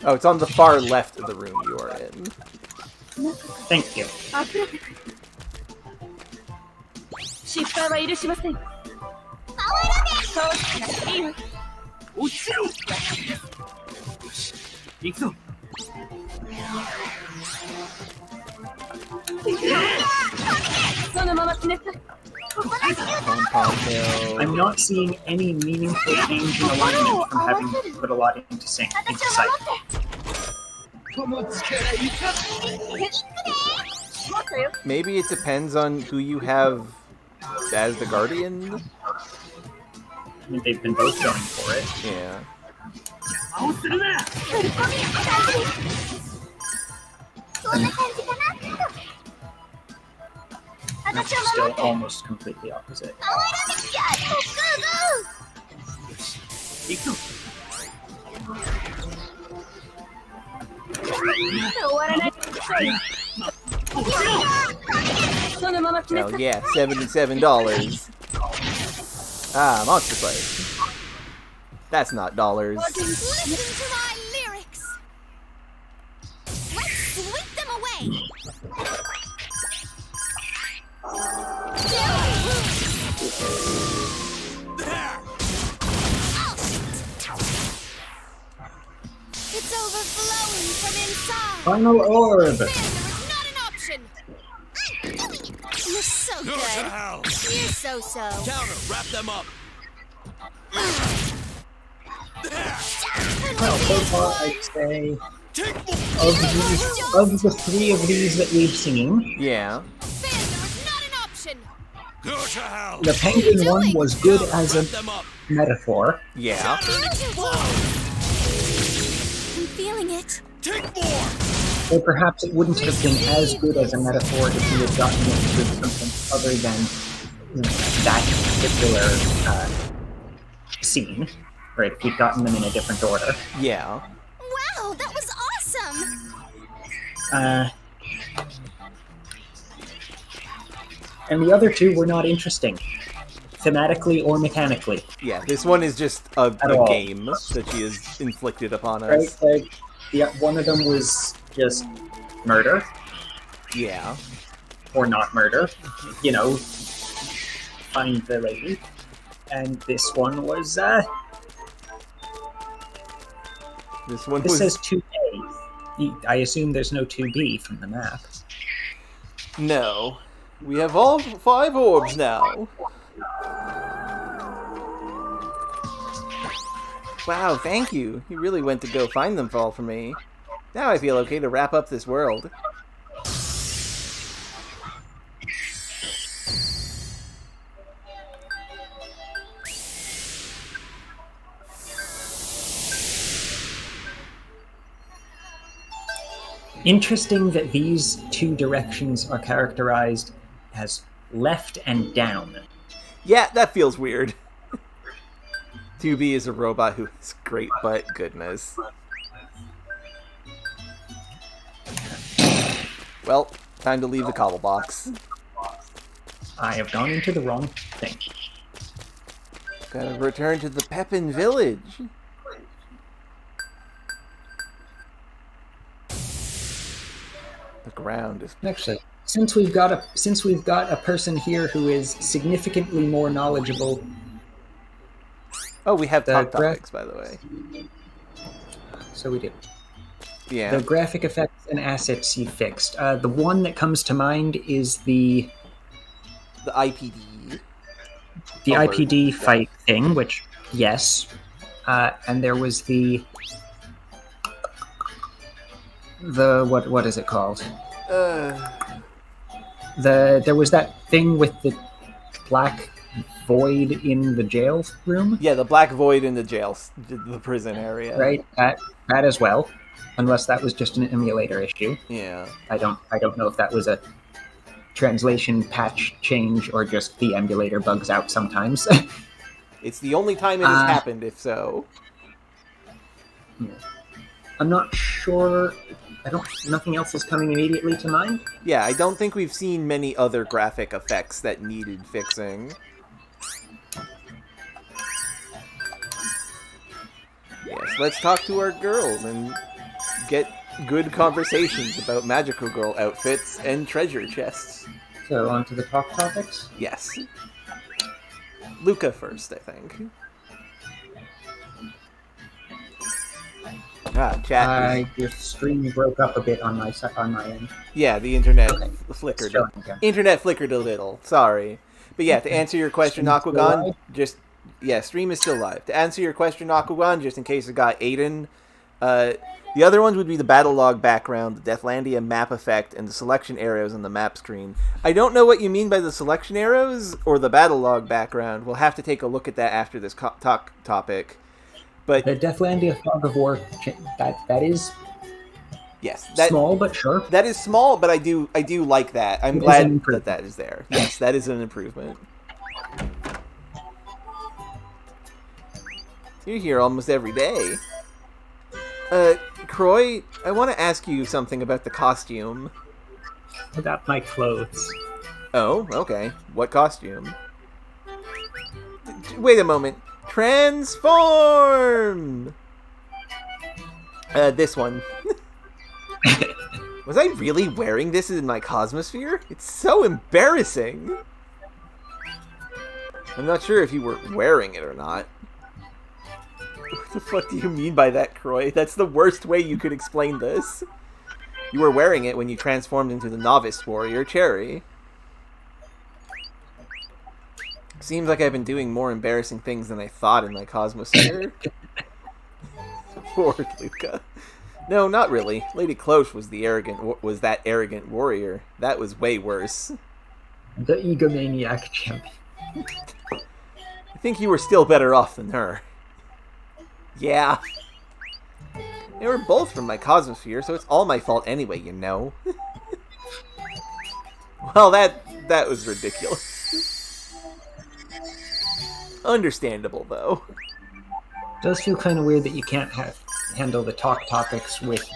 Oh, it's on the far left of the room you are in. Thank you. 失敗は許しません。そうしなくていいわ。落ちろ。行くぞ。その Pom-pom I'm not seeing any meaningful change in alignment from having put a lot into sync into sight. Maybe it depends on who you have as the guardian. I mean, they've been both going for it. Yeah. That's still almost completely opposite. Oh yeah, $77. Ah, Monster Play. That's not dollars. Listen to my lyrics. Let's sweep them away. It's overflowing from inside. Final orb! There is not an option. You're so Go to good. hell. You're so-so. Counter. Wrap them up. Well, so far I'd say Take more. of the three of these that we've seen, Yeah. There is not an option. Go to hell. the penguin one was good as Wrap a them up. metaphor. Yeah. I'm feeling it. Take more. Or perhaps it wouldn't have been as good as a metaphor if you had gotten it with something other than that particular scene, right? If you'd gotten them in a different order. Yeah. Wow, that was awesome. And the other two were not interesting, thematically or mechanically, Yeah, this one is just a all. game that she has inflicted upon right? us. Like, one of them was just murder, Yeah. or not murder, you know, find the lady. And this one was, This one this was... says 2A. I assume there's no 2B from the map. No. We have all 5 orbs now. Wow, thank you. You really went to go find them all for me. Now I feel okay to wrap up this world. Interesting that these two directions are characterized as left and down. Yeah, that feels weird. 2B is a robot who is great, but goodness. Well, time to leave the cobble box. I have gone into the wrong thing. Gotta return to the Pepin village. The ground is... Actually, since we've got a person here who is significantly more knowledgeable, Oh, we have The top gra- topics, by the way. so we do. Yeah. The graphic effects and assets you fixed. The one that comes to mind is the The IPD. Alert. IPD fight thing, which yes, and there was the what is it called? There was that thing with the black void in the jail room, Yeah, the black void in the jail, the prison area. right? That as well, unless that was just an emulator issue. Yeah. I don't know if that was a translation patch change or just the emulator bugs out sometimes. It's the only time it has happened, if so. I'm not sure. Nothing else is coming immediately to mind. Yeah, I don't think we've seen many other graphic effects that needed fixing. Yes, let's talk to our girls and get good conversations about magical girl outfits and treasure chests. So on to the top topics. Yes. Luca first, I think. Chat. Your stream broke up a bit on my end. Yeah, the internet Okay. flickered. Showing again. Internet flickered a little. Sorry, but yeah, to answer your question, Stream's still Aquagon, live? stream is still live. To answer your question, Aquagon, just in case it got Aiden, the other ones would be the battle log background, the Deathlandia map effect, and the selection arrows on the map screen. I don't know what you mean by the selection arrows or the battle log background. We'll have to take a look at that after this topic. But The Deathlandia Fog of War, that is yes, small, but sure. that is small, but I do like that. I'm It is an glad improvement. that is there. Yes, that is an improvement. You're here almost every day. Croy, I want to ask you something about the costume. About my clothes. Oh, okay. What costume? Wait a moment. Transform! This one. Was I really wearing this in my Cosmosphere? It's so embarrassing. I'm not sure if you were wearing it or not. What the fuck do you mean by that, Croy? That's the worst way you could explain this. You were wearing it when you transformed into the Novice Warrior Cherry. Seems like I've been doing more embarrassing things than I thought in my Cosmosphere. Poor Luca. No, not really. Lady Cloche was that arrogant warrior. That was way worse. The egomaniac champion. I think you were still better off than her. Yeah. They were both from my Cosmosphere, so it's all my fault anyway, you know. Well, that was ridiculous. Understandable, though. It does feel kind of weird that you can't handle the talk topics with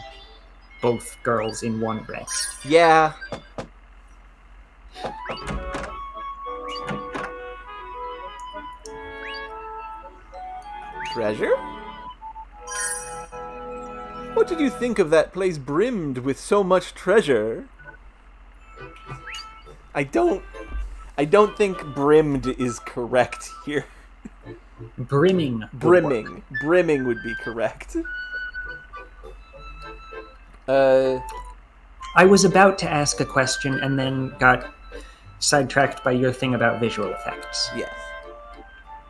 both girls in one rest. Yeah. Treasure? What did you think of that place brimmed with so much treasure? I don't think brimmed is correct here. Brimming. Brimming would be correct. I was about to ask a question and then got sidetracked by your thing about visual effects. Yes.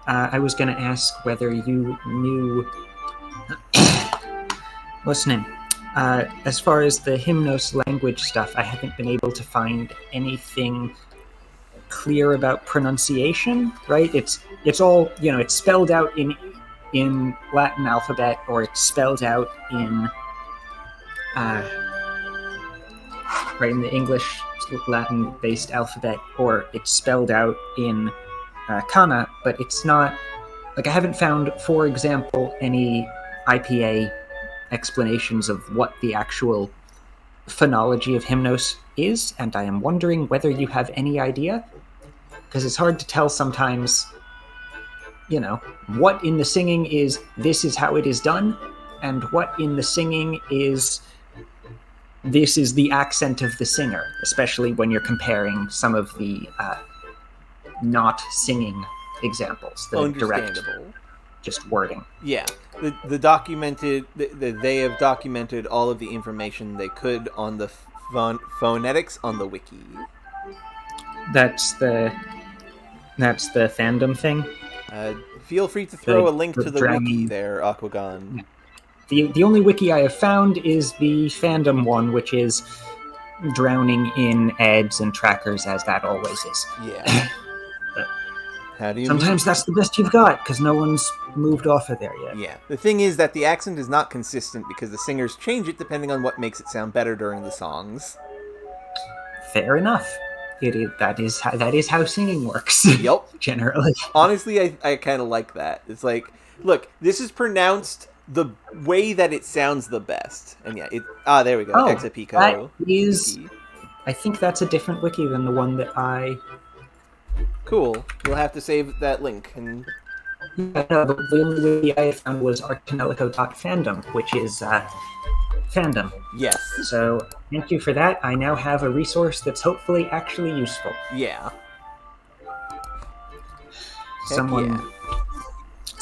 I was going to ask whether you knew... What's the name? As far as the Hymnos language stuff, I haven't been able to find anything clear about pronunciation, right? It's all, it's spelled out in Latin alphabet, or it's spelled out in in the English Latin based alphabet, or it's spelled out in kana, but it's not I haven't found, for example, any IPA explanations of what the actual phonology of Hymnos is, and I am wondering whether you have any idea, because it's hard to tell sometimes, what in the singing is this is how it is done, and what in the singing is this is the accent of the singer, especially when you're comparing some of the not singing examples, the direct just wording. Yeah, the documented they have documented all of the information they could on the phonetics on the wiki. That's the fandom thing. Feel free to throw a link to the drowning wiki there, Aquagon. The only wiki I have found is the fandom one, which is drowning in ads and trackers, as that always is. Yeah. How do you Sometimes that's the best you've got, because no one's moved off of there yet. Yeah. The thing is that the accent is not consistent because the singers change it depending on what makes it sound better during the songs. Fair enough. That is how singing works. Yep. Generally. Honestly, I kind of like that. It's like, look, this is pronounced the way that it sounds the best. And yeah, there we go. Oh, Exapico. that is... Wiki. I think that's a different wiki than the one that I... Cool. You'll have to save that link. And No, but the only wiki I found was Tonelico.fandom, which is fandom. yes. So thank you for that. I now have a resource that's hopefully actually useful. Yeah.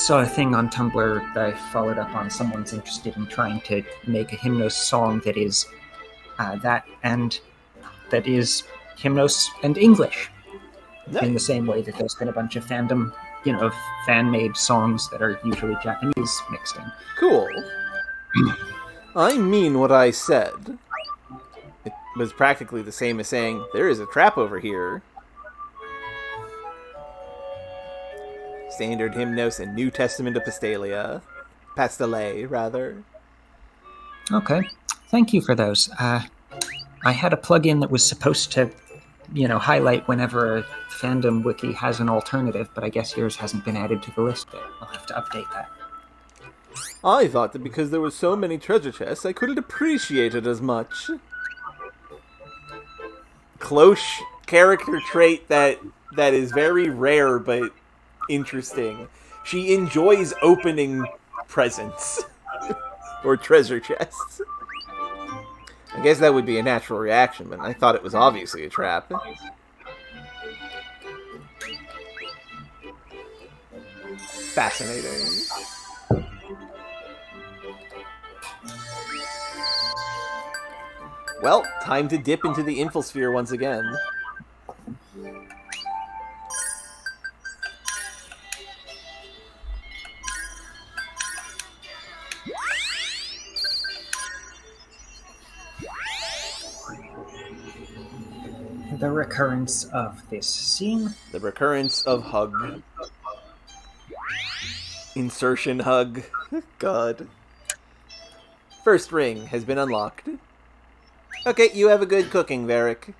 saw a thing on Tumblr that I followed up on. Someone's interested in trying to make a Hymnos song that is Hymnos and English. Nice. In the same way that there's been a bunch of fandom, of fan-made songs that are usually Japanese mixed in. Cool. I mean what I said. It was practically the same as saying, there is a trap over here. Standard Hymnos and New Testament Epistalia. Pastele, rather. Okay. Thank you for those. I had a plugin that was supposed to, highlight whenever a fandom wiki has an alternative, but I guess yours hasn't been added to the list yet. I'll have to update that. I thought that because there were so many treasure chests, I couldn't appreciate it as much. Cloche character trait that is very rare but interesting. She enjoys opening presents. Or treasure chests. I guess that would be a natural reaction, but I thought it was obviously a trap. Fascinating. Well, time to dip into the infosphere once again. The recurrence of this scene. The recurrence of hug. Insertion hug. God. First ring has been unlocked. Okay, you have a good cooking, Varric.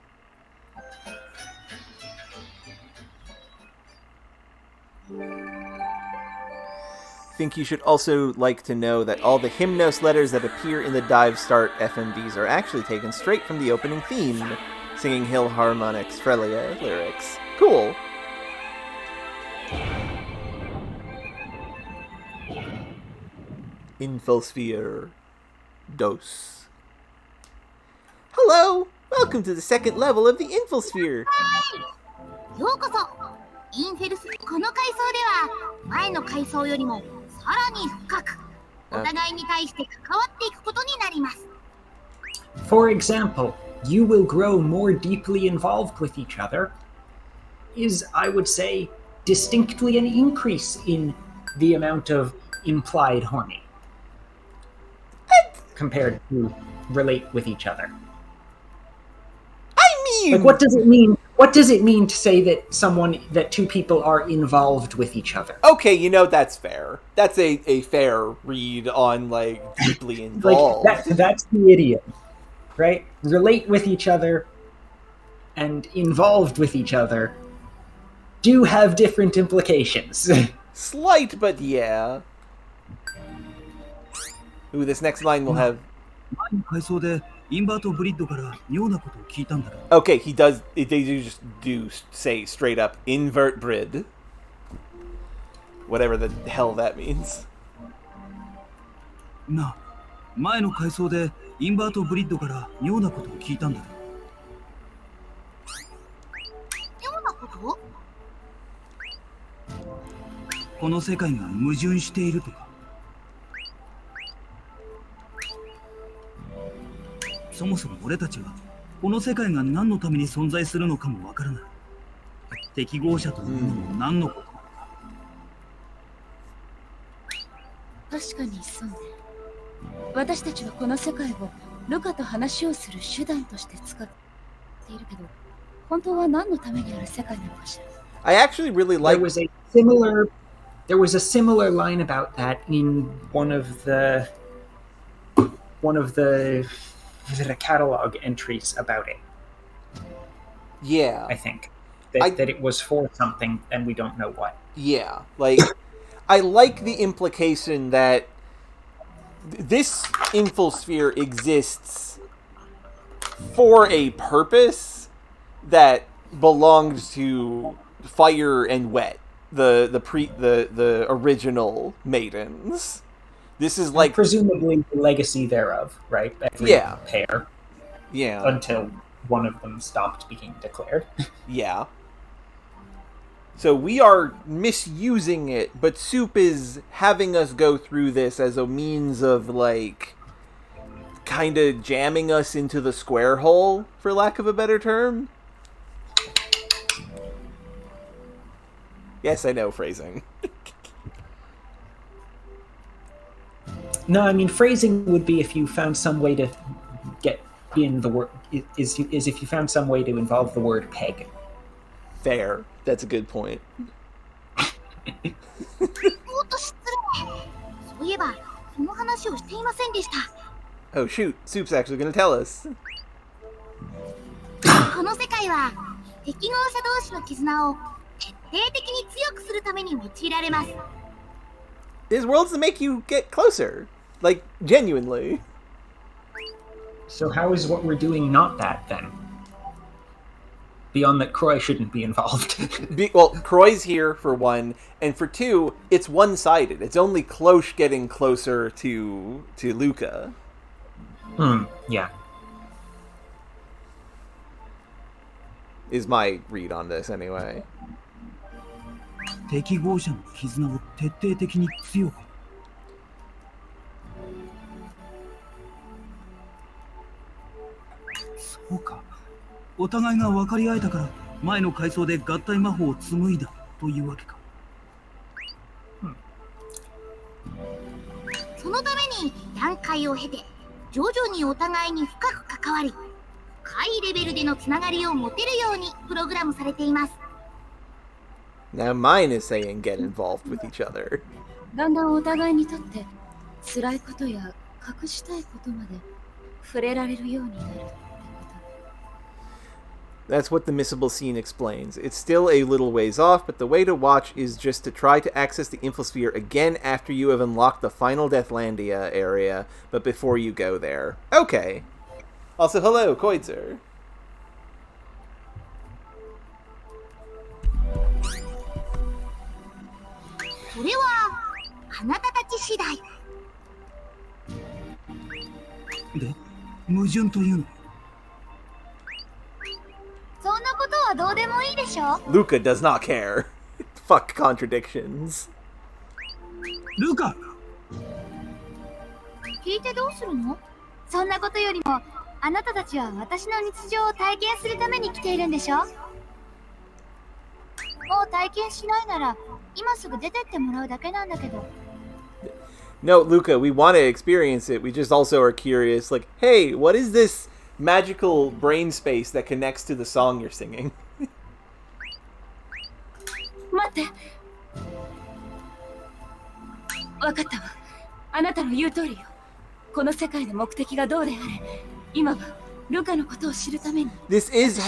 Think you should also like to know that all the Hymnos letters that appear in the Dive Start FMVs are actually taken straight from the opening theme, singing Hill Harmonics Frelia lyrics. Cool. Infosphere. Dos. Hello! Welcome to the second level of the Infosphere! ようこそインフェルス。この階層では前の階層よりもさらに深くお互いに対して関わっていくことになります。 For example, you will grow more deeply involved with each other is, I would say, distinctly an increase in the amount of implied horny compared to relate with each other. I mean... Like, what does it mean? What does it mean to say that two people are involved with each other? Okay, that's fair. That's a fair read on, deeply involved. That's the idiom, right? Relate with each other and involved with each other do have different implications. Slight, but yeah. Ooh, this next line will have... Okay, he does. They do say straight up invert brid. Whatever the hell that means. な、前の階層でインバートブリッドから妙なことを聞いたんだ。妙なこと？この世界が矛盾しているとか。そもそも俺たちはこの世界が何のために存在するのかもわからない。適合者というのも何のことなのか。確かにそうね。私たちはこの世界をルカと話をする手段として使っているけど、本当は何のためにある世界なのかしら。I actually really like... There was a similar line about that in one of the catalog entries about it. Yeah. I think. That it was for something and we don't know what. Yeah. I like the implication that this infosphere exists for a purpose that belongs to Fire and Wet, the original maidens. This is like presumably the legacy thereof, right? Every pair. Yeah. Until one of them stopped being declared. Yeah. So we are misusing it, but Soup is having us go through this as a means of, like, kind of jamming us into the square hole, for lack of a better term. Yes, I know, phrasing. No, I mean, phrasing would be if you found some way to get in the word, is if you found some way to involve the word peg. Fair. That's a good point. おっと失礼。そういえばその話をしていませんでした。 Oh shoot, Soup's actually gonna tell us. この世界は適合者同士の絆を徹底的に強くするために用いられます。 There's worlds that make you get closer. Like, genuinely. So how is what we're doing not that, then? Beyond that Croy shouldn't be involved. Well, Croy's here, for one, and for two, it's one-sided. It's only Klosh getting closer to Luca. Yeah. Is my read on this, anyway. 適合者の絆を徹底的に強く。そうか。お互いが分かり合えたから前の階層で合体魔法を紡いだというわけか。そのために段階を経て徐々にお互いに深く関わり、深いレベルでのつながりを持てるようにプログラムされています。 Now mine is saying get involved with each other. だんだんお互いにとって辛いことや隠したいことまで触れられるようになるってこと。 That's what the missable scene explains. It's still a little ways off, but the way to watch is just to try to access the Infosphere again after you have unlocked the final Deathlandia area, but before you go there. Okay. Also, hello, Koitzer. それはあなたたち次第。で、矛盾というのは。そんなことはどうでもいいでしょ。 Luca does not care. Fuck contradictions. ルカ。聞いてどうするの？そんなことよりもあなたたちは私の日常を体験するために来ているんでしょ。もう体験しないなら今すぐ出てってもらうだけなんだけど。 No, Luca, we want to experience it. We just also are curious, like, hey, what is this magical brain space that connects to the song you're singing? 待って。わかったわ。あなたの言う通りよ。この世界の目的がどうであれ、今はルカのことを知るために。This is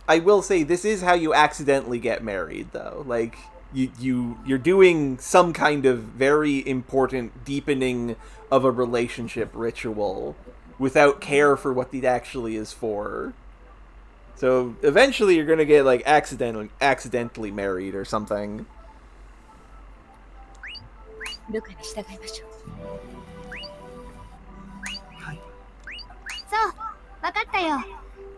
I will say this is how you accidentally get married, though. Like you're doing some kind of very important deepening of a relationship ritual without care for what it actually is for. So eventually you're gonna get like accidentally married or something. ルカに従いましょう。はい。そう、わかったよ。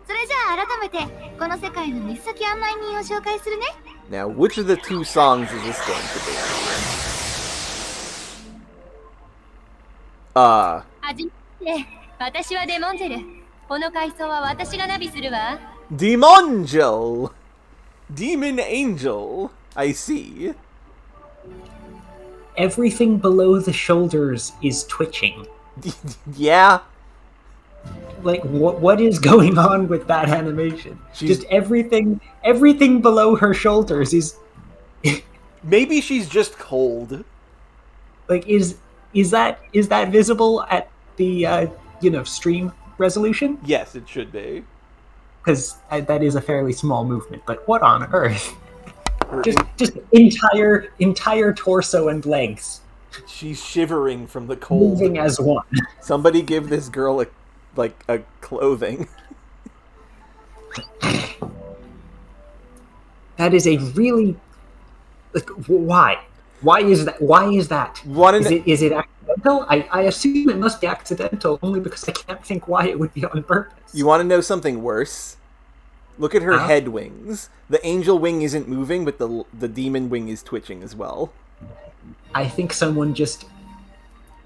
それじゃあ改めてこの世界の水先案内人を紹介するね。 Now, which of the two songs is this going to be? はじめまして、私はデモンゼル。この階層は私がナビするわ。Demongel! Demon Angel. I see. Everything below the shoulders is twitching. Yeah. Like, what is going on with that animation? Just everything below her shoulders is... Maybe she's just cold. Like, is that visible at the, stream resolution? Yes, it should be. Because that is a fairly small movement, but what on earth? Just entire torso and legs. She's shivering from the cold. Moving as one. Somebody give this girl a clothing. That is a really... Like, why? Why is that? Is it accidental? I assume it must be accidental only because I can't think why it would be on purpose. You want to know something worse? Look at her head wings. The angel wing isn't moving, but the demon wing is twitching as well. I think someone just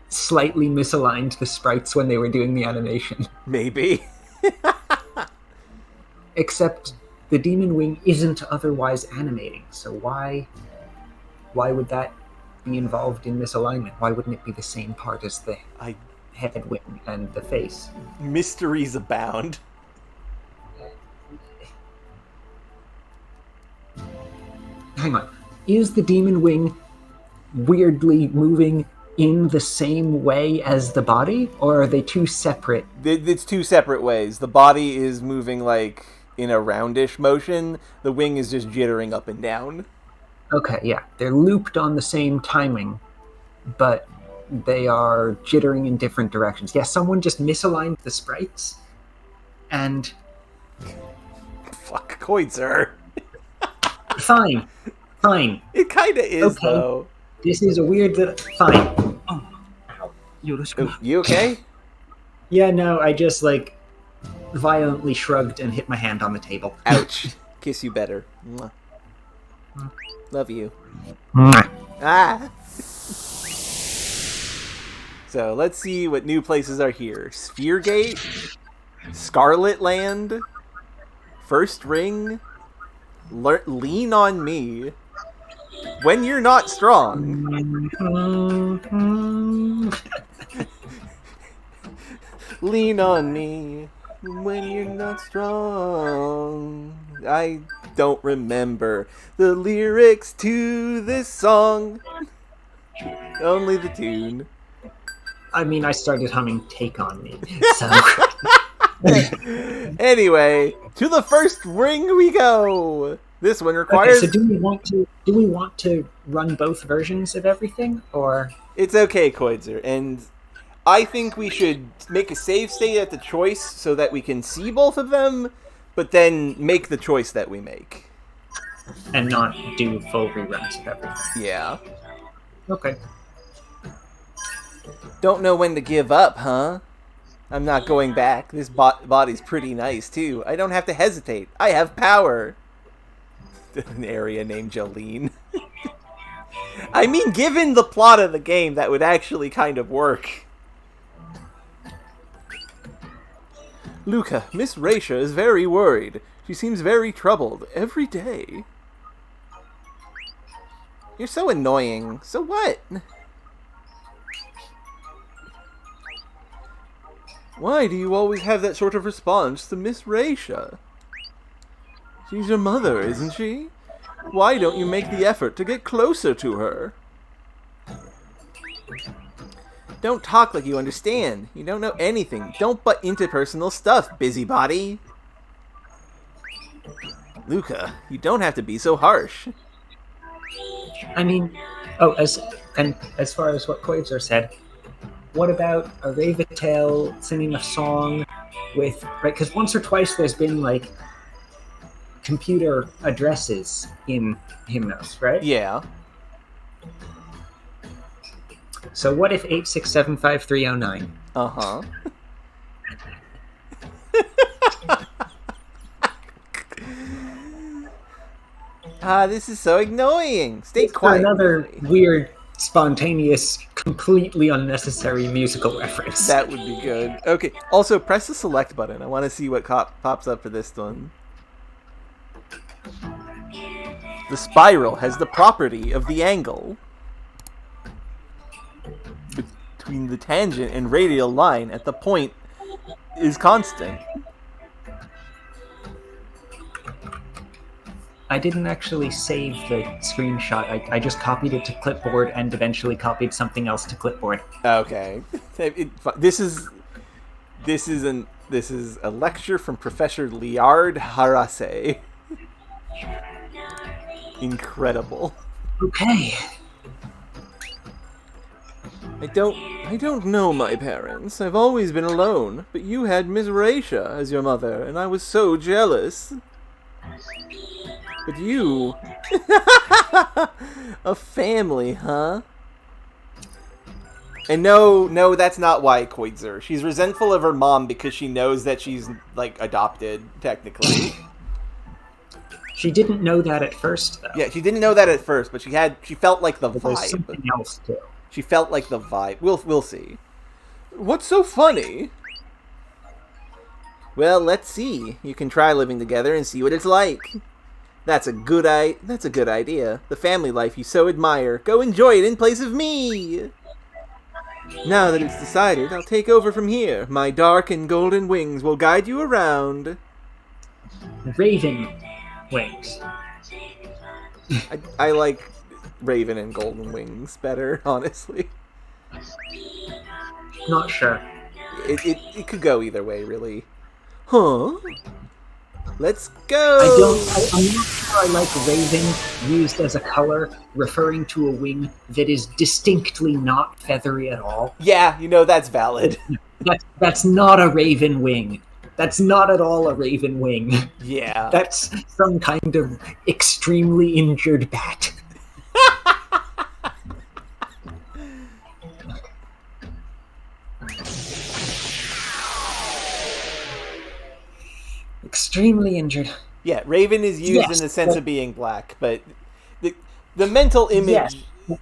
slightly misaligned the sprites when they were doing the animation. Maybe. Except the demon wing isn't otherwise animating, so why would that be involved in misalignment? Why wouldn't it be the same part as the head wing and the face? Mysteries abound. Hang on. Is the demon wing weirdly moving in the same way as the body, or are they two separate? It's two separate ways. The body is moving like in a roundish motion. The wing is just jittering up and down. Okay, yeah. They're looped on the same timing, but they are jittering in different directions. Yeah, someone just misaligned the sprites, and... Fuck, Koitzer. Fine. It kinda is, okay. Though. This is a weird little... Fine. You okay? Yeah, no, I just, violently shrugged and hit my hand on the table. Ouch. Kiss you better. Mwah. Love you. Mwah. Ah! So, let's see what new places are here. Sphere Gate, Scarlet Land, First Ring, Lean on Me, When You're Not Strong. Lean on me when you're not strong. I don't remember the lyrics to this song. Only the tune. I mean, I started humming Take On Me, so... Anyway, to the first ring we go! This one requires... Okay, so do we want to run both versions of everything, or... It's okay, Koitzer, and I think we should make a save state at the choice so that we can see both of them, but then make the choice that we make. And not do full reruns of everything. Yeah. Okay. Don't know when to give up, huh? I'm not going back. This body's pretty nice, too. I don't have to hesitate. I have power. An area named Jolene. I mean, given the plot of the game, that would actually kind of work. Luca, Miss Raisha is very worried. She seems very troubled every day. You're so annoying. So what? Why do you always have that sort of response to Miss Raisha? She's your mother, isn't she? Why don't you make the effort to get closer to her? Don't talk like you understand. You don't know anything. Don't butt into personal stuff, busybody. Luca, you don't have to be so harsh. I mean, as far as what Koitzer said, what about a Ravitail singing a song with, right, because once or twice there's been, computer addresses in Hymnos, right? Yeah. So what if 8675309? Uh-huh. This is so annoying. Stay quiet. Another weird, spontaneous, completely unnecessary musical reference. That would be good. Okay, also press the select button. I want to see what pops up for this one. The spiral has the property of the angle between the tangent and radial line at the point is constant. I didn't actually save the screenshot. I just copied it to clipboard and eventually copied something else to clipboard. Okay. This is a lecture from Professor Liard Harase. Incredible. Okay. I don't know my parents. I've always been alone, but you had Miss Raisha as your mother, and I was so jealous. But you... A family, huh? And no, that's not why, Koitzer. She's resentful of her mom because she knows that she's, adopted, technically. She didn't know that at first, though. Yeah, she didn't know that at first, but she felt like the But there's vibe. something else, too. She felt like the vibe. We'll see. What's so funny? Well, let's see. You can try living together and see what it's like. That's a good idea. The family life you so admire. Go enjoy it in place of me. Now that it's decided, I'll take over from here. My dark and golden wings will guide you around. Raven wings. I like Raven and Golden Wings better, honestly. Not sure. It could go either way, really. Huh? Let's go! I'm not sure I like Raven used as a color, referring to a wing that is distinctly not feathery at all. Yeah, that's valid. That's not a Raven wing. That's not at all a Raven wing. Yeah. That's some kind of extremely injured bat. Extremely injured. Yeah, Raven is used in the sense of being black, but the mental image... Yes.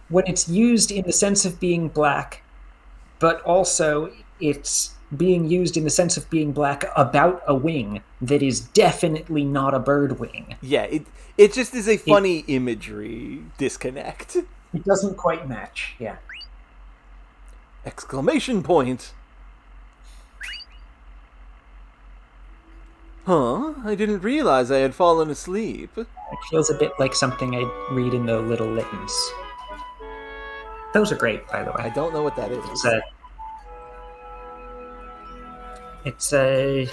When it's used in the sense of being black, but also it's being used in the sense of being black about a wing that is definitely not a bird wing. Yeah, it just is a funny imagery disconnect. It doesn't quite match, yeah. Exclamation point! Huh? I didn't realize I had fallen asleep. It feels a bit like something I'd read in the Little Littens. Those are great, by the way. I don't know what that is. It's a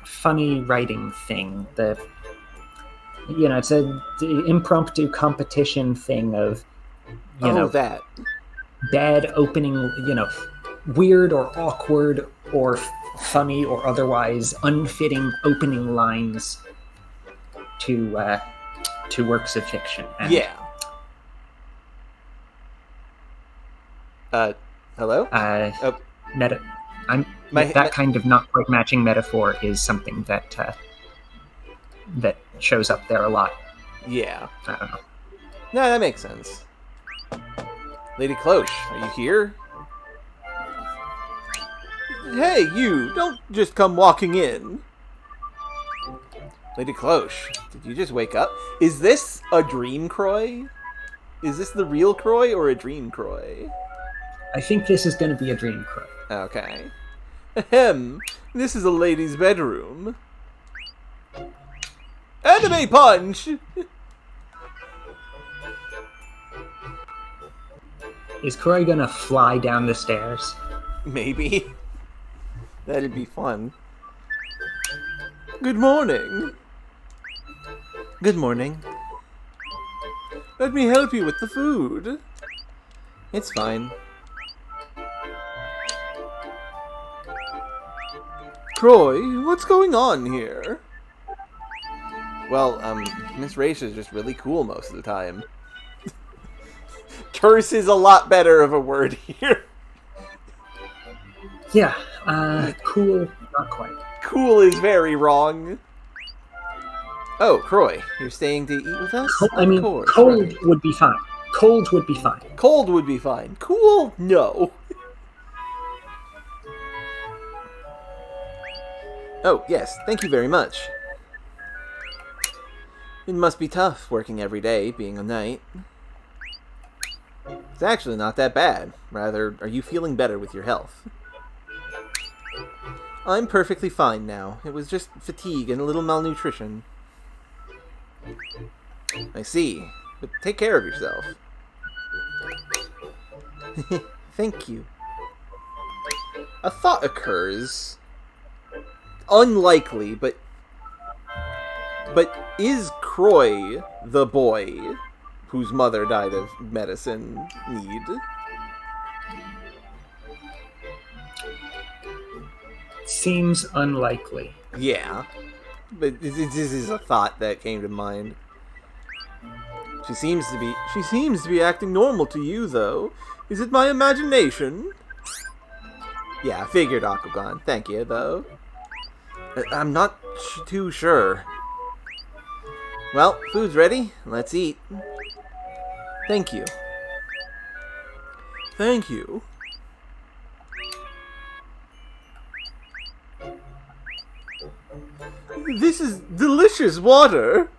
funny writing thing. It's an impromptu competition thing of, that. bad opening, weird or awkward or funny or otherwise unfitting opening lines to works of fiction. And, yeah. Hello? That kind of not quite matching metaphor is something that shows up there a lot. Yeah. I don't know. No, that makes sense. Lady Cloche, are you here? Hey, you! Don't just come walking in. Lady Cloche, did you just wake up? Is this a dream Croy? Is this the real Croy or a dream Croy? I think this is going to be a dream Croy. Okay. Ahem. This is a lady's bedroom. Anime punch! Is Croy going to fly down the stairs? Maybe. That'd be fun. Good morning. Good morning. Let me help you with the food. It's fine. Croy, what's going on here? Well, Miss Raish is just really cool most of the time. Curse is a lot better of a word here. Yeah, cool, not quite. Cool is very wrong. Oh, Croy, you're staying to eat with us? Cold would be fine. Cold would be fine. Cold would be fine. Cool? No. Oh, yes, thank you very much. It must be tough working every day, being a knight. It's actually not that bad. Rather, are you feeling better with your health? I'm perfectly fine now. It was just fatigue and a little malnutrition. I see. But take care of yourself. Thank you. A thought occurs. Unlikely, but is Croy the boy whose mother died of medicine need? Seems unlikely. Yeah. But this is a thought that came to mind. She seems to be acting normal to you, though. Is it my imagination? Yeah, I figured, Akugan. Thank you, though. I'm not too sure. Well, food's ready. Let's eat. Thank you. Thank you. This is delicious water.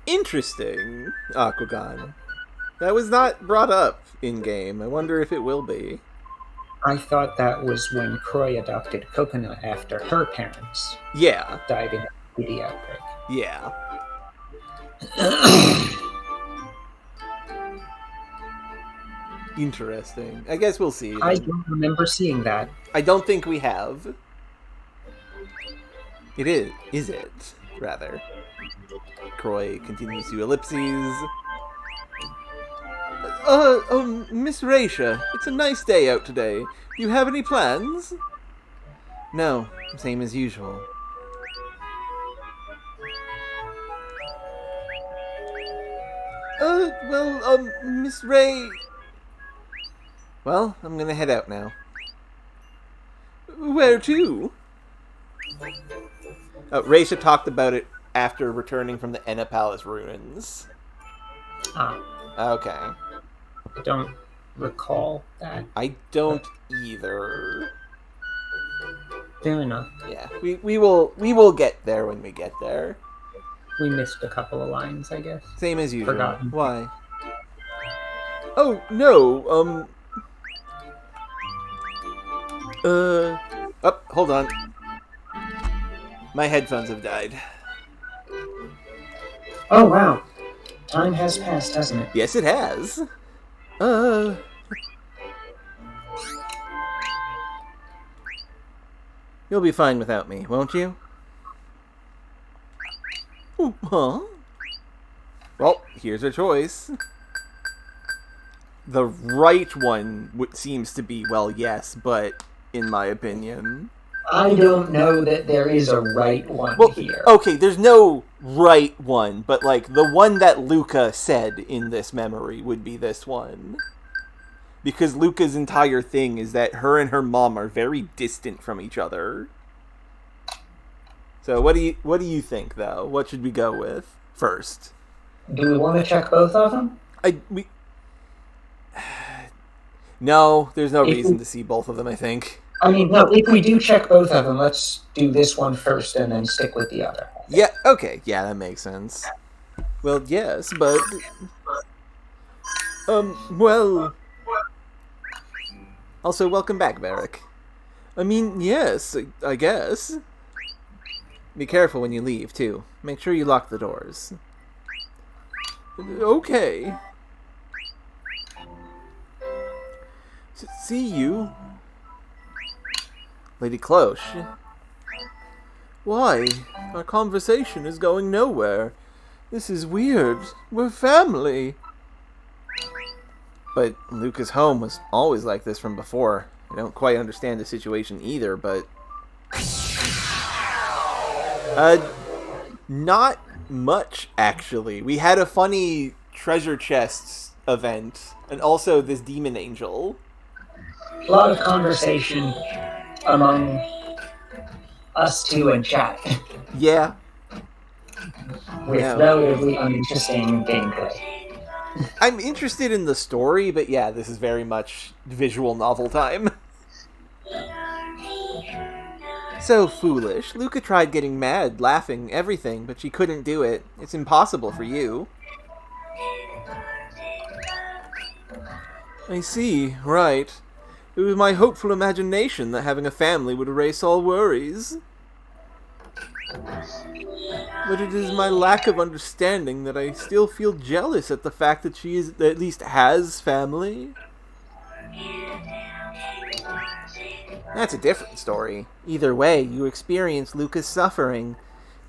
Interesting, Aquagon. That was not brought up in-game. I wonder if it will be. I thought that was when Croy adopted Coconut after her parents Yeah. died in a TB outbreak. Yeah. Interesting. I guess we'll see. I don't remember seeing that. I don't think we have. It is it, rather. Croy continues to ellipses. Miss Raisha, it's a nice day out today. Do you have any plans? No, same as usual. Miss Ray... Well, I'm gonna head out now. Where to? Raisha talked about it after returning from the Enna Palace ruins. Ah, Okay. I don't recall that. I don't either. Fair enough. Yeah, we will get there when we get there. We missed a couple of lines, I guess. Same as usual. Forgotten. Why? Oh, no, hold on. My headphones have died. Oh, wow. Time has passed, hasn't it? Yes, it has. You'll be fine without me, won't you? Ooh, huh? Well, here's a choice. The right one seems to be, well, yes, but in my opinion... I don't know that there is a right one here. Okay, there's no right one, but, like, the one that Luca said in this memory would be this one. Because Luca's entire thing is that her and her mom are very distant from each other. So what do you think, though? What should we go with first? Do we want to check both of them? No, there's no reason to see both of them, I think. I mean, no, if we do check both of them, let's do this one first and then stick with the other. Yeah, okay. Yeah, that makes sense. Well, yes, but... well... Also, welcome back, Varric. I mean, yes, I guess. Be careful when you leave, too. Make sure you lock the doors. Okay. See you. Lady Cloche. Why? Our conversation is going nowhere. This is weird. We're family. But Luca's home was always like this from before. I don't quite understand the situation either, but... not much, actually. We had a funny treasure chests event, and also this demon angel. A lot of conversation among us two in chat. Yeah. With relatively uninteresting gameplay. I'm interested in the story, but yeah, this is very much visual novel time. So foolish. Luca tried getting mad, laughing, everything, but she couldn't do it. It's impossible for you. I see, right. It was my hopeful imagination that having a family would erase all worries. But it is my lack of understanding that I still feel jealous at the fact that she at least has family. That's a different story. Either way, you experienced Luca's suffering.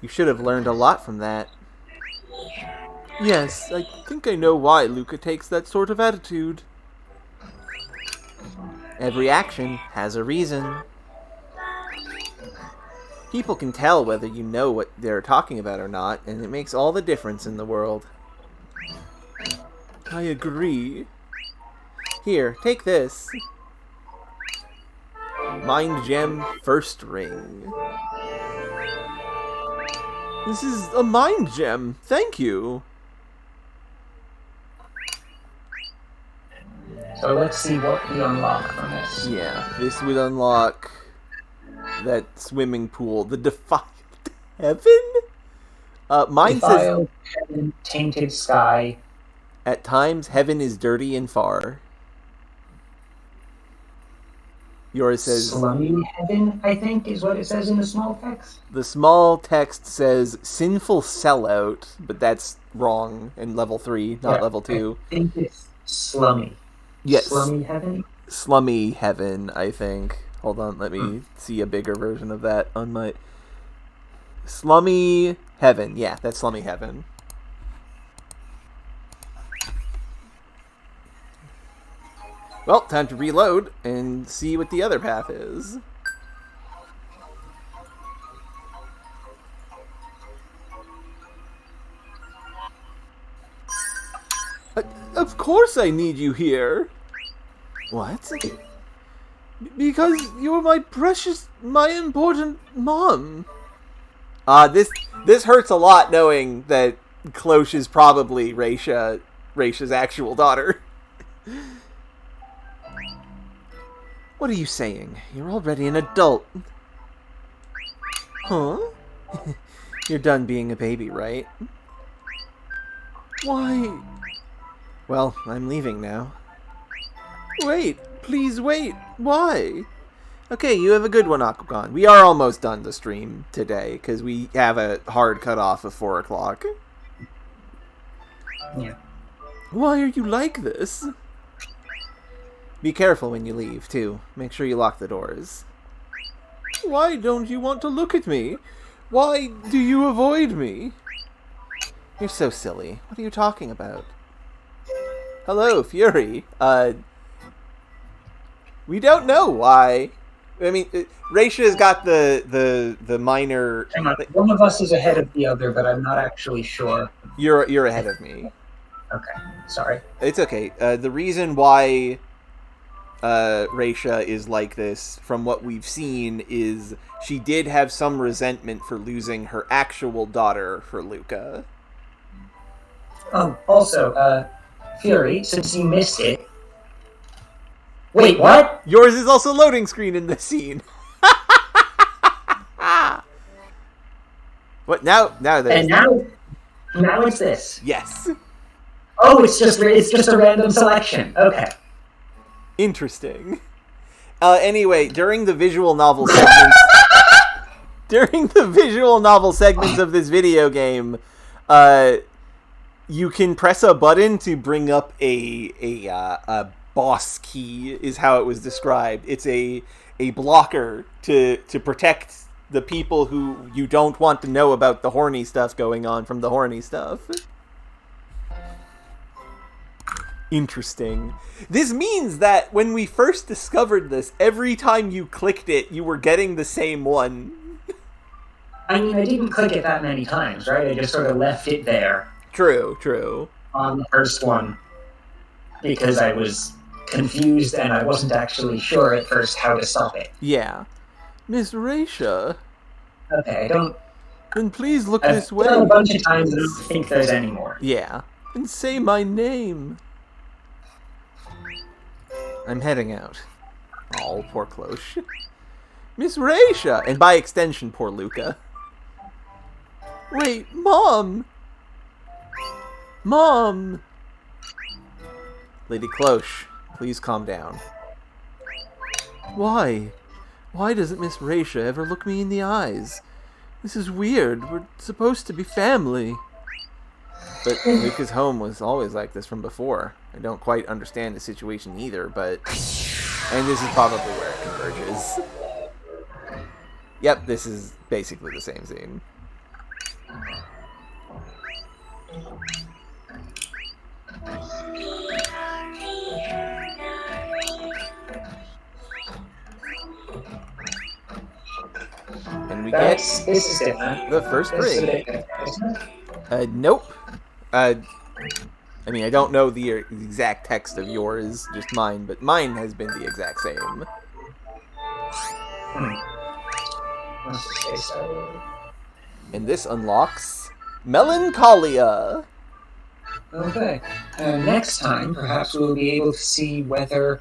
You should have learned a lot from that. Yes, I think I know why Luca takes that sort of attitude. Every action has a reason. People can tell whether you know what they're talking about or not, and it makes all the difference in the world. I agree. Here, take this. Mind Gem First Ring. This is a Mind Gem. Thank you. So let's see what we unlock from this. Yeah, this would unlock that swimming pool. The Defiled Heaven? Mine Defiled Heaven, Tainted Sky. At times, heaven is dirty and far. Yours says... Slummy Heaven, I think, is what it says in the small text. The small text says sinful sellout, but that's wrong in level 3, not level 2. I think it's slummy. Yes. Slummy Heaven? Slummy Heaven, I think. Hold on, let me see a bigger version of that on my... Slummy Heaven. Yeah, that's Slummy Heaven. Well, time to reload and see what the other path is. Of course I need you here. What? Because you're my precious, my important mom. This hurts a lot knowing that Cloche is probably Raisha's actual daughter. What are you saying? You're already an adult. Huh? You're done being a baby, right? Why? Well, I'm leaving now. Wait, please wait. Why? Okay, you have a good one, Aquagon. We are almost done the stream today, because we have a hard cutoff of 4 o'clock. Yeah. Why are you like this? Be careful when you leave, too. Make sure you lock the doors. Why don't you want to look at me? Why do you avoid me? You're so silly. What are you talking about? Hello, Fury. We don't know why. I mean, Raisha's got the minor... Hang on. One of us is ahead of the other, but I'm not actually sure. You're ahead of me. Okay, sorry. It's okay. The reason why Raisha is like this, from what we've seen, is she did have some resentment for losing her actual daughter for Luca. Also, Fury, since you missed it... Wait, what? Yours is also loading screen in this scene. What now? Now there's... And now it's this. Yes. Oh, it's just a random selection. Okay. Interesting. Anyway, during the visual novel segments... of this video game, you can press a button to bring up a boss key, is how it was described. It's a blocker to protect the people who you don't want to know about the horny stuff going on from the horny stuff. Interesting. This means that when we first discovered this, every time you clicked it, you were getting the same one. I mean, I didn't click it that many times, right? I just sort of left it there. True. On the first one. Because I was confused and I wasn't actually sure at first how to stop it. Yeah. Miss Raisha. Okay, I don't... Then please look I've this way. done a bunch of times and I don't think there's any more. Yeah. And say my name. I'm heading out. Oh, poor Cloche. Miss Raisha! And by extension, poor Luca. Wait, Mom! Mom! Lady Cloche, please calm down. Why? Why doesn't Miss Raisha ever look me in the eyes? This is weird. We're supposed to be family. But Luca's home was always like this from before. I don't quite understand the situation either, but... And this is probably where it converges. Yep, this is basically the same scene. And we get This is different. the first This is a ring. bit different, isn't it? Nope. I mean, I don't know the exact text of yours, just mine, but mine has been the exact same. Let's just say so. And this unlocks Melancholia. Okay. Next time, perhaps we'll be able to see whether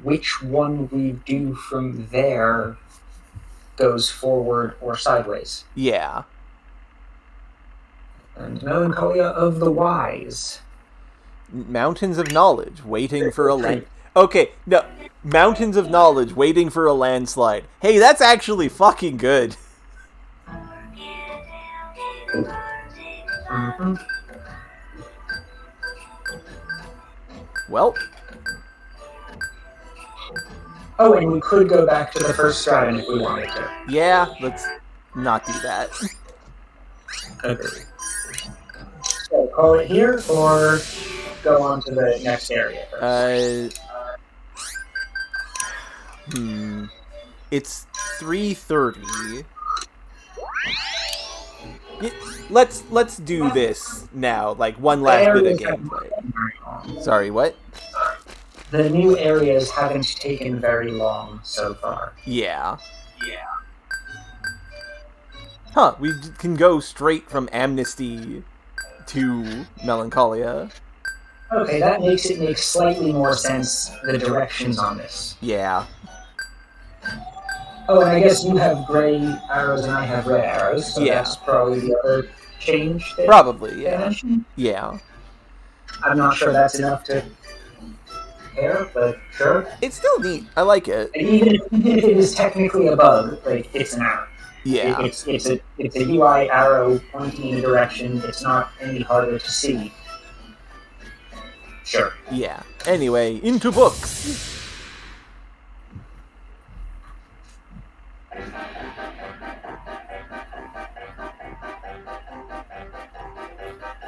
which one we do from there goes forward or sideways. Yeah. And Melancholia of the Wise. Mountains of Knowledge, waiting for a land... Okay, no. Mountains of Knowledge, waiting for a landslide. Hey, that's actually fucking good. Mm-hmm. Well. Oh, and we could go back to the first Stratton if we wanted to. Yeah, let's not do that. Agreed. So, call it here, or go on to the next area first? It's 3:30. Let's do this now, like one last bit of gameplay. Sorry, what? The new areas haven't taken very long so far. Yeah. Huh, we can go straight from Amnesty to Melancholia. Okay, that makes it make slightly more sense, the directions on this. Yeah. Oh, and I guess you have gray arrows and I have red arrows, so Yeah. that's probably the other change that Probably, yeah. I mentioned. Yeah. I'm not sure that's enough to compare, but sure. It's still neat. I like it. And even if it is technically a bug, like, it's an arrow. Yeah. It's a UI arrow pointing in a direction. It's not any harder to see. Sure. Yeah. Anyway, into books.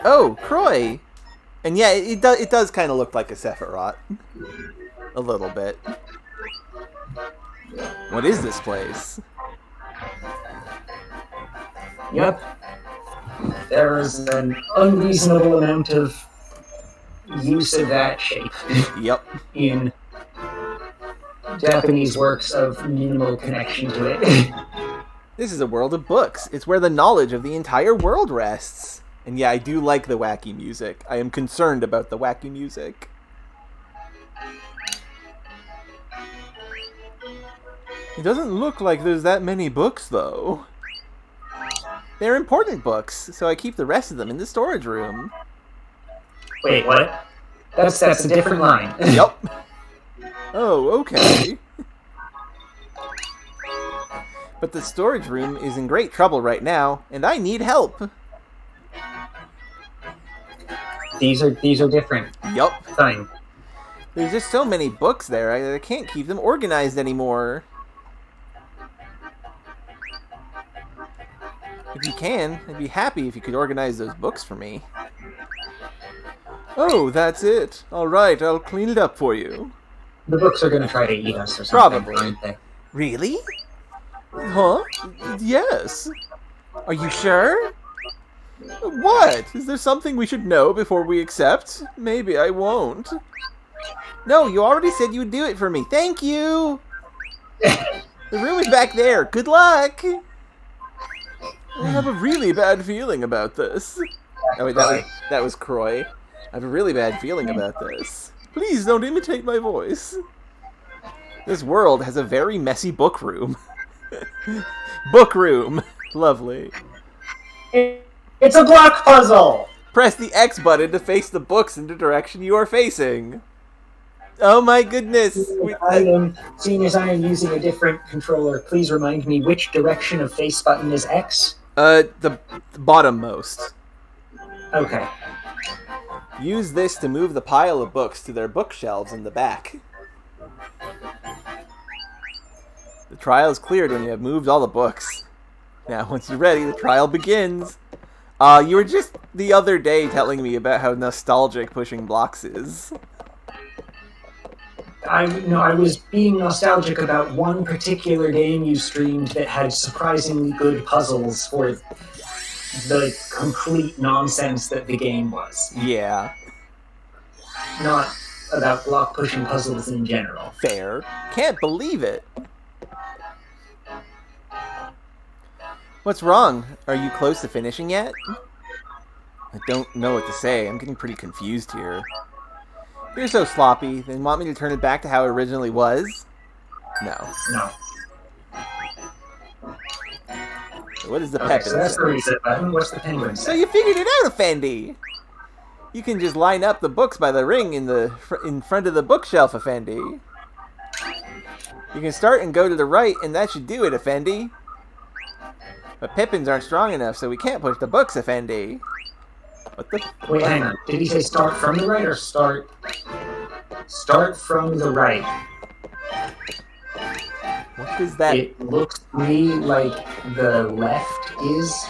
Oh, Croy! And yeah, it does kind of look like a Sephiroth. A little bit. What is this place? Yep. There is an unreasonable amount of use of that shape Yep. in Japanese works of minimal connection to it. This is a world of books. It's where the knowledge of the entire world rests. And yeah, I do like the wacky music. I am concerned about the wacky music. It doesn't look like there's that many books, though. They're important books, so I keep the rest of them in the storage room. Wait, what? That's a different line. Yup. Oh, okay. But the storage room is in great trouble right now, and I need help. These are different. Yup. Fine. There's just so many books there, I can't keep them organized anymore. If you can, I'd be happy if you could organize those books for me. Oh, that's it. Alright, I'll clean it up for you. The books are going to try to eat us or something, Probably. aren't they? Really? Huh? Yes. Are you sure? What? Is there something we should know before we accept? Maybe I won't. No, you already said you would do it for me. Thank you! The room is back there. Good luck! I have a really bad feeling about this. Oh wait, that was Croy. I have a really bad feeling about this. Please don't imitate my voice. This world has a very messy book room. Book room! Lovely. It's a block puzzle! Press the X button to face the books in the direction you are facing. Oh my goodness! Seeing as I am using a different controller, please remind me which direction of face button is X? The bottommost. Okay. Use this to move the pile of books to their bookshelves in the back. The trial is cleared when you have moved all the books. Now, once you're ready, the trial begins. You were just the other day telling me about how nostalgic pushing blocks is. I was being nostalgic about one particular game you streamed that had surprisingly good puzzles for the complete nonsense that the game was. Yeah. Not about block pushing puzzles in general. Fair. Can't believe it. What's wrong? Are you close to finishing yet? I don't know what to say. I'm getting pretty confused here. You're so sloppy. Then want me to turn it back to how it originally was? No. No. So what is the Okay, Pepin so that's say? the reset button. What's the penguin So say? you figured it out, Effendi! You can just line up the books by the ring in front of the bookshelf, Effendi. You can start and go to the right, and that should do it, Effendi. But Pippins aren't strong enough, so we can't push the books, Effendi. What the? Wait, hang on. Did he say start from the right or start from the right? What is that? It looks to me like the left is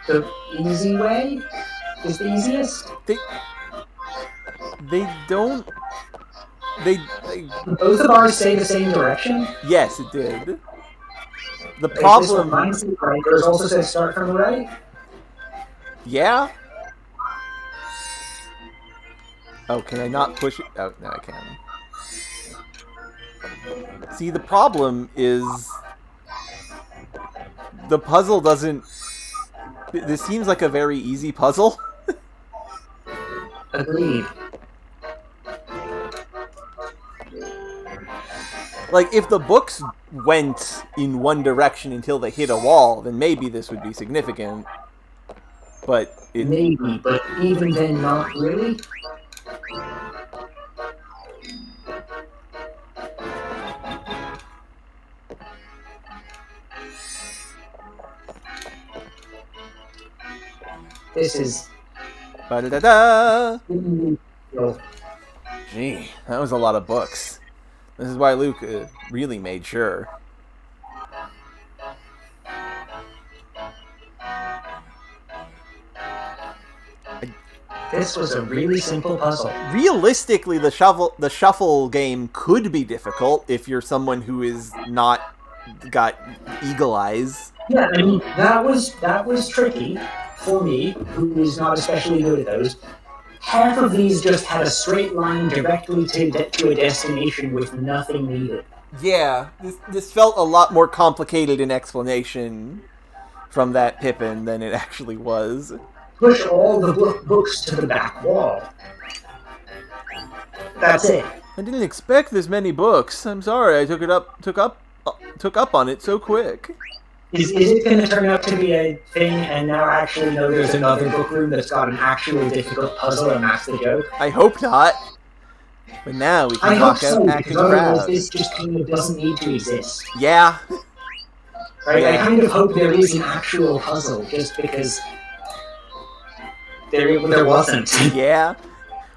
the easy way. Is the easiest. They don't. They. Both the bars say the same direction. Yes, it did. The This one problem. mine says right. Yours also says start from the right. Yeah. Oh, can I not push it? Oh, no, I can. See, the problem is the puzzle doesn't. This seems like a very easy puzzle. Agreed. Like, if the books went in one direction until they hit a wall, then maybe this would be significant. But it. Maybe, but even then, not really. This is. Ba-da-da-da! Well, Gee, that was a lot of books. This is why Luke really made sure. this was a really simple puzzle. Realistically, the shuffle game could be difficult if you're someone who is not got eagle eyes. Yeah, I mean that was tricky for me, who is not especially good at those. Half of these just had a straight line directly to a destination with nothing needed. Yeah, this felt a lot more complicated in explanation from that Pippin than it actually was. Push all the books to the back wall. That's it. I didn't expect this many books. I'm sorry, I took up on it so quick. Is it going to turn out to be a thing and now actually know there's another book room that's got an actually difficult puzzle and that's the joke? I hope not. But now we I can hope talk so, out acting because otherwise proud. this just kind of doesn't need to exist. Yeah. Right? Yeah. I kind of hope there is an actual puzzle just because there wasn't. Yeah.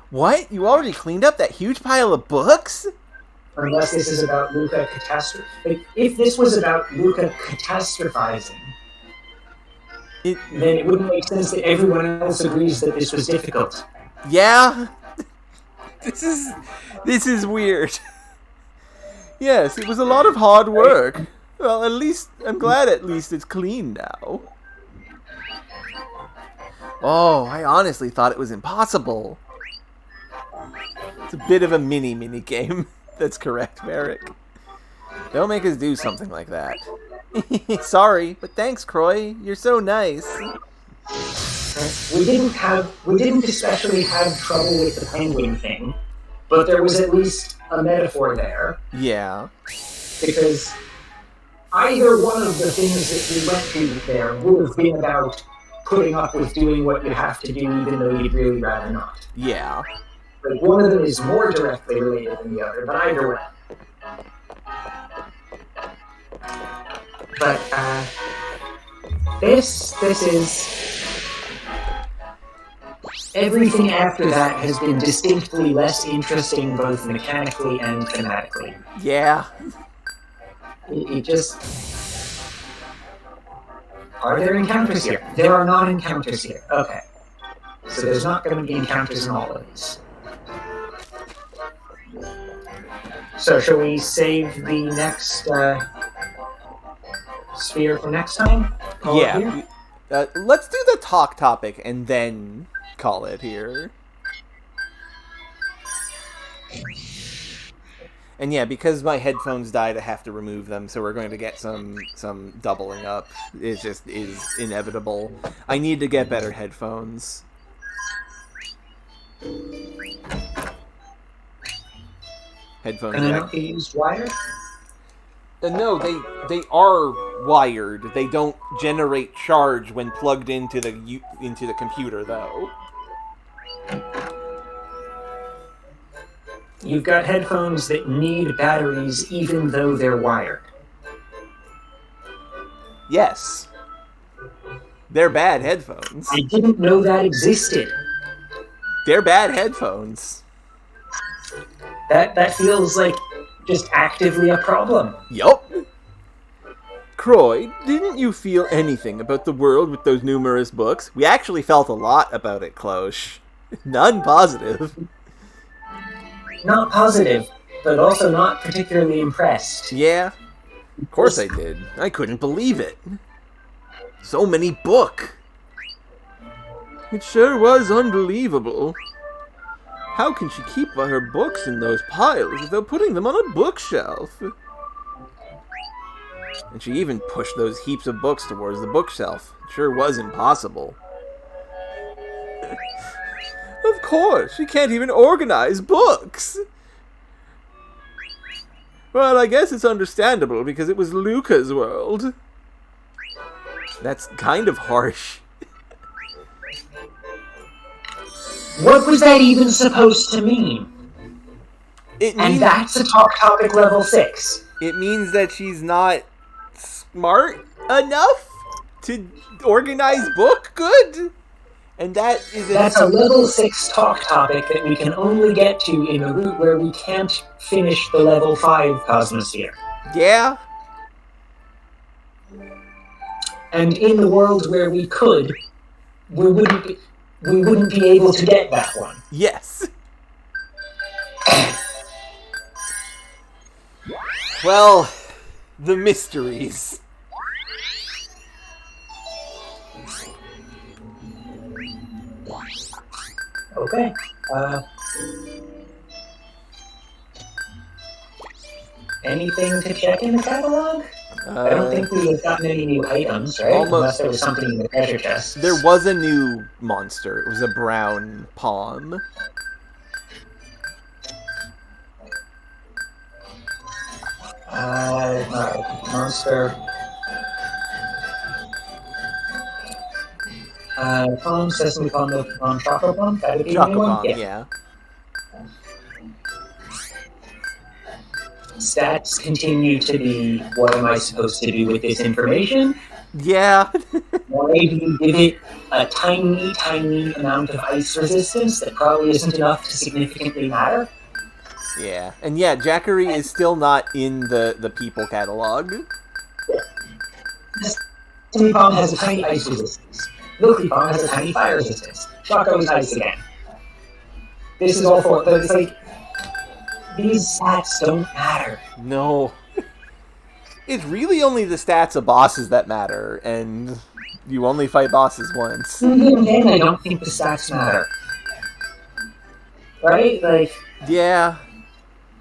What? You already cleaned up that huge pile of books? Unless this is about Luca catastrophe. Like, if this was about Luca catastrophizing, then it wouldn't make sense that everyone else agrees that this was difficult. Yeah. This is weird. Yes, it was a lot of hard work. Well, at least I'm glad at least it's clean now. Oh, I honestly thought it was impossible. It's a bit of a mini game. That's correct, Merrick. Don't make us do something like that. Sorry, but thanks, Croy. You're so nice. We didn't especially have trouble with the penguin thing, but there was at least a metaphor there. Yeah. Because either one of the things that we went to there would have been about putting up with doing what you have to do even though you'd really rather not. Yeah. Like, one of them is more directly related than the other, but either way. But, this is... Everything after that has been distinctly less interesting both mechanically and thematically. Yeah. It just... Are there encounters here? There are not encounters here. Okay. So there's not going to be encounters in all of these. So, shall we save the next sphere for next time? Call it Yeah. here? let's do the talk topic and then call it here. And yeah, because my headphones died, I have to remove them, so we're going to get some doubling up. It just is inevitable. I need to get better headphones. Headphones. Can they not be used wired? No, they are wired. They don't generate charge when plugged into the computer, though. You've got headphones that need batteries even though they're wired. Yes. They're bad headphones. I didn't know that existed. They're bad headphones. That feels like just actively a problem. Yup. Croy, didn't you feel anything about the world with those numerous books? We actually felt a lot about it, Klosh. None positive. Not positive, but also not particularly impressed. Yeah, of course I did. I couldn't believe it. So many book. It sure was unbelievable. How can she keep her books in those piles without putting them on a bookshelf? And she even pushed those heaps of books towards the bookshelf. It sure was impossible. Of course, she can't even organize books. Well, I guess it's understandable because it was Luca's world. That's kind of harsh. What was that even supposed to mean? And that's a talk topic level 6. It means that she's not smart enough to organize book good? And that's a level 6 talk topic that we can only get to in a route where we can't finish the level 5 Cosmosphere. Yeah. And in the world where we could, we wouldn't be able to get that one. Yes. Well, the mysteries. Okay. Anything to check in the catalog? I don't think we have gotten any new items, right? Unless there was something in the treasure chest. There was a new monster. It was a brown palm. Monster. Palm, Sesame Palm, Choco Palm? That would be the new one? Yeah. Stats continue to be, what am I supposed to do with this information? Yeah. Maybe you give it a tiny, tiny amount of ice resistance that probably isn't enough to significantly matter. Yeah. And yeah, Jackery is still not in the people catalog. Sesame Palm has a tiny ice resistance. Milky Palm has a tiny fire resistance. Choco is ice again. This is all for, but it's like, these stats don't matter. No. It's really only the stats of bosses that matter, and you only fight bosses once. Again, I don't think the stats matter. Right? Like... Yeah.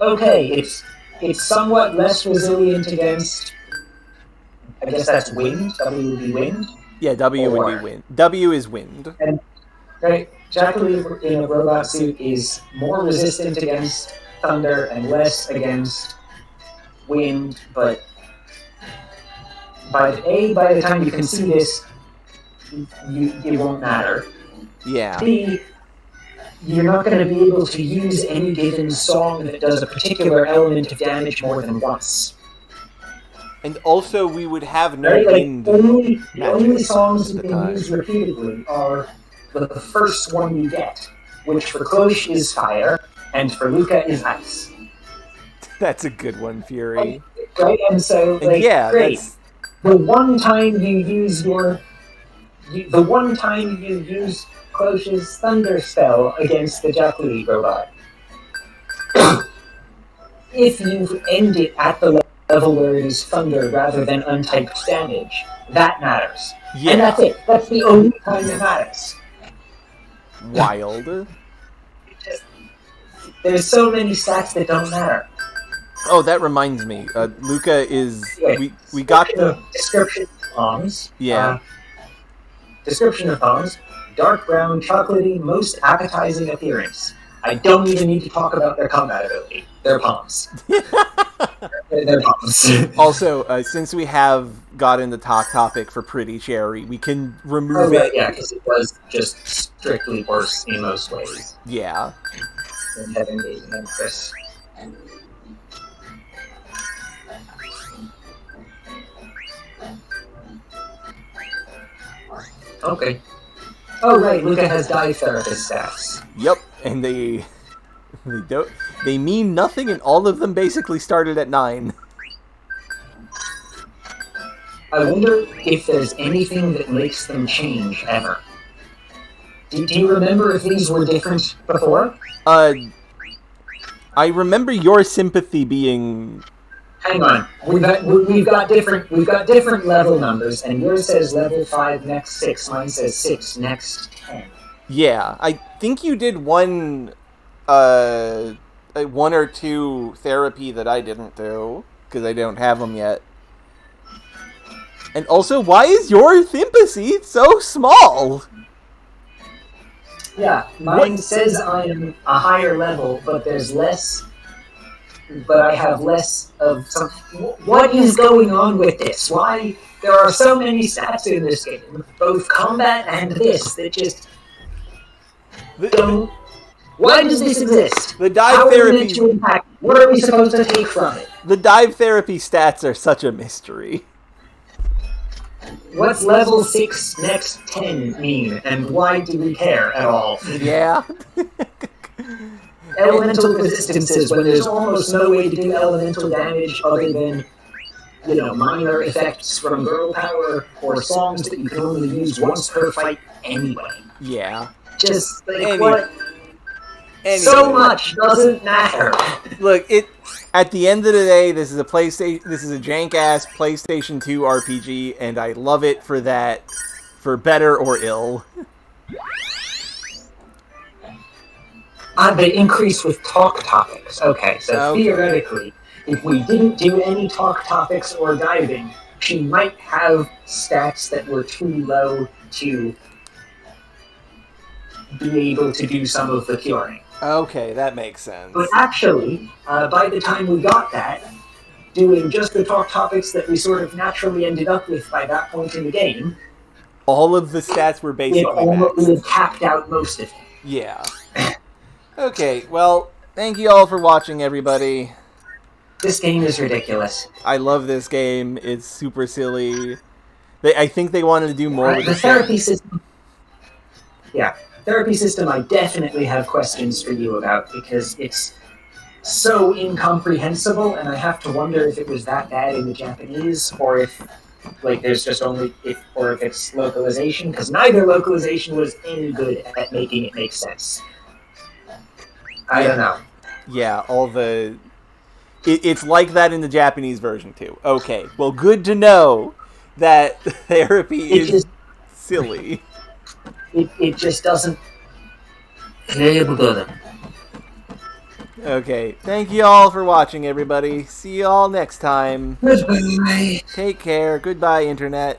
Okay, it's somewhat less resilient against... I guess that's wind? W would be wind? Yeah, W would be wind. W is wind. And, right, Jacqueline in a robot suit is more resistant against thunder and less against wind, but by the time you can see this, it won't matter. Yeah. B, you're not going to be able to use any given song that does a particular element of damage more than once. And also, we would have no right? wind. The only songs you can use repeatedly are the first one you get, which for Klosh is fire, and for Luca is ice. That's a good one, Fury. Right, and so, like, yeah, great. The one time you use Klosh's thunder spell against the Jakuli robot, if you end it at the of a word is thunder rather than untyped damage, that matters. Yeah. And that's it. That's the only time it matters. Wild. There's so many stats that don't matter. Oh, that reminds me. Luca is... Anyway, We got the... Description of palms. Yeah. Description of palms. Dark brown, chocolatey, most appetizing appearance. I don't even need to talk about their combat ability. They're palms. They're palms. Also, since we have gotten the talk topic for Pretty Cherry, we can remove it. Yeah, because it was just strictly worse in most ways Yeah. than having Daisy and Chris. Okay. Oh right, Luca has dive therapist stats. Yep, and they mean nothing, and all of them basically started at 9. I wonder if there's anything that makes them change ever. Do you remember if these were different before? I remember your sympathy being... Hang on, we've got different level numbers, and yours says level 5 next 6, mine says 6 next 10. Yeah, I think you did one or two therapy that I didn't do, because I don't have them yet. And also, why is your sympathy so small? Yeah, mine says I'm a higher level, but there's less... But I have less of some... What is going on with this? Why? There are so many stats in this game, both combat and this, that just... don't... Why does this exist? The dive How therapy... are we meant to impact? What are we supposed to take from it? The dive therapy stats are such a mystery. What's level 6 next 10 mean, and why do we care at all? Yeah. Elemental resistances, when there's almost no way to do elemental damage other than, minor effects from girl power or songs that you can only use once per fight anyway. Yeah. Just, Anyway. what? Anyway. So much doesn't matter. Look, at the end of the day, this is a jank-ass PlayStation 2 RPG, and I love it for that, for better or ill. They increase with talk topics. Okay, so theoretically, if we didn't do any talk topics or diving, she might have stats that were too low to be able to do some of the curing. Okay, that makes sense. But actually, by the time we got that, doing just the talk topics that we sort of naturally ended up with by that point in the game, all of the stats were basically maxed. We've capped out most of it. Yeah. Okay, well, thank you all for watching, everybody. This game is ridiculous. I love this game. It's super silly. I think they wanted to do more with the therapy system. Yeah, therapy system I definitely have questions for you about, because it's so incomprehensible, and I have to wonder if it was that bad in the Japanese, or if there's just or if it's localization, because neither localization was any good at making it make sense. I don't know. Yeah, it's like that in the Japanese version too. Okay, well, good to know that therapy is silly. It just doesn't... Okay, thank you all for watching, everybody. See you all next time. Goodbye. Take care. Goodbye, Internet.